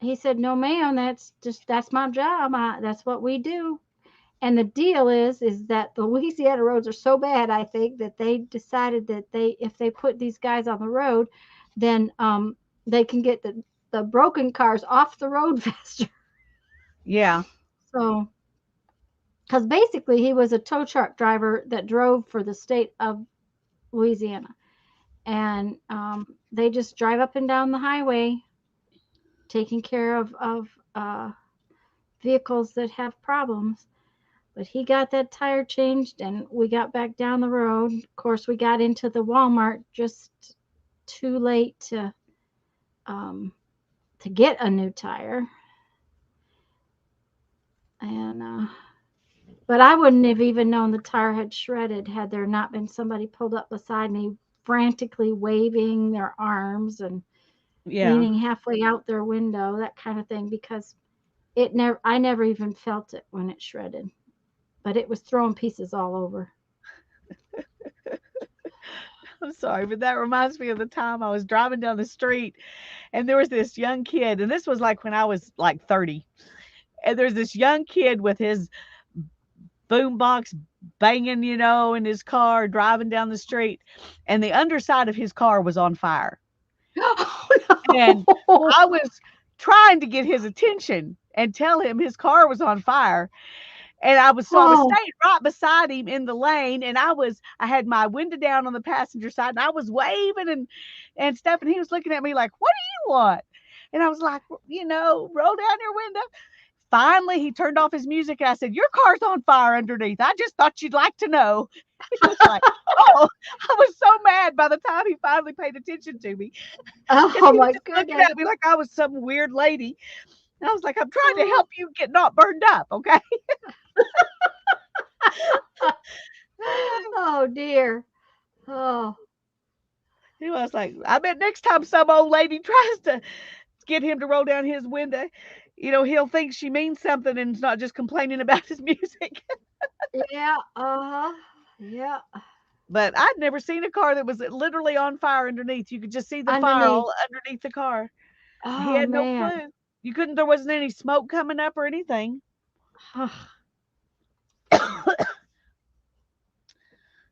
he said, "No, ma'am. That's my job. That's what we do." And the deal is that the Louisiana roads are so bad, I think, that they decided that if they put these guys on the road, then they can get the broken cars off the road faster. Yeah. So because basically he was a tow truck driver that drove for the state of Louisiana, and they just drive up and down the highway, taking care of vehicles that have problems. But he got that tire changed, and we got back down the road. Of course, we got into the Walmart just too late um, to get a new tire, and but I wouldn't have even known the tire had shredded had there not been somebody pulled up beside me, frantically waving their arms and Yeah. leaning halfway out their window, that kind of thing, because I never even felt it when it shredded, but it was throwing pieces all over. I'm sorry, but that reminds me of the time I was driving down the street and there was this young kid, and this was like when I was like 30. And there's this young kid with his boombox banging, in his car driving down the street, and the underside of his car was on fire. And Oh I was trying to get his attention and tell him his car was on fire. And I was no. staying right beside him in the lane, and I had my window down on the passenger side, and I was waving and stuff, and he was looking at me like, "What do you want?" And I was like, "Roll down your window." Finally, he turned off his music, and I said, "Your car's on fire underneath. I just thought you'd like to know." He was like, "Oh," I was so mad by the time he finally paid attention to me because Oh he was my just looking goodness. at me like I was some weird lady. And I was like, "I'm trying to help you get not burned up, okay?" Oh dear. Oh. He was like, "I bet next time some old lady tries to get him to roll down his window, he'll think she means something and is not just complaining about his music." Yeah, uh-huh. Yeah. But I'd never seen a car that was literally on fire underneath. You could just see the fire Underneath. all underneath the car. He Oh had no man. clue. There wasn't any smoke coming up or anything.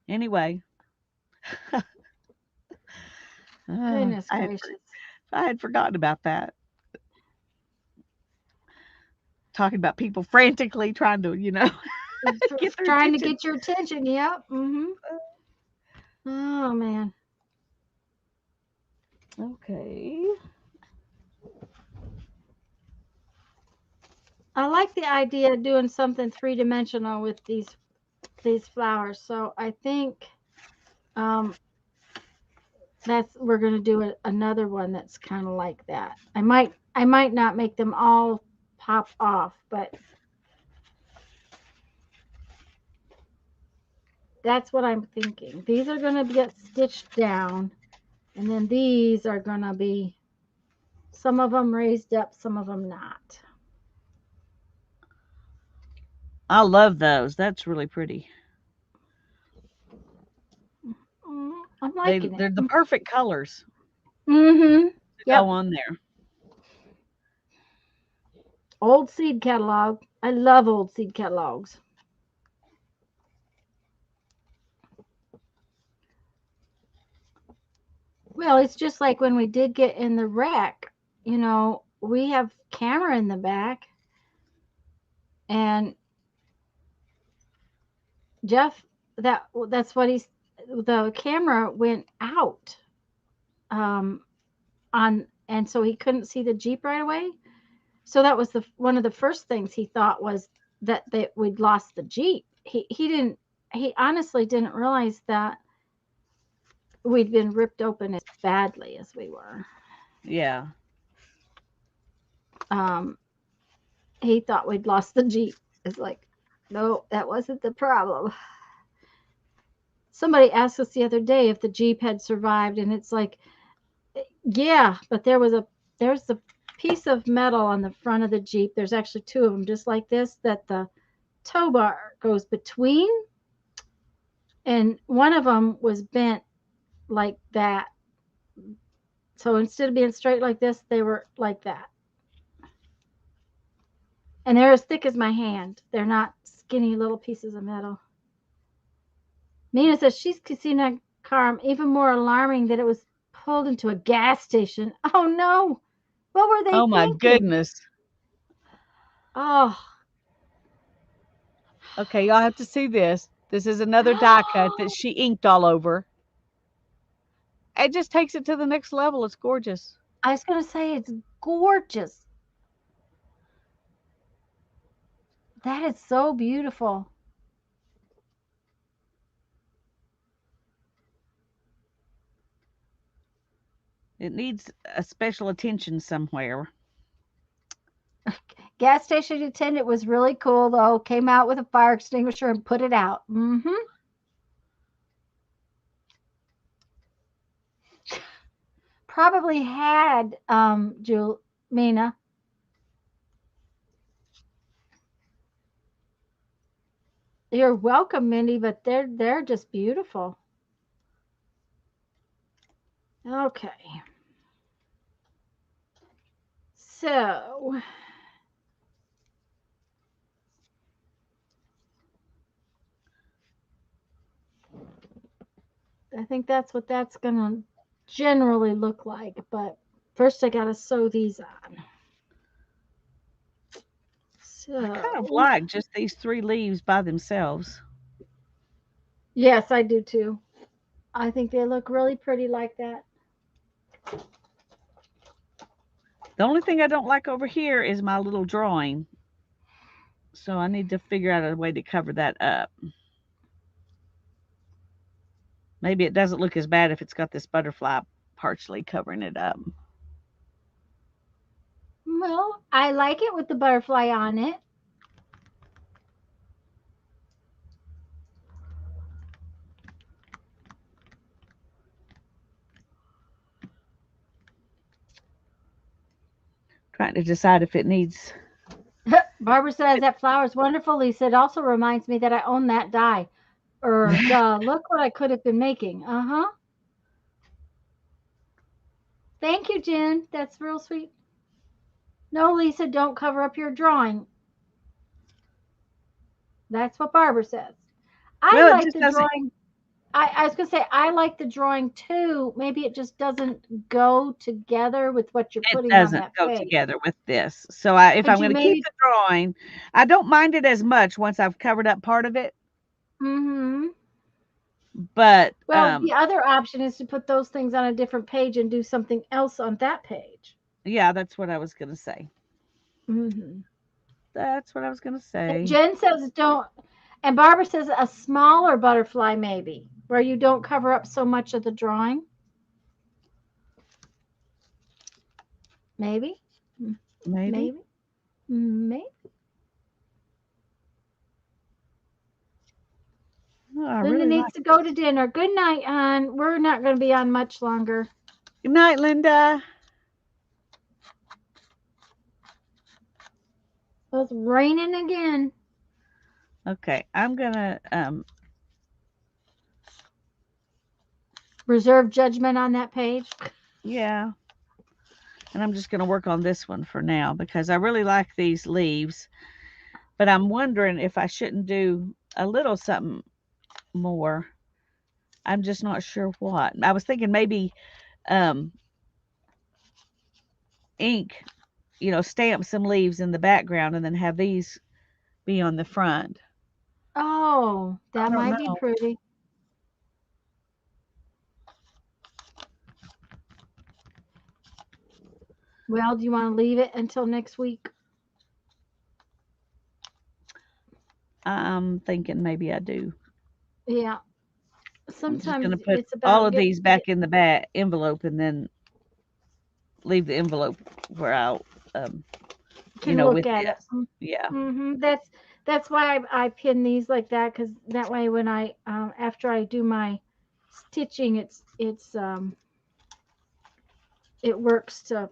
Anyway, Goodness I gracious. had forgotten about that. Talking about people frantically trying to, get their Trying to attention. get your attention. Yep. Mhm. Oh man. Okay. I like the idea of doing something three-dimensional with these flowers. So I think um that's we're going to do another one that's kind of like that. I might not make them all pop off, but that's what I'm thinking. These are going to get stitched down, and then these are going to be some of them raised up, some of them not. I love those. That's really pretty. I'm liking They're the it. perfect colors Mm-hmm. to go Yep. on there. Old seed catalog. I love old seed catalogs. Well, it's just like when we did get in the wreck, we have camera in the back, and Jeff, that's what the camera went out um and so he couldn't see the Jeep right away. So that was the one of the first things he thought was that we'd lost the Jeep. He honestly didn't realize that we'd been ripped open as badly as we were. Yeah. Um he thought we'd lost the Jeep. It's like, no, that wasn't the problem. Somebody asked us the other day if the Jeep had survived, and it's like, yeah, but there's a piece of metal on the front of the Jeep. There's actually two of them just like this that the tow bar goes between, and one of them was bent like that. So instead of being straight like this, they were like that. And they're as thick as my hand. They're not skinny little pieces of metal. Mina says she's seen a car even more alarming that it was pulled into a gas station. Oh no. What were they Oh my thinking? goodness. Oh, Okay, y'all have to see this. This is another die cut that she inked all over. It just takes it to the next level. It's gorgeous. I was going to say it's gorgeous. That is so beautiful. It needs a special attention somewhere. Gas station attendant was really cool though. Came out with a fire extinguisher and put it out. Probably had Mina. You're welcome, Mindy, but they're just beautiful. Okay. So I think that's what that's gonna generally look like, but first I gotta sew these on. I kind of So like just these 3 leaves by themselves. yes, I do too. I think they look really pretty like that. The only thing I don't like over here is my little drawing. So I need to figure out a way to cover that up. Maybe it doesn't look as bad if it's got this butterfly partially covering it up. Well, I like it with the butterfly on it. Trying to decide if it needs. Barbara says that flower is wonderful. Lisa, it also reminds me that I own that dye. Duh, look what I could have been making. Uh-huh. Thank you, Jen. That's real sweet. No, Lisa, don't cover up your drawing. That's what Barbara says. I Well, it like just the doesn't. drawing. I was gonna say I like the drawing too. Maybe it just doesn't go together with what you're It putting on doesn't that go page. together with this. So if Could I'm you going to keep maybe? the drawing, I don't mind it as much once I've covered up part of it. Mm-hmm. But Well, the other option is to put those things on a different page and do something else on that page. yeah, that's what I was going to say. Mm-hmm. That's what I was going to And say. Jen says don't, and Barbara says a smaller butterfly maybe, where you don't cover up so much of the drawing. Maybe, Maybe. maybe, maybe. Oh, I Linda really needs like to go to this. dinner. Good night, hon. We're not going to be on much longer. Good night, Linda. Well, it's raining again. Okay, I'm going to Reserve judgment on that page. yeah, and I'm just going to work on this one for now because I really like these leaves, but I'm wondering if I shouldn't do a little something more. I'm just not sure what. I was thinking maybe um ink, stamp some leaves in the background and then have these be on the front. Oh, I that don't might be know. pretty. Well, do you want to leave it until next week? I'm thinking maybe I do. Yeah. I'm just going to Sometimes put it's all about of get, these back in the back envelope and then leave the envelope where I'll, um, can with look at it. this. Yeah. That's why I pin these like that because that way when I after I do my stitching, it works to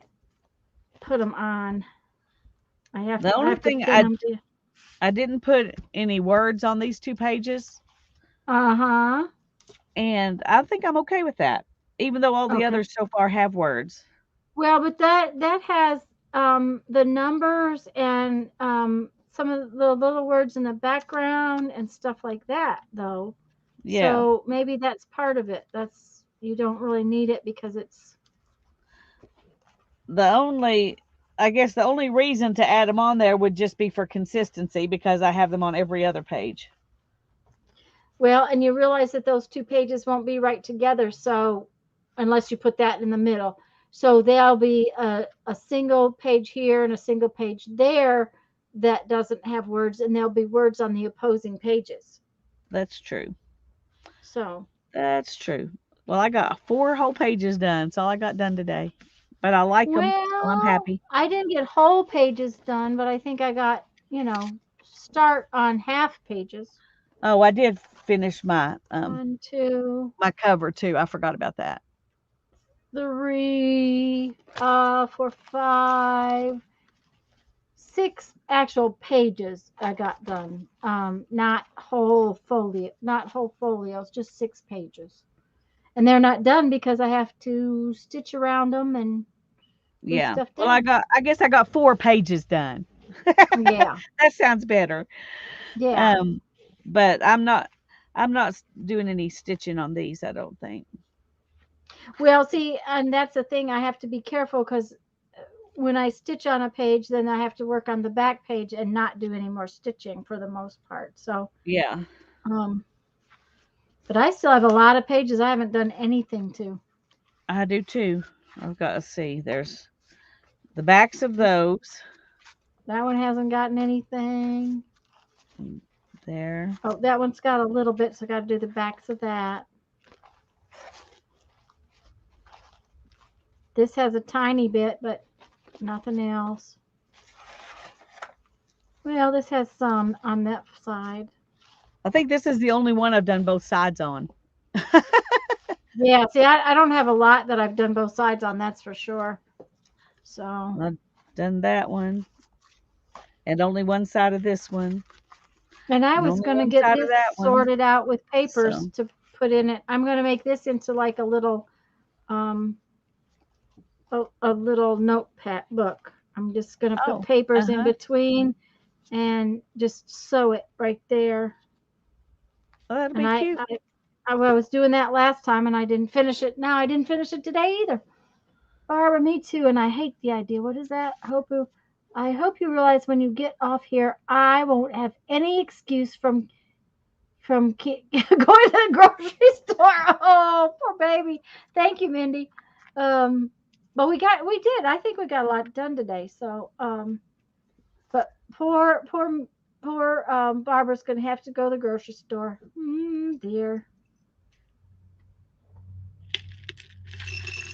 put them on. The I only have to thing pin them to. I didn't put any words on these 2 pages, Uh huh. and I think I'm okay with that, even though all the Okay. others so far have words. Well, but that has the numbers and some of the little words in the background and stuff like that, though. Yeah. So maybe that's part of it. You don't really need it because it's The only I guess the only reason to add them on there would just be for consistency because I have them on every other page. Well, and you realize that those two pages won't be right together, so unless you put that in the middle. So there'll be a single page here and a single page there that doesn't have words, and there'll be words on the opposing pages. That's true. So, That's true. Well, I got 4 whole pages done. That's all I got done today. But I like them, so I'm well, happy. I didn't get whole pages done, but I think I got, start on half pages. Oh, I did finish One, two, my cover too. I forgot about that. three, 4, 5, 6 actual pages I got done. Not whole folios, just 6 pages. And they're not done because I have to stitch around them and glue Yeah. stuff Well, down. I guess I got 4 pages done. Yeah, That sounds better. yeah. Um, but I'm not doing any stitching on these, I don't think. Well, see, and that's the thing. I have to be careful because when I stitch on a page, then I have to work on the back page and not do any more stitching for the most part. So, Yeah. um, but I still have a lot of pages I haven't done anything to. I do too. I've got to see. There's the backs of those That one hasn't gotten anything. there. Oh, that one's got a little bit, so I got to do the backs of that. This has a tiny bit, but nothing else. Well, this has some on that side. I think this is the only one I've done both sides on. Yeah, see, I don't have a lot that I've done both sides on, that's for sure. So, I've done that one and only one side of this one and I and was only going to one get side of this that one. sorted out with papers So, to put in it. I'm going to make this into like a little, um, a little notepad book. I'm just going to put oh, papers in uh-huh. between and just sew it right there. Oh, that'll And be cute. I was doing that last time and I didn't finish it. Now I didn't finish it today either. Barbara, me too. And I hate the idea. What is that? I hope you realize when you get off here, I won't have any excuse going to the grocery store. Oh, poor baby. Thank you, Mindy. But we did. I think we got a lot done today. So, but poor Barbara's going to have to go to the grocery store. Dear.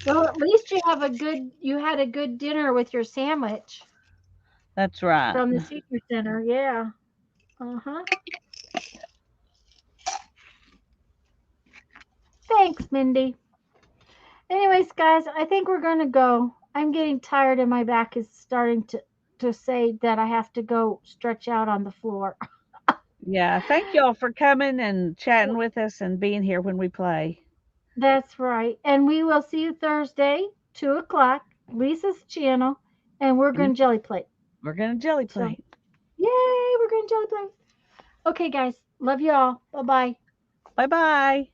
Well, at least you had a good dinner with your sandwich That's right. from the senior center. Yeah. Uh-huh. Thanks, Mindy. Anyways, guys, I think we're going to go. I'm getting tired and my back is starting to say that I have to go stretch out on the floor. Yeah. Thank y'all for coming and chatting with us and being here when we play. That's right. And we will see you Thursday, 2 o'clock, Lisa's channel, and we're going You, to jelly plate. we're going to jelly So, plate. yay, we're going to jelly plate. Okay, guys. Love you all. Bye bye. Bye bye.